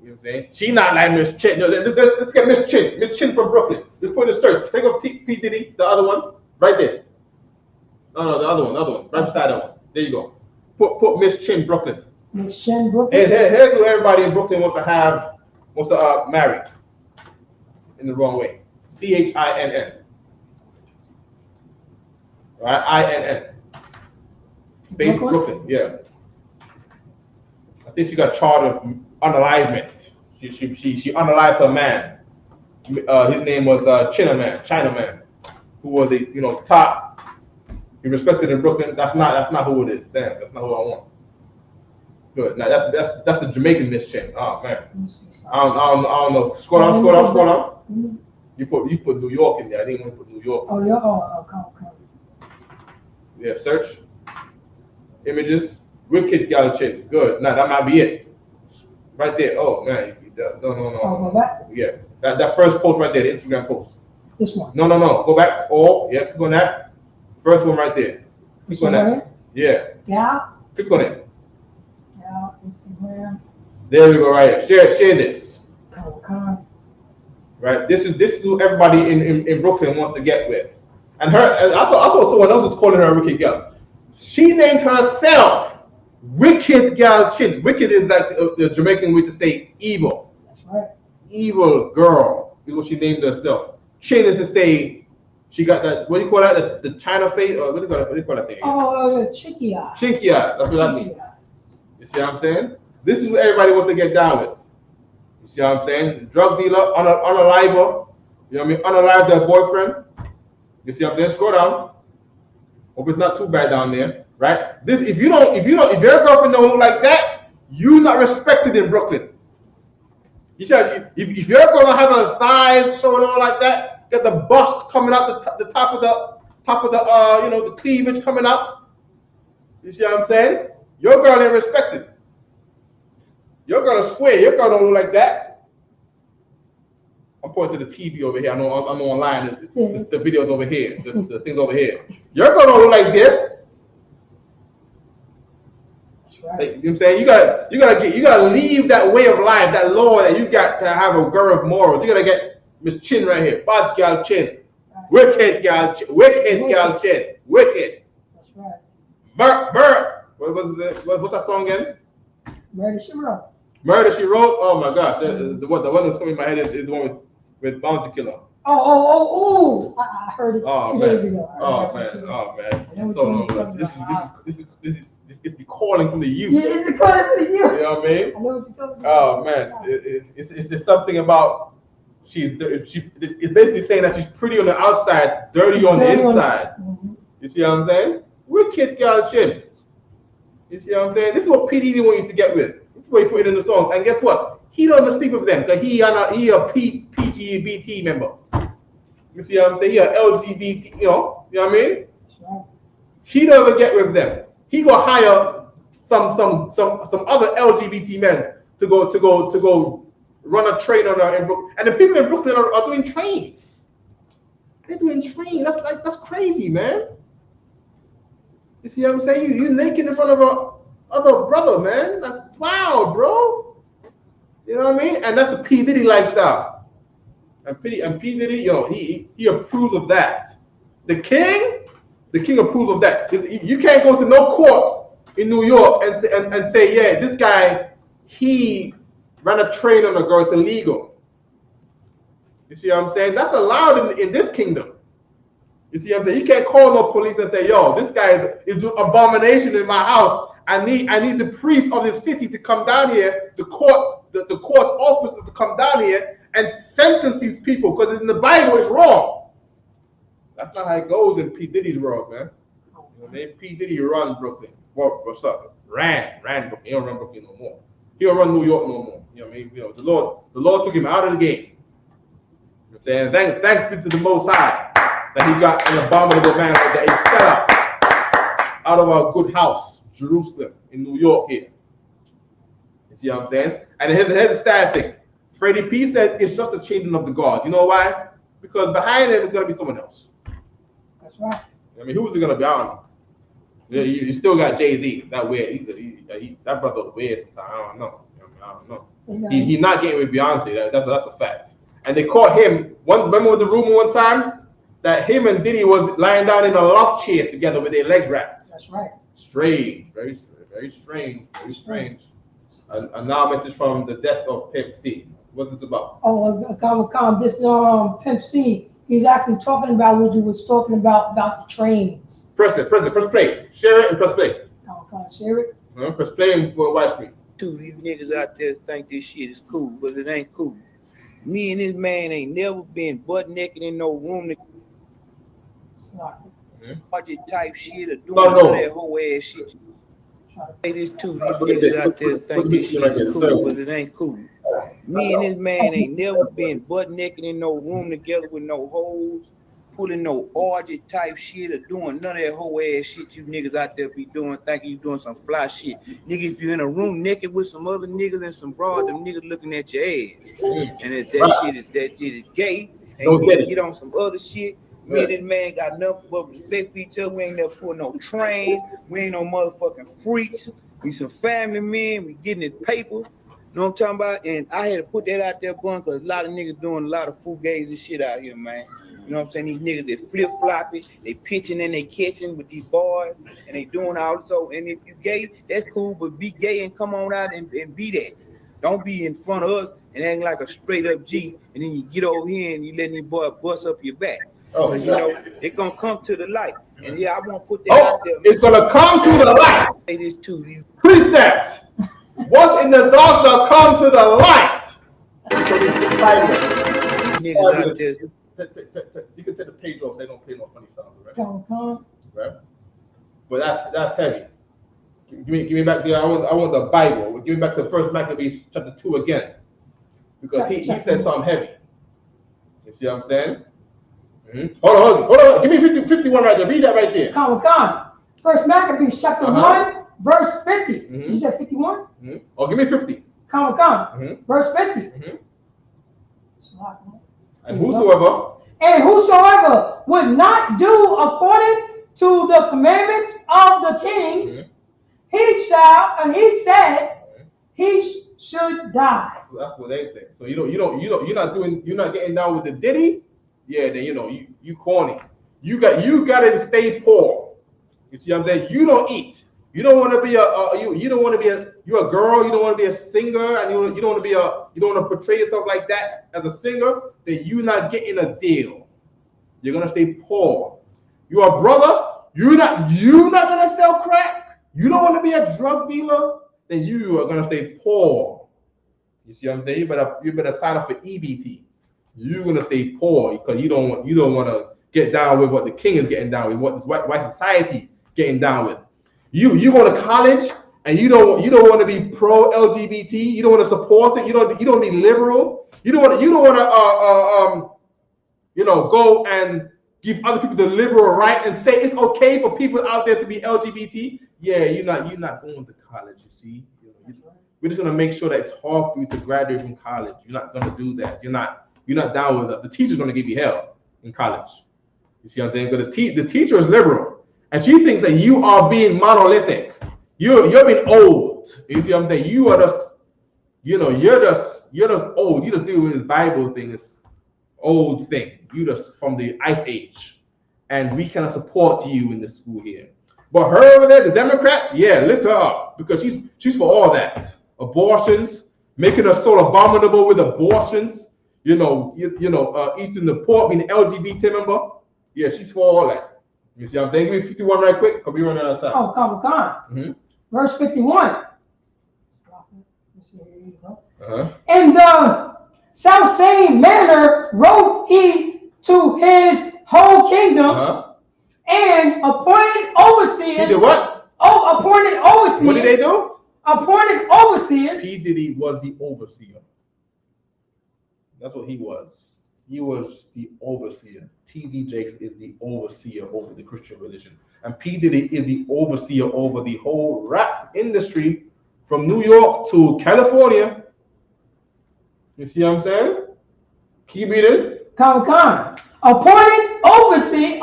You know what I'm saying? She not like Miss Chin. No, let's get Miss Chin. Miss Chin from Brooklyn. Let's put in the search. Take off P Diddy, the other one, right there. No, the other one, right beside that one. There you go. Put Miss Chin Brooklyn. Miss Chin Brooklyn. Here's who everybody in Brooklyn wants to marry in the wrong way. CHINN. Right? INN. Space Brooklyn. Yeah. I think she got charged of unalivement. She unalived her man. His name was Chinaman. who was a top. He respected in Brooklyn. That's not who it is. Damn, that's not who I want. Good. Now that's the Jamaican Miss Chin. Oh man. I don't know. Scroll down. You put New York in there. I didn't want to put New York. Oh yeah. Okay. Yeah. Search. Images. Wicked gal chin. Good. Now that might be it. Right there. Oh man. No. Oh, go back. Yeah. That first post right there. The Instagram post. This one. No. Go back. Oh yeah. Click on that. First one right there. Click on that. Yeah. Yeah. Click on it. Yeah. Instagram. There we go. Right here. Share this. Okay. Right. This is who everybody in Brooklyn wants to get with. And I thought someone else was calling her a wicked girl. She named herself Wicked Gal Chin. Wicked is like the Jamaican way to say evil. That's right. Evil girl is what she named herself. Chin is to say she got that, what do you call that? The China face? Or what do you call that thing? Oh, chinky eye. Chinky eye. That's what that means. You see what I'm saying? This is what everybody wants to get down with. You see what I'm saying? Drug dealer, unaliver. You know what I mean? Unalive their boyfriend. You see what I'm saying? Scroll down. Hope it's not too bad down there, right? This, if your girlfriend don't look like that, you're not respected in Brooklyn. You see, if you're gonna have her thighs showing all like that, get the bust coming out the top of the cleavage coming out. You see what I'm saying? Your girl ain't respected. Your girl is square. Your girl don't look like that. I'm pointing to the TV over here. I know online. The videos over here. The things over here. Your girl don't look like this. That's right. You know what I'm saying? You gotta leave that way of life, that law that you got to have a girl of morals. You gotta get Miss Chin right here. Bad gal Chin. Wicked gal Chin. Wicked gal Chin. Wicked. That's right. What's that song again? Murder, She Wrote. Murder, She Wrote. Oh my gosh, the one that's coming in my head is the one with Bounty Killer. Oh! I heard it 2 days ago. Oh man, so long. This is the calling from the youth. Yeah, it's the calling from the youth. You know what I mean? I know what you're talking about. Oh man, it's something about it's basically saying that she's pretty on the outside, dirty on the inside. Mm-hmm. You see what I'm saying? Wicked gal Chin. You see what I'm saying? This is what P. Diddy want you to get with. This is what he put it in the songs. And guess what? He don't sleep with them because he a PGBT member. You see what I'm saying? He a LGBT, you know what I mean? Right. He don't ever get with them. He go hire some other LGBT men to go run a train on her in Brooklyn. And the people in Brooklyn are doing trains. They're doing trains. That's crazy, man. You see what I'm saying? You naked in front of a other brother, man. That's wild, bro. You know what I mean? And that's the P. Diddy lifestyle. And P. Diddy, he approves of that. The king approves of that. You can't go to no court in New York and say, yeah, this guy, he ran a train on a girl. It's illegal. You see what I'm saying? That's allowed in this kingdom. You see what I'm saying? You can't call no police and say, yo, this guy is doing abomination in my house. I need the priest of the city to come down here, the court officers to come down here and sentence these people because it's in the Bible, it's wrong. That's not how it goes in P. Diddy's world, man. You know, P. Diddy run Brooklyn. What's up? Ran Brooklyn. He don't run Brooklyn no more. He don't run New York no more. You know what I mean? The Lord took him out of the game. You know what I'm saying? Thanks be to the Most High that he got an abominable man that he set out of our good house, Jerusalem, in New York here. You see what I'm saying? And here's the sad thing. Freddie P said it's just a changing of the guard. You know why? Because behind him is going to be someone else. That's right. I mean, who's it going to be? I don't know. You still got Jay-Z. That weird. That brother weird sometimes. I don't know. He's not getting with Beyonce. That's a fact. And they caught him. Remember the rumor one time that him and Diddy was lying down in a loft chair together with their legs wrapped. That's right. Strange. Very strange. Very strange. And now a message from the desk of Pimp C. What's this about? Oh, this Pimp C. He was actually talking about what you was talking about the trains. Press play. Share it and press play. Oh, can I share it? Press play and for a white screen. Two of these niggas out there think this shit is cool, but it ain't cool. Me and this man ain't never been butt naked in no room. Budget type shit or doing No, none of no. that whole ass shit. Say this too, these niggas out there think this shit is cool, but it ain't cool. Me and this man ain't never been butt naked in no room together with no hoes, pulling no orgy type shit or doing none of that whole ass shit you niggas out there be doing, thinking you doing some fly shit. Nigga, if you're in a room naked with some other niggas and some broad, them niggas looking at your ass. And if that shit is gay, and you wanna get on some other shit, me and this man got nothing but respect for each other. We ain't never put no train. We ain't no motherfucking freaks. We some family men. We getting it paper. You know what I'm talking about? And I had to put that out there, bun, because a lot of niggas doing a lot of fugazi shit out here, man. You know what I'm saying? These niggas, they flip-floppy, they pitching and they catching with these boys, and they doing all so. And if you gay, that's cool, but be gay and come on out and be that. Don't be in front of us and acting like a straight-up G, and then you get over here and you letting these boys bust up your back. But you know, it's gonna come to the light. And yeah, I want to put that out there. It's gonna come to the light. Say this too. You Precept. What's in the dark shall come to the light. niggas out there. You can take the page off so they don't play no funny sounds, right? Come. Right? But that's heavy. Give me back there. I want the Bible. Give me back to 1 Maccabees chapter 2 again. Because he said something heavy. You see what I'm saying? Mm-hmm. Hold on. Give me 51 right there. Read that right there. Come. 1 Maccabees chapter 1, verse 50. Mm-hmm. You said 51? Mm-hmm. Oh, give me 50. Come. Mm-hmm. Verse 50. Mm-hmm. And whosoever would not do according to the commandments of the king, mm-hmm. he said he should die. That's what they say. So you're not getting down with the Diddy. Yeah, then you corny. You got to stay poor. You see what I'm saying? You don't eat. You don't want to be you're a girl. You don't want to be a singer, and you don't want to portray yourself like that as a singer. Then you're not getting a deal. You're gonna stay poor. You're a brother. You're not gonna sell crack. You don't want to be a drug dealer. Then you are gonna stay poor. You see what I'm saying? You better sign up for EBT. You're gonna stay poor because you don't want to get down with what the king is getting down with, what this white society getting down with. You go to college and you don't want to be pro LGBT. You don't want to support it. You don't be liberal. You don't want to go and give other people the liberal right and say it's okay for people out there to be LGBT. Yeah, you're not going to college. You see, we're just gonna make sure that it's hard for you to graduate from college. You're not gonna do that. You're not down with it. The teacher's gonna give you hell in college. You see what I'm saying? But the teacher is liberal, and she thinks that you are being monolithic. You're being old. You see what I'm saying? You are just, you're just old. You just deal with this Bible thing, this old thing. You just from the Ice Age, and we cannot support you in the school here. But her over there, the Democrats, yeah, lift her up because she's for all that. Abortions, making us so abominable with abortions. Eating the pork, being an LGBT member. Yeah, she's for all that. You see what I'm saying? Give me 51 right quick, because we're running out of time. Oh, come. Mm-hmm. Verse 51. In the self same manner wrote he to his whole kingdom and appointed overseers. He did what? Oh, appointed overseers. What did they do? Appointed overseers. P. Diddy was the overseer. That's what he was. He was the overseer. T.D. Jakes is the overseer over the Christian religion. And P. Diddy is the overseer over the whole rap industry from New York to California. You see what I'm saying? Keep reading. Come. Appointed overseers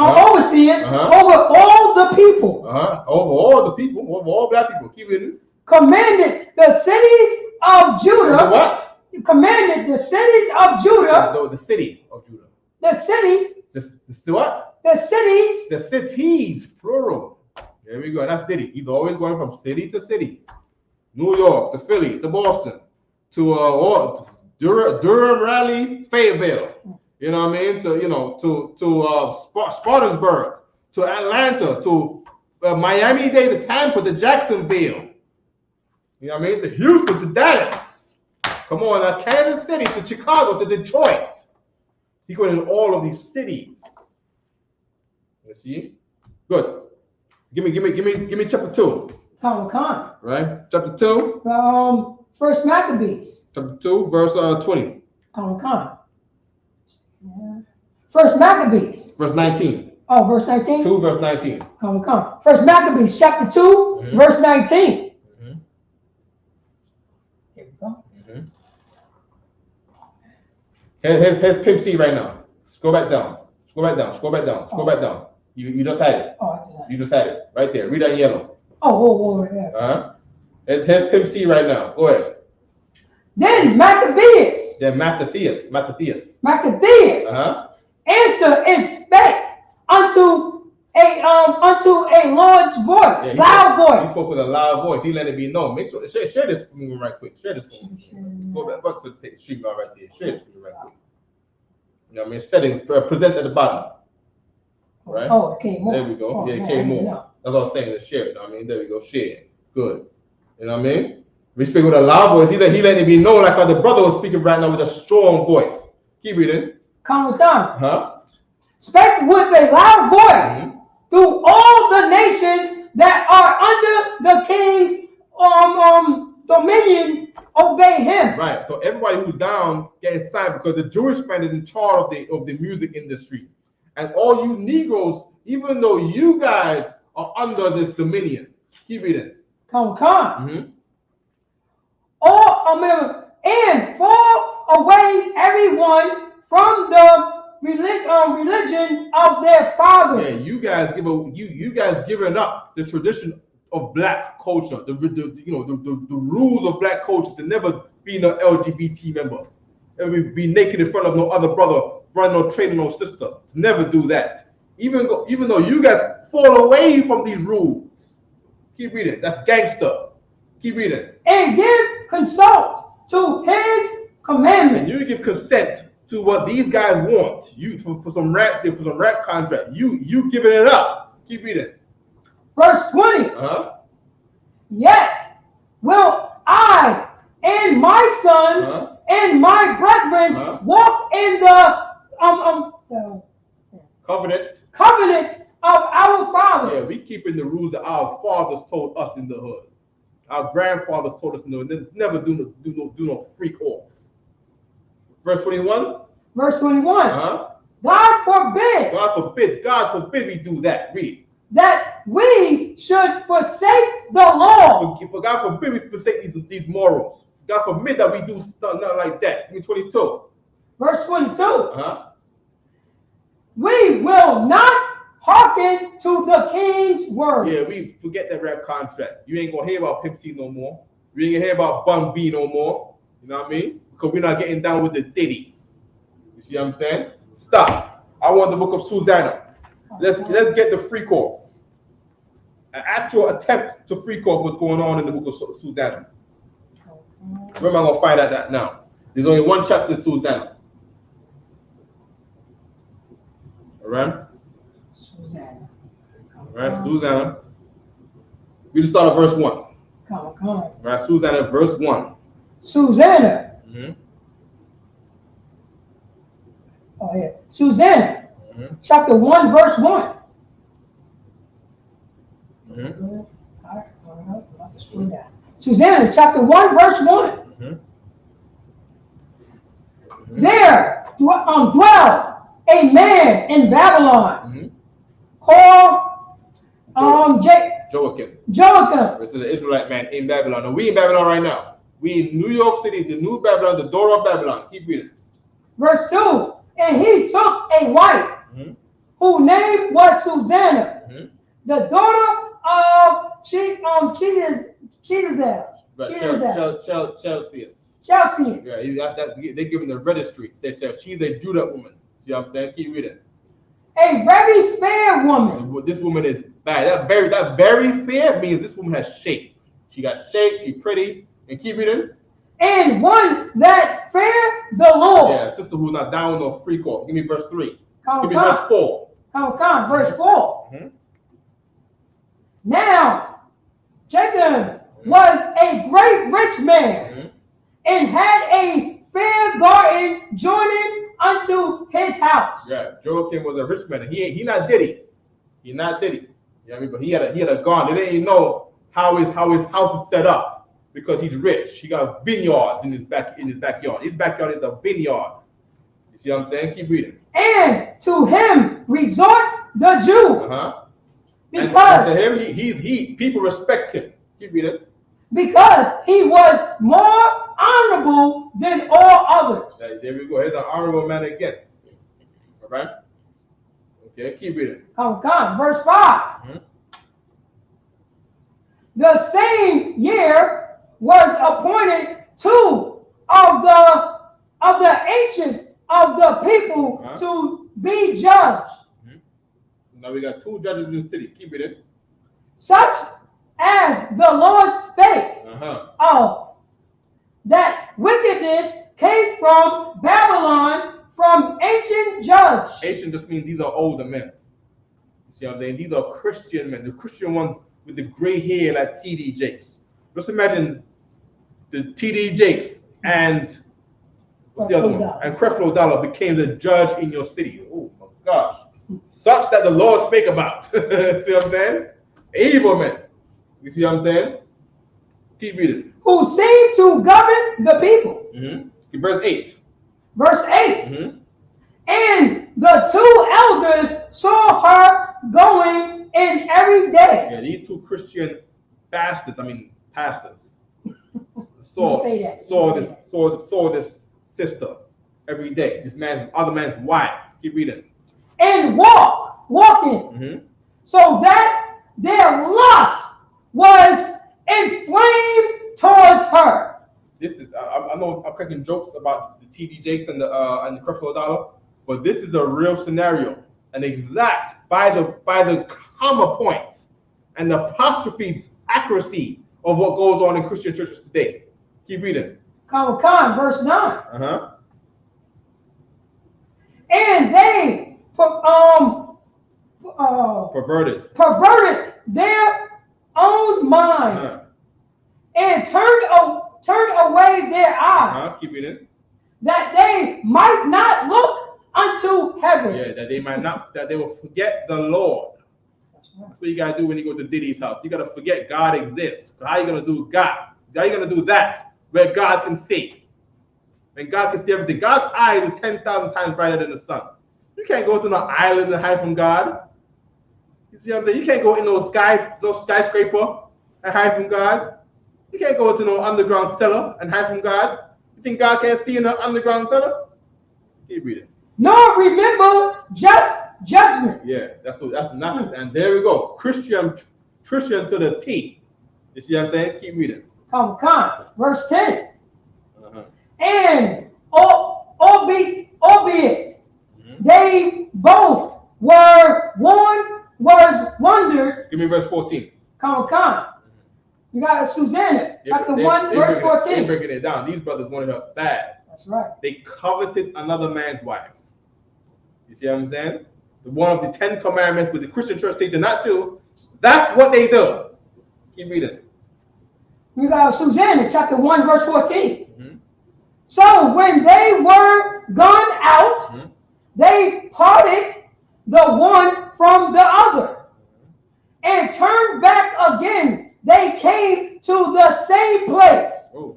over all the people. Over all the people, over all black people. Keep reading. Commanded the cities of Judah. The what? Commanded the cities of Judah. No, the city of Judah. The city. The what? The cities. The cities, plural. There we go. That's Diddy. He's always going from city to city. New York to Philly to Boston to Durham, Raleigh, Fayetteville. You know what I mean? To Spartansburg, to Atlanta, to Miami-Dade, to Tampa, to Jacksonville. You know what I mean? To Houston, to Dallas. Come on, now Kansas City, to Chicago, to Detroit. He going in all of these cities. Let's see. Good. Give me chapter 2. Khan. Right? Chapter 2. First Maccabees. Chapter 2, verse 20. Khan. Yeah. First Maccabees. Verse 19. Oh, verse 19? 2, verse 19. Khan. First Maccabees, chapter 2, verse 19. Here we go. Here's Pimp C right now. Scroll back down. You just had it. Oh, I just had it. You just had it. Right there. Read that in yellow. Oh, yeah. Uh-huh. Here's Pimp C right now. Go ahead. Then Maccabees. Then Mattathias. Uh-huh. Answer and spake unto a Lord's voice, Yeah, loud voice. He spoke with a loud voice. He let it be known. Make sure share this for me right quick. Share this for me. Go back to the stream right there. Share this for me right quick. You know what I mean? Settings present at the bottom. Right? Oh, it came more. There we go. Oh, yeah, it came more. That's what I was saying. To share it. I mean, there we go. Share it. Good. You know what I mean? We speak with a loud voice. He let it be known like how the brother was speaking right now with a strong voice. Keep reading. Come with time. Huh? Spake with a loud voice through all the nations that are under the king's dominion, obey him. Right. So everybody who's down get inside because the Jewish man is in charge of the music industry, and all you Negroes, even though you guys are under this dominion. Keep reading. Come. And fall away everyone from the religion of their fathers. Yeah, you guys giving up the tradition of black culture, the rules of black culture to never be no LGBT member, and be naked in front of no other brother, run no train no sister. To never do that. Even though you guys fall away from these rules. Keep reading. That's gangster. Keep reading. And give consult to his commandments. And you give consent to what these guys want. You for some rap contract. You giving it up. Keep reading. Verse 20. Yet will I and my sons and my brethren walk in the covenant of our father. Yeah, we keeping the rules that our fathers told us in the hood. Our grandfathers told us never do no freak off. Verse 21. Verse 21. God forbid. God forbid we do that. Read. That we should forsake the law. For God forbid we forsake these morals. God forbid that we do nothing like that. Give me 22. Verse 22. We will not hearken to the king's word. Yeah, we forget that rap contract. You ain't gonna hear about Pimp C no more. You ain't gonna hear about Bun B no more. You know what I mean? Because we're not getting down with the ditties. You see what I'm saying? Stop. I want the book of Susanna. Let's get the freak off. An actual attempt to freak off what's going on in the book of Susanna. Where am I gonna find out that now? There's only one chapter in Susanna. Alright? Susanna. Alright, Susanna. We just start at verse 1. Come on. Right, Susanna, verse 1. Susanna. Oh yeah. Susanna. Chapter 1, verse 1. Susanna, chapter 1, verse 1. There dwelled a man in Babylon called Joachim. Joachim. This is an Israelite man in Babylon. And we in Babylon right now. We in New York City, the new Babylon, the door of Babylon. Keep reading. Verse 2. And he took a wife whose name was Susanna, the daughter of Chelcias. Chelcias. Yeah, they're giving the registries. They said she's a Judah woman. See what I'm saying? Keep reading. A very fair woman. This woman is bad. That very fair means this woman has shape. She got shape. She's pretty. And keep reading. And one that fear the Lord. Yeah, sister who's not down with no freak off. Give me verse 3. Give me verse 4. Verse 4. Now, Jacob was a great rich man and had a fair garden joining unto his house. Yeah, Joachim was a rich man. He not Diddy. He not Diddy. You know what I mean? But he had a garden. They didn't even know how his house is set up because he's rich. He got vineyards in his backyard. His backyard is a vineyard. You see what I'm saying? Keep reading. And to him resort the Jews. Because and to him, he people respect him. Keep reading. Because he was more honorable than all others. There we go. Here's an honorable man again. All right. Okay, keep reading. Come. Verse 5. The same year was appointed two of the ancient of the people to be judged. Now we got two judges in the city. Keep reading. Such as the Lord spake of, that wickedness came from Babylon, from ancient judge. Ancient just means these are older men. You see what I'm saying? These are Christian men, the Christian ones with the gray hair like T.D. Jakes. Just imagine the T.D. Jakes and what's the other one? And Creflo Dollar became the judge in your city. Oh my gosh. Such that the Lord spake about. See what I'm saying? Evil men. You see what I'm saying? Keep reading. Who seemed to govern the people. Verse 8. Verse 8. And the two elders saw her going in every day. Yeah, these two Christian pastors saw this sister every day. This other man's wife. Keep reading. And walking. So that their lust was inflamed towards her. This is I know I'm cracking jokes about the T.D. Jakes and the Creflo Dollar, but this is a real scenario, an exact by the comma points and the apostrophes accuracy of what goes on in Christian churches today. Keep reading. Verse 9. And they perverted their own mind and turned away their eyes, keep reading. That they might not look unto heaven. Yeah, that they will forget the Lord. That's what you gotta do when you go to Diddy's house. You gotta forget God exists. How are you gonna do God? How are you gonna do that where God can see? When God can see everything. God's eyes is 10,000 times brighter than the sun. You can't go to no island and hide from God. You see what I'm saying? You can't go in those skyscraper and hide from God. You can't go to no underground cellar and hide from God. You think God can't see in the underground cellar? Keep reading. Nor remember just judgment. Yeah, that's and there we go. Christian to the T. You see what I'm saying? Keep reading. Verse 10. And albeit they both were wondered. Give me verse 14. You got Susanna, chapter 1, verse 14. They're breaking it down. These brothers wanted her bad. That's right. They coveted another man's wife. You see what I'm saying? One of the 10 commandments with the Christian church they did not do. That's what they do. Keep reading. You got Susanna, chapter 1, verse 14. So when they were gone out, they parted the one from the other and turned back again. They came to the same place. Oh,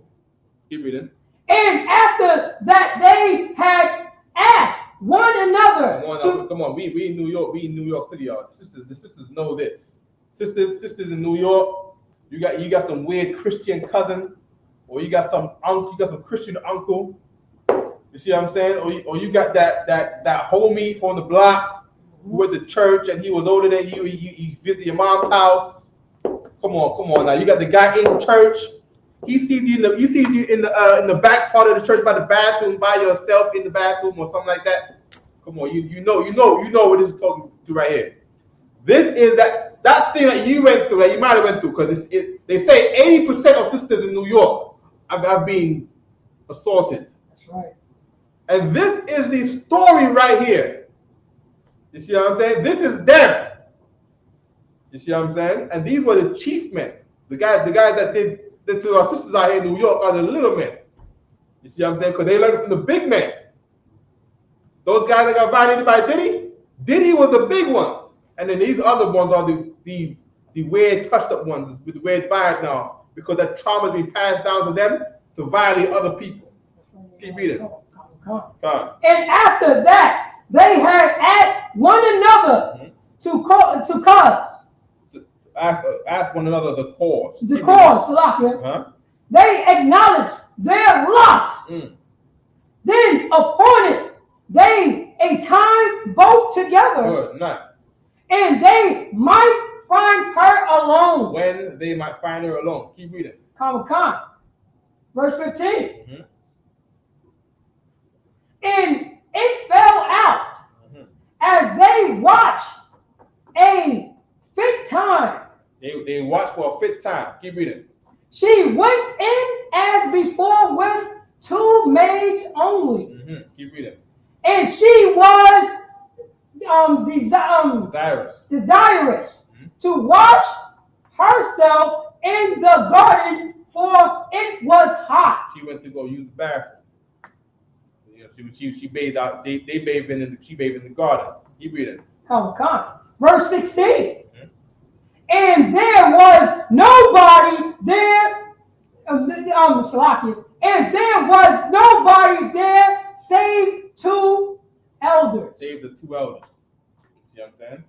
keep reading. And after that, they had asked one another. Come on. We in New York. We in New York City, y'all. The sisters know this. Sisters in New York. You got some weird Christian cousin, or you got some uncle. You got some Christian uncle. You see what I'm saying? Or you got that homie from the block who went to church and he was older than you. He visit your mom's house. Come on now. You got the guy in church. He sees you in the back part of the church by the bathroom by yourself in the bathroom or something like that. Come on, you know what this is talking to right here. This is that thing that you went through, that you might have went through, because they say 80% of sisters in New York have been assaulted. That's right. And this is the story right here. You see what I'm saying? This is them. You see what I'm saying? And these were the chief men. The guys that did to our sisters out here in New York are the little men. You see what I'm saying? Because they learned from the big men. Those guys that got violated by Diddy was the big one. And then these other ones are the weird touched up ones with the weird vibe now because that trauma has been passed down to them to violate other people. Keep reading. And after that, they had asked one another to cause. Ask one another the cause. The cause, Salakia. They acknowledged their loss. Then appointed they a time both together. And they might find her alone. When they might find her alone. Keep reading. Verse 15. And it fell out as they watched a fit time. They watched for a fit time. Keep reading. She went in as before with 2 maids only. Keep reading. And she was desirous to wash herself in the garden, for it was hot. She went to go use the bathroom. She bathed out. They bathed in she bathed in the garden. Keep reading. Verse 16. And there was nobody there. Salakia. And there was nobody there save 2 elders. Save the 2 elders. See what I'm saying?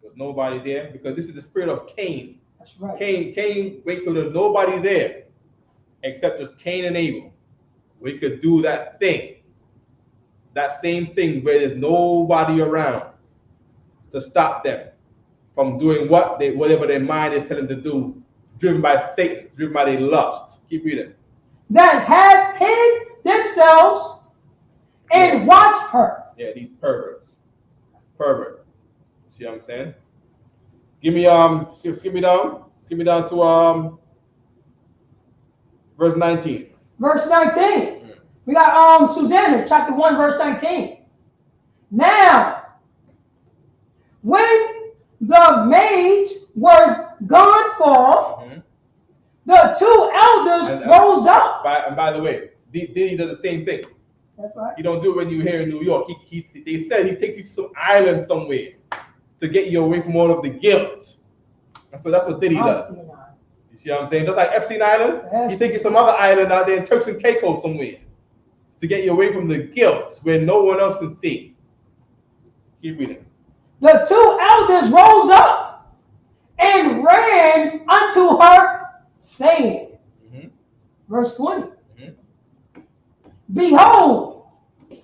There's nobody there because this is the spirit of Cain. That's right. Cain, wait till there's nobody there except just Cain and Abel. We could do that thing. That same thing where there's nobody around to stop them from doing whatever their mind is telling them to do, driven by Satan, driven by their lust. Keep reading. That had hid themselves and watched her. Yeah, these perverts. See what I'm saying? Give me skip me down to verse 19. Verse 19. We got Susanna, chapter 1, verse 19. Now, when the maids was gone forth, the 2 elders rose up. By the way, Diddy does the same thing. That's right. He don't do it when you're here in New York. They said he takes you to some island somewhere to get you away from all of the guilt. That's what Diddy does. You see what I'm saying? Just like Epstein Island, he takes you some other island out there in Turks and Caicos somewhere to get you away from the guilt where no one else can see. Keep reading. The 2 elders rose up and ran unto her, saying, verse 20, Behold,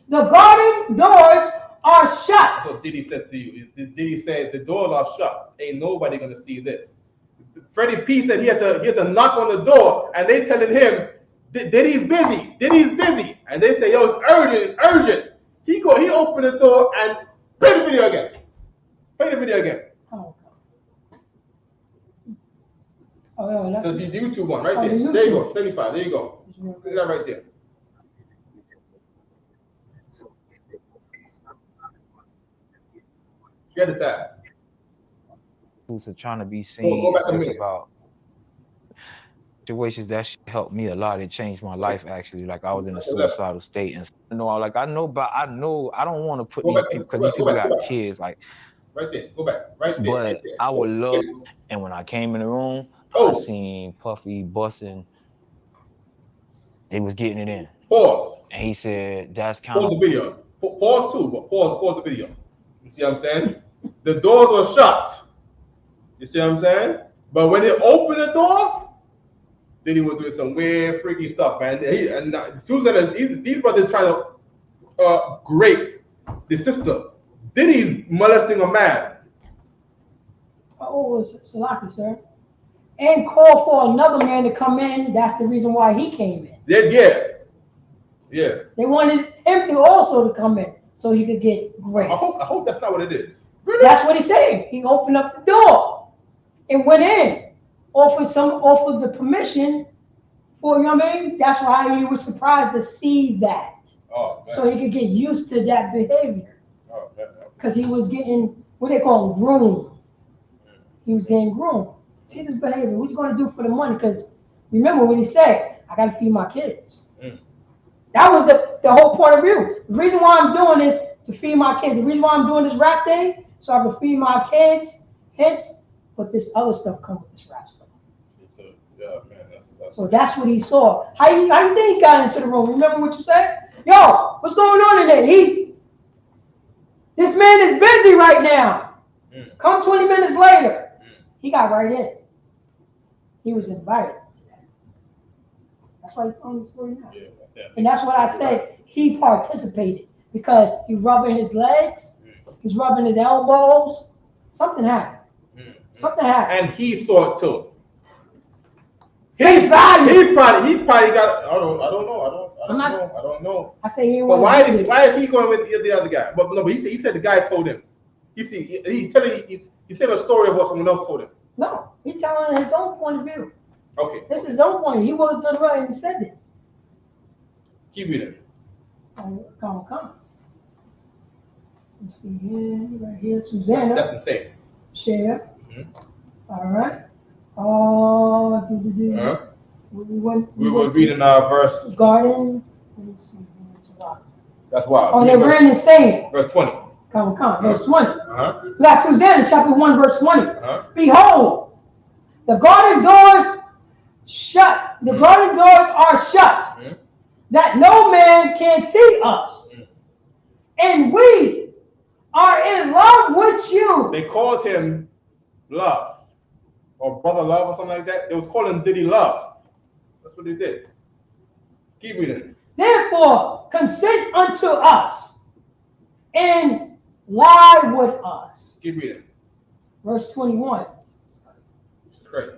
the garden doors are shut. That's what Diddy said to you. Diddy said the doors are shut. Ain't nobody gonna see this. Freddie P said he had to knock on the door, and they telling him Diddy's busy. And they say, yo, it's urgent. He opened the door and play the video again. The YouTube one right there. There you go, 75. There you go. Look at that right there. Get the tab. Trying to be seen just about situations that helped me a lot. It changed my life actually. Like I was in a suicidal state, and I don't want to put these people because these people got kids. Like right there, go back, right there. But right there. I would love. And when I came in the room, I seen Puffy busting. They was getting it in. Pause. And he said, "That's kind of the video. Pause too, but pause the video. You see what I'm saying? The doors were shut. You see what I'm saying? But when they opened the doors, then he was doing some weird, freaky stuff, man. Susan, these brothers trying to grape the sister. Then he's molesting a man. Oh, Salaki, sir. And called for another man to come in. That's the reason why he came in. Yeah. They wanted him to also come in so he could get grape. I hope that's not what it is. Really? That's what he's saying. He opened up the door and went in, offered the permission for, you know what I mean? That's why he was surprised to see that. Oh, man. So he could get used to that behavior. Oh, man. Because he was getting, what they call groomed. He was getting groomed. See this behavior. What you going to do for the money? Because remember what he said, I got to feed my kids. That was the whole point of view. The reason why I'm doing this to feed my kids. The reason why I'm doing this rap thing so I can feed my kids. Hence, but this other stuff come with this rap stuff. Yeah, man, that's So that's what he saw. How you think he got into the room? Remember what you said? Yo, what's going on in there? This man is busy right now. Come 20 minutes later. He got right in. He was invited to that. That's why he's telling the story now. Yeah. And that's what I said. He participated because he's rubbing his legs, he's rubbing his elbows. Something happened. Something happened. And he saw it too. Face value. He probably got. I don't know. I say he. But why is he going with the other guy? But no, but he said the guy told him. He's telling a story of what someone else told him. No, he's telling his own point of view. Okay. This is his own point. He was on the right and said this. Keep reading. Come. Let's see here, right here, Susanna. That's insane. Share. All right. We were reading verse. Garden. Let me see. That's wild. Oh, they were insane. Verse 20. Come. Verse 20. We got Susanna, chapter 1, verse 20. Behold, the garden doors shut. The garden doors are shut, that no man can see us. And we are in love with you. They called him Love, or Brother Love, or something like that. They was calling Diddy Love. That's what they did. Keep reading. Therefore, consent unto us and lie with us. Keep reading. Verse 21. It's great.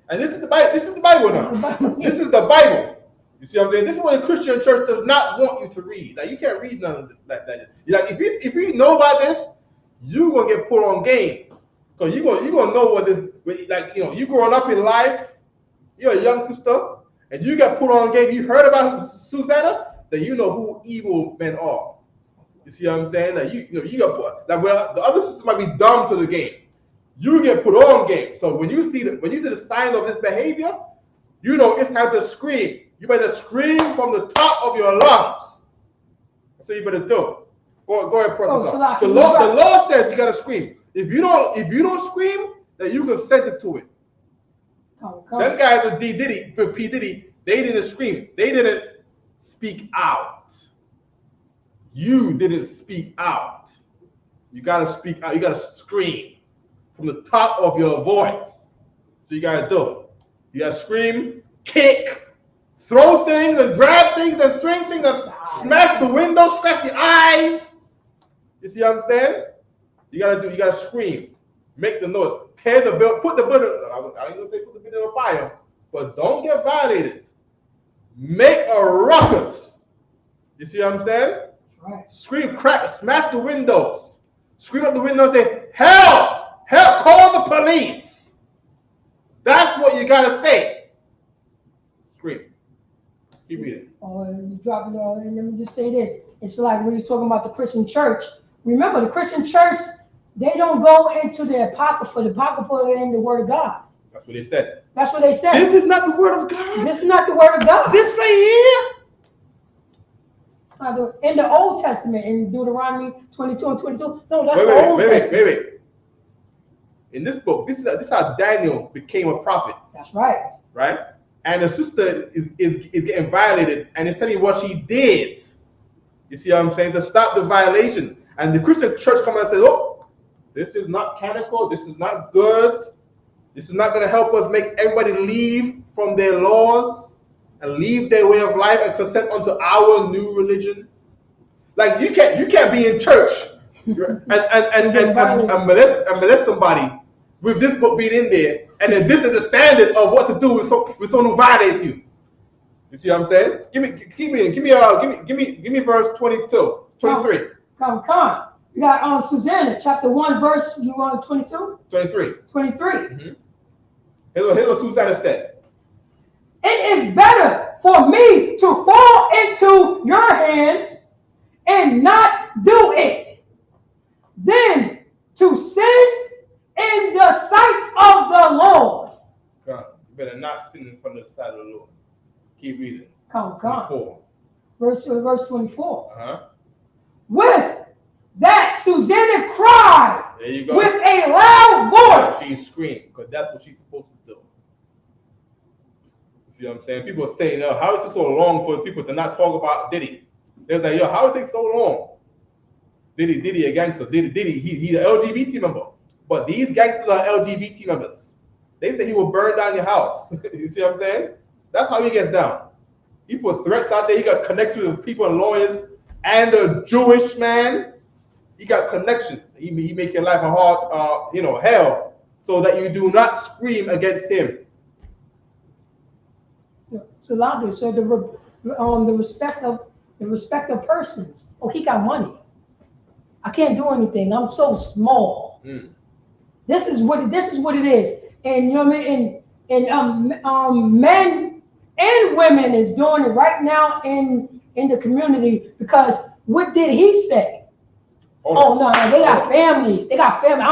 And this is the Bible. This is the Bible now. This is the Bible. You see what I'm saying? This is what the Christian church does not want you to read. Like, you can't read none of this. Like if you know about this, you're gonna get put on game. Because you're gonna know what this, like, you growing up in life, you're a young sister, and you get put on game. You heard about Susanna, then you know who evil men are. You see what I'm saying? Like you get put. Like, well, the other sisters might be dumb to the game. You get put on game. So when you see the signs of this behavior, you know it's time to scream. You better scream from the top of your lungs. That's what you better do. Go ahead, brother. The law says you gotta scream. If you don't scream, then you consent to it. Them guys with P. Diddy, they didn't scream. They didn't speak out. You didn't speak out. You gotta speak out. You gotta scream from the top of your voice. So you gotta do it. You gotta scream, kick, throw things and grab things and swing things and smash the window, scratch the eyes. You see what I'm saying? You gotta scream, make the noise, tear the building, put the building. I ain't gonna say put the building on fire, but don't get violated. Make a ruckus. You see what I'm saying? Right. Scream, crack, smash the windows. Scream out the window and say, help, help, call the police. That's what you gotta say. Scream. Keep reading. You dropping all, and let me just say this. It's like when you're talking about the Christian church. Remember, the Christian church, they don't go into the Apocrypha. The Apocrypha ain't the word of God. That's what they said. That's what they said. This is not the word of God. This is not the word of God. This right here. In the Old Testament, in Deuteronomy 22 and 22. No, that's the Old Testament. Wait. In this book, this is how Daniel became a prophet. That's right. Right? And the sister is getting violated, and it's telling you what she did. You see what I'm saying? To stop the violation. And the Christian church comes and says, oh, this is not canonical, this is not good, this is not going to help us make everybody leave from their laws and leave their way of life and consent unto our new religion. Like, you can't be in church and molest somebody with this book being in there, and then this is the standard of what to do with someone who violates you. You see what I'm saying? Give me verse 22, 23. Come. You got Susanna, chapter 1, verse, you want 22? 23. 23. Mm-hmm. Here's what Susanna said. It is better for me to fall into your hands and not do it than to sin in the sight of the Lord. God, you better not sin in front of the sight of the Lord. Keep reading. Come. 24. Verse 24. Uh-huh. With that let Susanna cry There you go. with a loud She voice. screamed because that's what she's supposed to do. You see what I'm saying? People are saying, how is it so long for people to not talk about Diddy? They're like, yo, how is it so long? Diddy a gangster. Diddy, he's an LGBT member. But these gangsters are LGBT members. They say he will burn down your house. You see what I'm saying? That's how he gets down. He put threats out there. He got connections with people and lawyers and a Jewish man. He got connections. He make your life a hard, hell, so that you do not scream against him. So loudly. So the respect of persons. Oh, he got money. I can't do anything. I'm so small. This is what it is. And you know what I mean? And men and women is doing it right now in the community, because what did he say? Oh no, they got families. They got family. I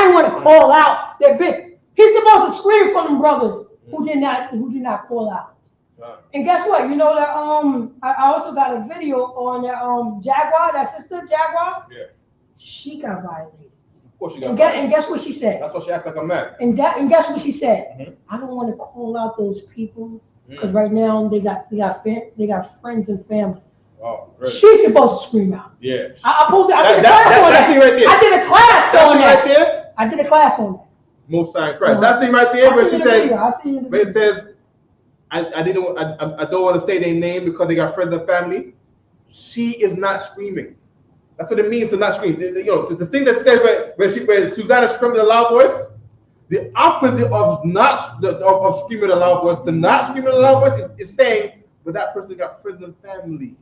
don't want to call out their big. He's supposed to scream for them brothers who did not call out. And guess what? You know that I also got a video on that Jaguar, that sister Jaguar. Yeah. She got violated. Of course she got violated. And guess what she said? That's why she acted like a man. And guess what she said? I don't want to call out those people because right now they got friends and family. Oh, great. She's supposed to scream out. Yeah. I did a class on that. Thing right there. I did a class on that. Right there. I did a class on that. Most sign Christ. That thing right there where she says, where it says, I don't want to say their name because they got friends and family. She is not screaming. That's what it means to not scream. The thing that said where Susanna screamed in a loud voice, the opposite of screaming in a loud voice, to not scream in a loud voice is saying, but that person got friends and families.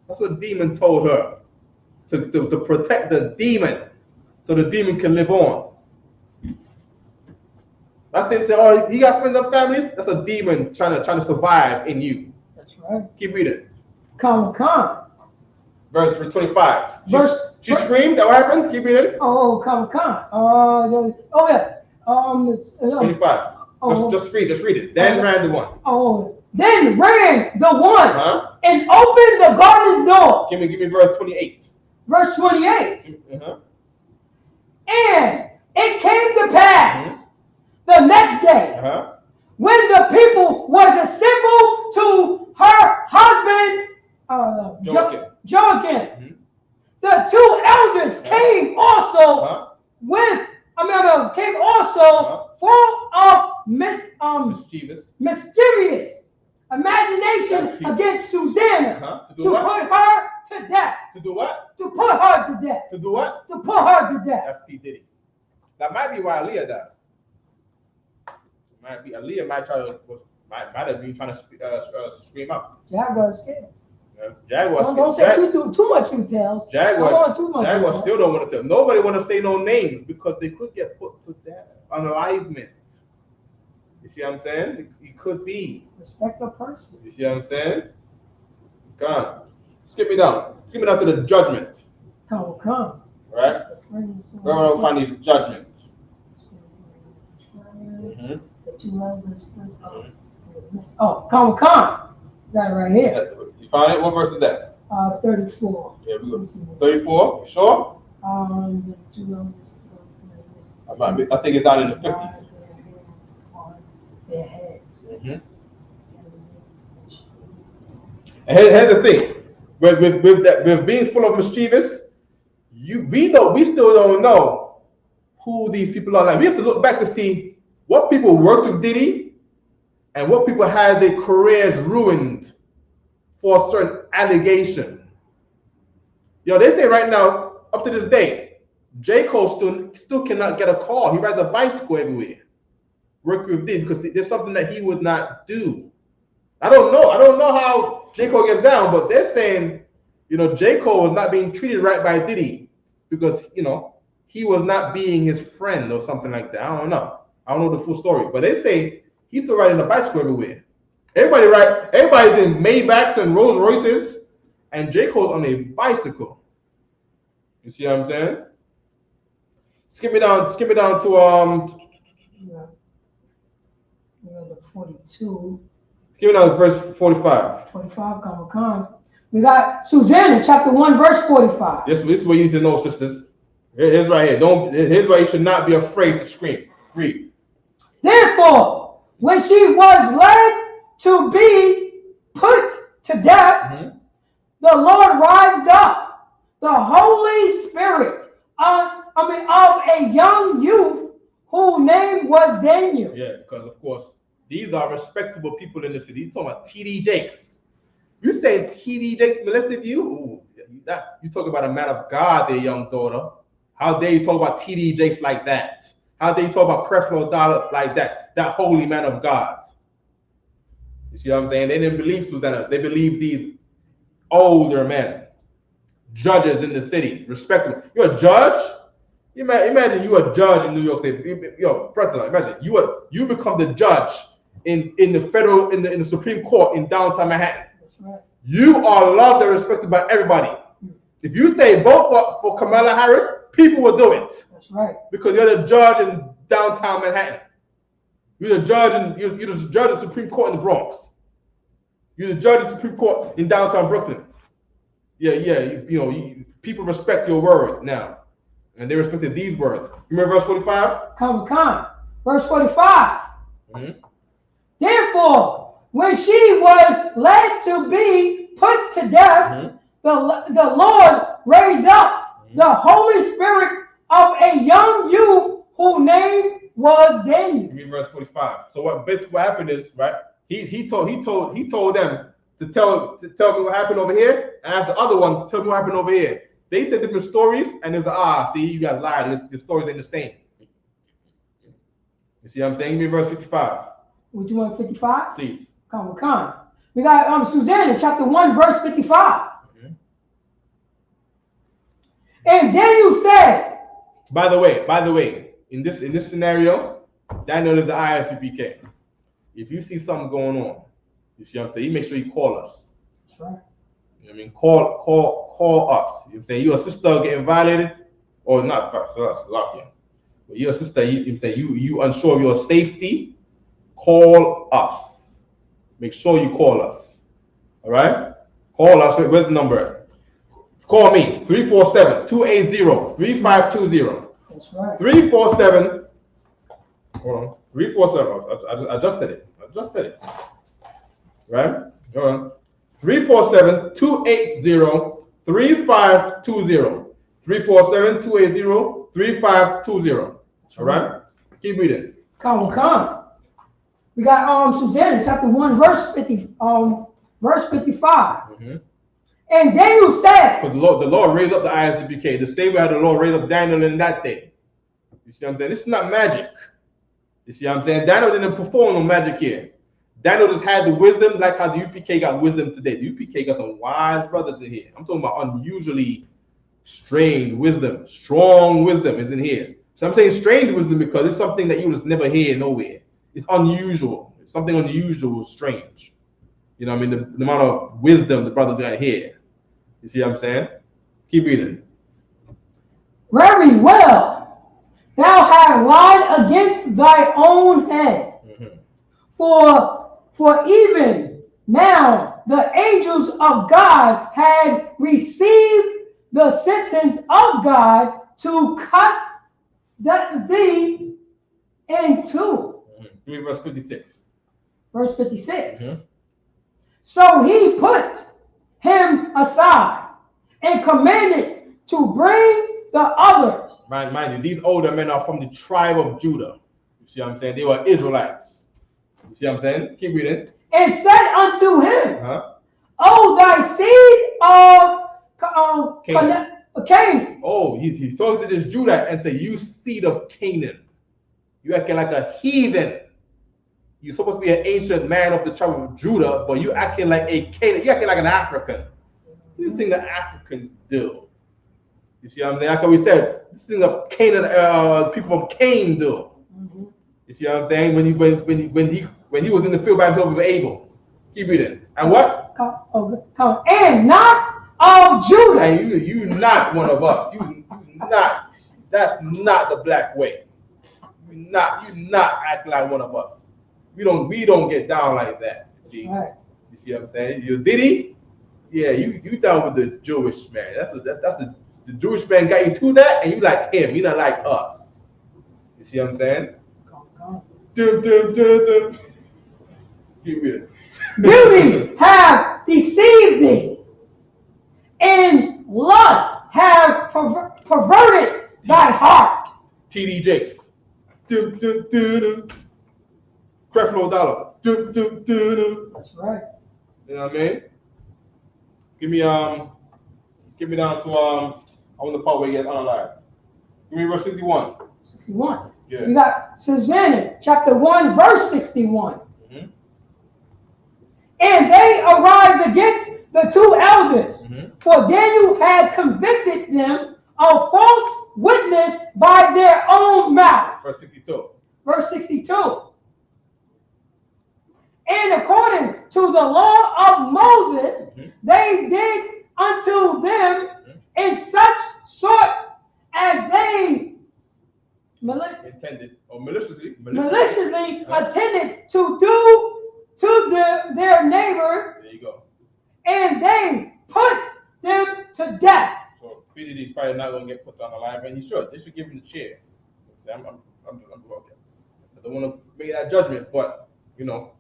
That's what demon told her, to protect the demon, so the demon can live on. That thing say, oh, he got friends and families. That's a demon trying to survive in you. That's right. Keep reading. Come. Verse 25. She screamed. That what happened? Keep reading. Come. Oh yeah. 25. Just read it. Then ran the one. Then ran the one and opened the garden's door. Give me verse 28. Verse 28. And it came to pass the next day, when the people was assembled to her husband Joachim, the two elders came also full of mischievous imagination against Susanna to put her to death. To do what? To put her to death. To do what? To put her to death. That's P. Diddy. That might be why Aaliyah died. Aaliyah might have been trying to scream up. Jaguar's scared. Jaguar. Don't say too much details. Jaguar still don't want to tell. Nobody want to say no names because they could get put to death, unalivement. You see what I'm saying? It could be. Respect the person. You see what I'm saying? Come on. Skip me down. Skip me down to the judgment. Come. Right? Where will I find these judgments? The two elders. Oh, come. Got it right here. You find it? What verse is that? 34. Yeah, we go. 34? Sure? The two elders. I think it's down in the 50s. Their heads. And here's the thing. With being full of mischievous, we still don't know who these people are. Like, we have to look back to see what people worked with Diddy and what people had their careers ruined for a certain allegation. They say right now, up to this day, J. Cole still cannot get a call. He rides a bicycle everywhere, working with Diddy, because there's something that he would not do. I don't know how J. Cole gets down, but they're saying, J. Cole was not being treated right by Diddy because, he was not being his friend or something like that. I don't know the full story, but they say he's still riding a bicycle everywhere. Everybody's in Maybachs and Rolls Royces, and J. Cole's on a bicycle. You see what I'm saying? Skip me down to the 42. Give me another verse 45. 45, come. We got Susanna, chapter 1, verse 45. This is what you need to know, sisters. Here's right here. Here's why you should not be afraid to scream. Read. Therefore, when she was led to be put to death, the Lord raised up the Holy Spirit of a young youth whose name was Daniel. Yeah, because of course, these are respectable people in the city. You're talking about T.D. Jakes. You say T.D. Jakes molested you? Ooh, you talk about a man of God, their young daughter. How dare you talk about T.D. Jakes like that? How dare you talk about Creflo Dollar like that? That holy man of God. You see what I'm saying? They didn't believe Susanna. They believed these older men, judges in the city, respectable. You're a judge? Imagine you're a judge in New York State. Yo, President, imagine you become the judge in the Supreme Court in downtown Manhattan. That's right. You are loved and respected by everybody. If you say vote for Kamala Harris, people will do it. That's right. Because you're the judge in downtown Manhattan. You're the judge you're the judge of the Supreme Court in the Bronx. You're the judge of the Supreme Court in downtown Brooklyn. People respect your word now. And they respected these words. Remember verse 45? Come. Verse 45. Therefore, when she was led to be put to death, the Lord raised up the Holy Spirit of a young youth whose name was Daniel. Read verse 45. So what happened is, right? He told them to tell me what happened over here, and ask the other one, tell me what happened over here. They said different stories, and there's see, you guys lied. The stories ain't the same. You see what I'm saying? Give me verse 55. Would you want 55? Please. Come. We got Susanna, chapter 1, verse 55. And Daniel said. By the way, in this scenario, Daniel is the Isupk. If you see something going on, you see what I'm saying, you make sure you call us. That's right. You know what I mean? Call us. You know what I'm saying? You're a sister getting violated, or not, so that's lucky. But you're a sister, you unsure of your safety, call us. Make sure you call us. All right? Call us. Where's the number? Call me, 347-280-3520. That's right. 347. Hold on. 347. I just said it. Right? Hold on. 347-280-3520. 347-280-3520. All right? Keep reading. Come. We got Susanna, chapter 1, verse 55. And Daniel said. For the Lord raised up the Isupk, the same way how the Lord raised up Daniel in that day. You see what I'm saying? This is not magic. You see what I'm saying? Daniel didn't perform no magic here. Daniel just had the wisdom, like how the UPK got wisdom today. The UPK got some wise brothers in here. I'm talking about unusually strange wisdom. Strong wisdom is in here. So I'm saying strange wisdom because it's something that you just never hear nowhere. It's unusual. It's something unusual, strange. You know what I mean? The amount of wisdom the brothers got here. You see what I'm saying? Keep reading. Very well. Thou hast lied against thy own head. For even now the angels of God had received the sentence of God to cut thee in two. Read verse 56. Verse 56. So he put him aside and commanded to bring the others. Mind you, these older men are from the tribe of Judah. You see what I'm saying? They were Israelites. You see what I'm saying? Keep reading. And said unto him, O thy seed of Canaan. Oh, he's talking to this Judah and say, you seed of Canaan. You acting like a heathen. You're supposed to be an ancient man of the tribe of Judah, but you acting like a Canaan. You acting like an African. This is the thing that Africans do. You see what I'm saying? Like we said, this thing that Canaan, people from Cain do. You see what I'm saying? When he was in the field by himself with Abel. Keep reading. And what? And not of Judah. And you not one of us. You not. That's not the black way. You not acting like one of us. We don't get down like that. You see? Right. You see what I'm saying? You Diddy, you down with the Jewish man. That's the Jewish man got you to that, and you like him. You not like us. You see what I'm saying? Dum. Keep reading. Beauty have deceived thee, and lust have perverted thy heart. TD Jakes. Dum. Creflo Dollar. Dum. That's right. You know what I mean? Skip me down to I want the part where you get online. Give me verse 61. 61. Yeah. You got Susanna, chapter 1, verse 61. Mm-hmm. And they arise against the two elders, for Daniel had convicted them of false witness by their own mouth. Verse 62. Verse 62. And according to the law of Moses, they did unto them in such sort as they intended or maliciously attended to do to their neighbor. There you go. And they put them to death. So PDD's probably not going to get put on the line, and he should. They should give him the chair. I'm okay. I don't want to make that judgment, but you know,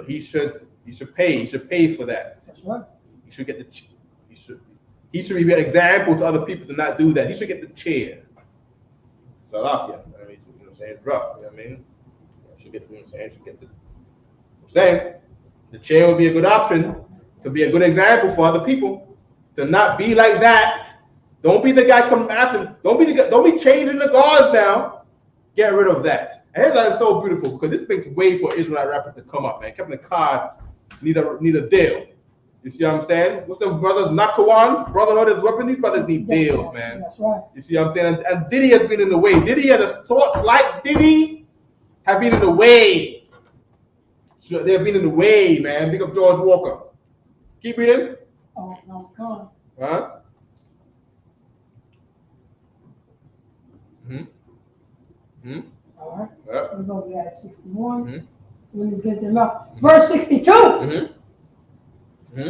he should pay. He should pay for that. That's right. He should get he should be an example to other people to not do that. He should get the chair. Salakia. I mean, you know what I'm saying? It's rough. You know what I mean? Should get, you know what I'm saying? Should get I'm saying the chair would be a good option to be a good example for other people to not be like that. Don't be the guy comes after. Don't be changing the guards now. Get rid of that. And here's why it's so beautiful, because this makes way for Israelite rappers to come up, man. Captain Card need a deal. You see what I'm saying? What's them brothers? Nakawan, Brotherhood is weapon. These brothers need deals, man. That's right. You see what I'm saying? And Diddy has been in the way. Diddy and the thoughts like Diddy have been in the way. They've been in the way, man. Big up George Walker. Keep reading. Oh, no, come on. Huh? All right. Yep. We're going to be at 61. When this gets him up. Verse 62.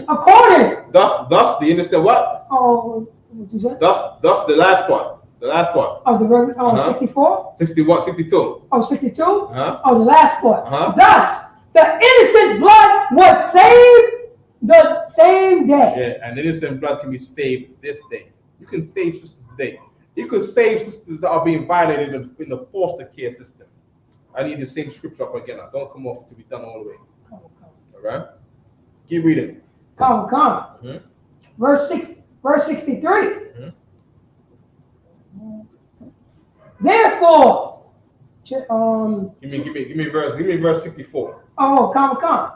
According. Thus the innocent what? Oh, what you say? Thus the last part. The last part. Oh, the 64? 61, 62. Oh, 62? Uh-huh. Oh, the last part. Uh-huh. Thus, the innocent blood was saved the same day. Yeah, and innocent blood can be saved this day. You can save sisters today. You could save sisters that are being violated in the foster care system. I need the same scripture up again. Don't come off to be done all the way. All right? Keep reading. Come. Verse 63. Therefore, give me verse 64. Oh, come.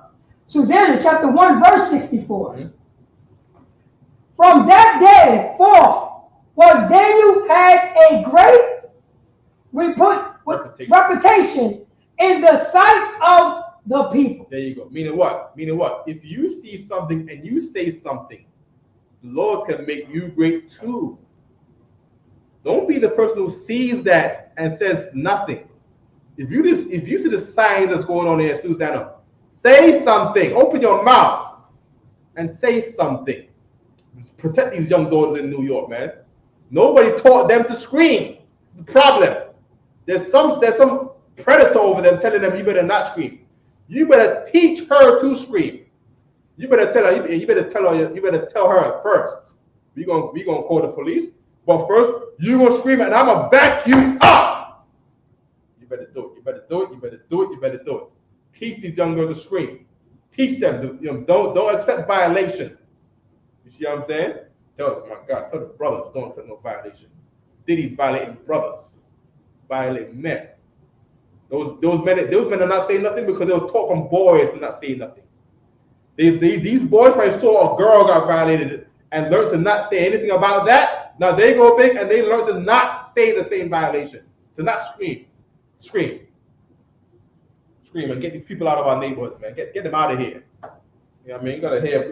Susanna, chapter 1, verse 64. From that day forth was Daniel had a great reputation in the sight of the people. There you go. Meaning what? If you see something and you say something, the Lord can make you great too. Don't be the person who sees that and says nothing. If you see the signs that's going on here, Susanna, say something. Open your mouth and say something. Protect these young daughters in New York, man. Nobody taught them to scream. The problem. There's some predator over them telling them you better not scream. You better teach her to scream. You better tell her. You better tell her first. We gonna call the police. But first, you gonna scream and I'm gonna back you up. You better do it. Teach these young girls to scream. Teach them to, don't accept violation. You see what I'm saying? Tell the brothers don't accept no violation. Diddy's violating brothers, violating men. Those men are not saying nothing because they were taught from boys to not say nothing. These boys probably saw a girl got violated and learned to not say anything about that. Now they go big and they learn to not say the same violation, to not scream and get these people out of our neighborhoods, man. Get them out of here. You know what I mean? You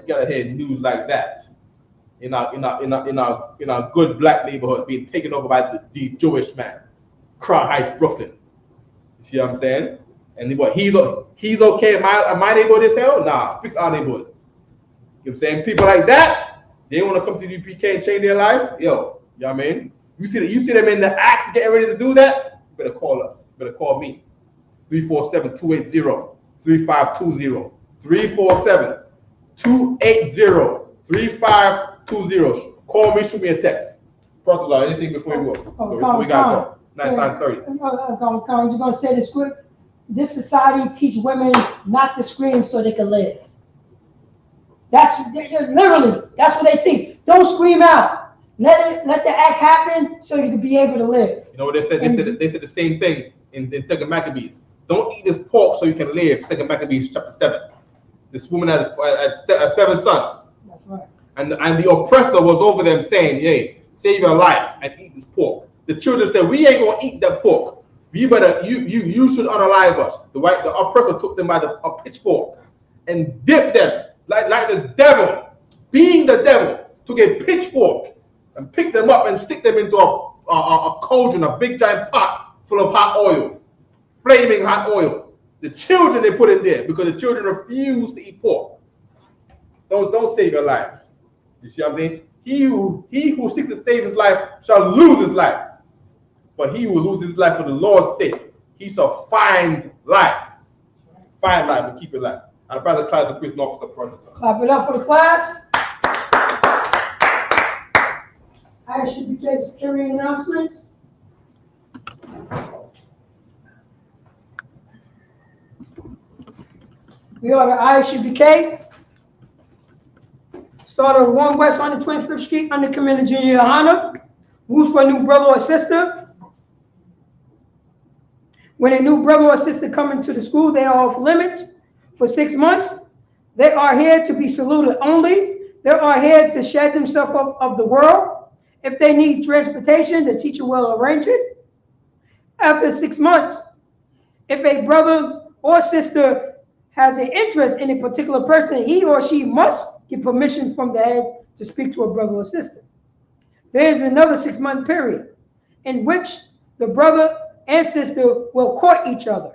gotta hear news like that in our good black neighborhood being taken over by the Jewish man, Crown Heights, Brooklyn. You see what I'm saying? And what he's okay in my neighborhood is hell? Nah, fix our neighborhoods. You know what I'm saying? People like that, they want to come to UPK and change their life. Yo, you know what I mean? You see them in the acts getting ready to do that, you better call us. You better call me. 347-280-3520. 347-280-3520. Call me, shoot me a text. First anything before you go. So we got to go. 9:30. I'm just going to say this quick. This society teach women not to scream so they can live. That's literally, that's what they teach. Don't scream out. Let the act happen so you can be able to live. You know what they said? They said the same thing in 2 Maccabees. Don't eat this pork so you can live. 2 Maccabees chapter 7. This woman had 7 sons. That's right. And the oppressor was over them saying, hey, save your life and eat this pork. The children said, we ain't gonna eat that pork. You should unalive us. The oppressor took them by a pitchfork and dipped them like the devil, being the devil, took a pitchfork and picked them up and stick them into a cauldron, a big giant pot full of hot oil, flaming hot oil. The children they put in there because the children refused to eat pork. Don't save your life. You see what I'm saying? He who seeks to save his life shall lose his life. But he who will lose his life for the Lord's sake, he shall find life. Find life and keep it life. And the class, the prison officer, project. Clap it up for the class. Isupk security announcements. We are the Isupk. Started 1 West 125th Street under Commander Junior Yohana. Rules for a new brother or sister. When a new brother or sister come into the school, they are off limits for 6 months. They are here to be saluted only. They are here to shed themselves of the world. If they need transportation, the teacher will arrange it. After 6 months, if a brother or sister has an interest in a particular person, he or she must get permission from the head to speak to a brother or sister. There is another 6-month period in which the brother and sister will court each other.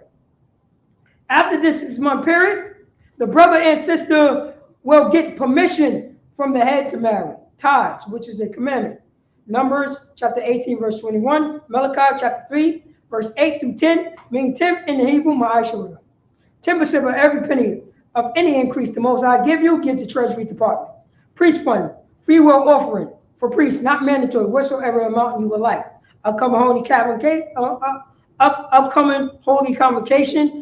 After this 6-month period, the brother and sister will get permission from the head to marry. Tithes, which is a commandment. Numbers chapter 18, verse 21. Malachi chapter 3, verse 8 through 10, meaning 10 in the Hebrew, ma'ashura. 10% of every penny of any increase the Most High give you, give to Treasury Department. Priest fund, free will offering for priests, not mandatory, whatsoever amount you would like. Upcoming holy convocation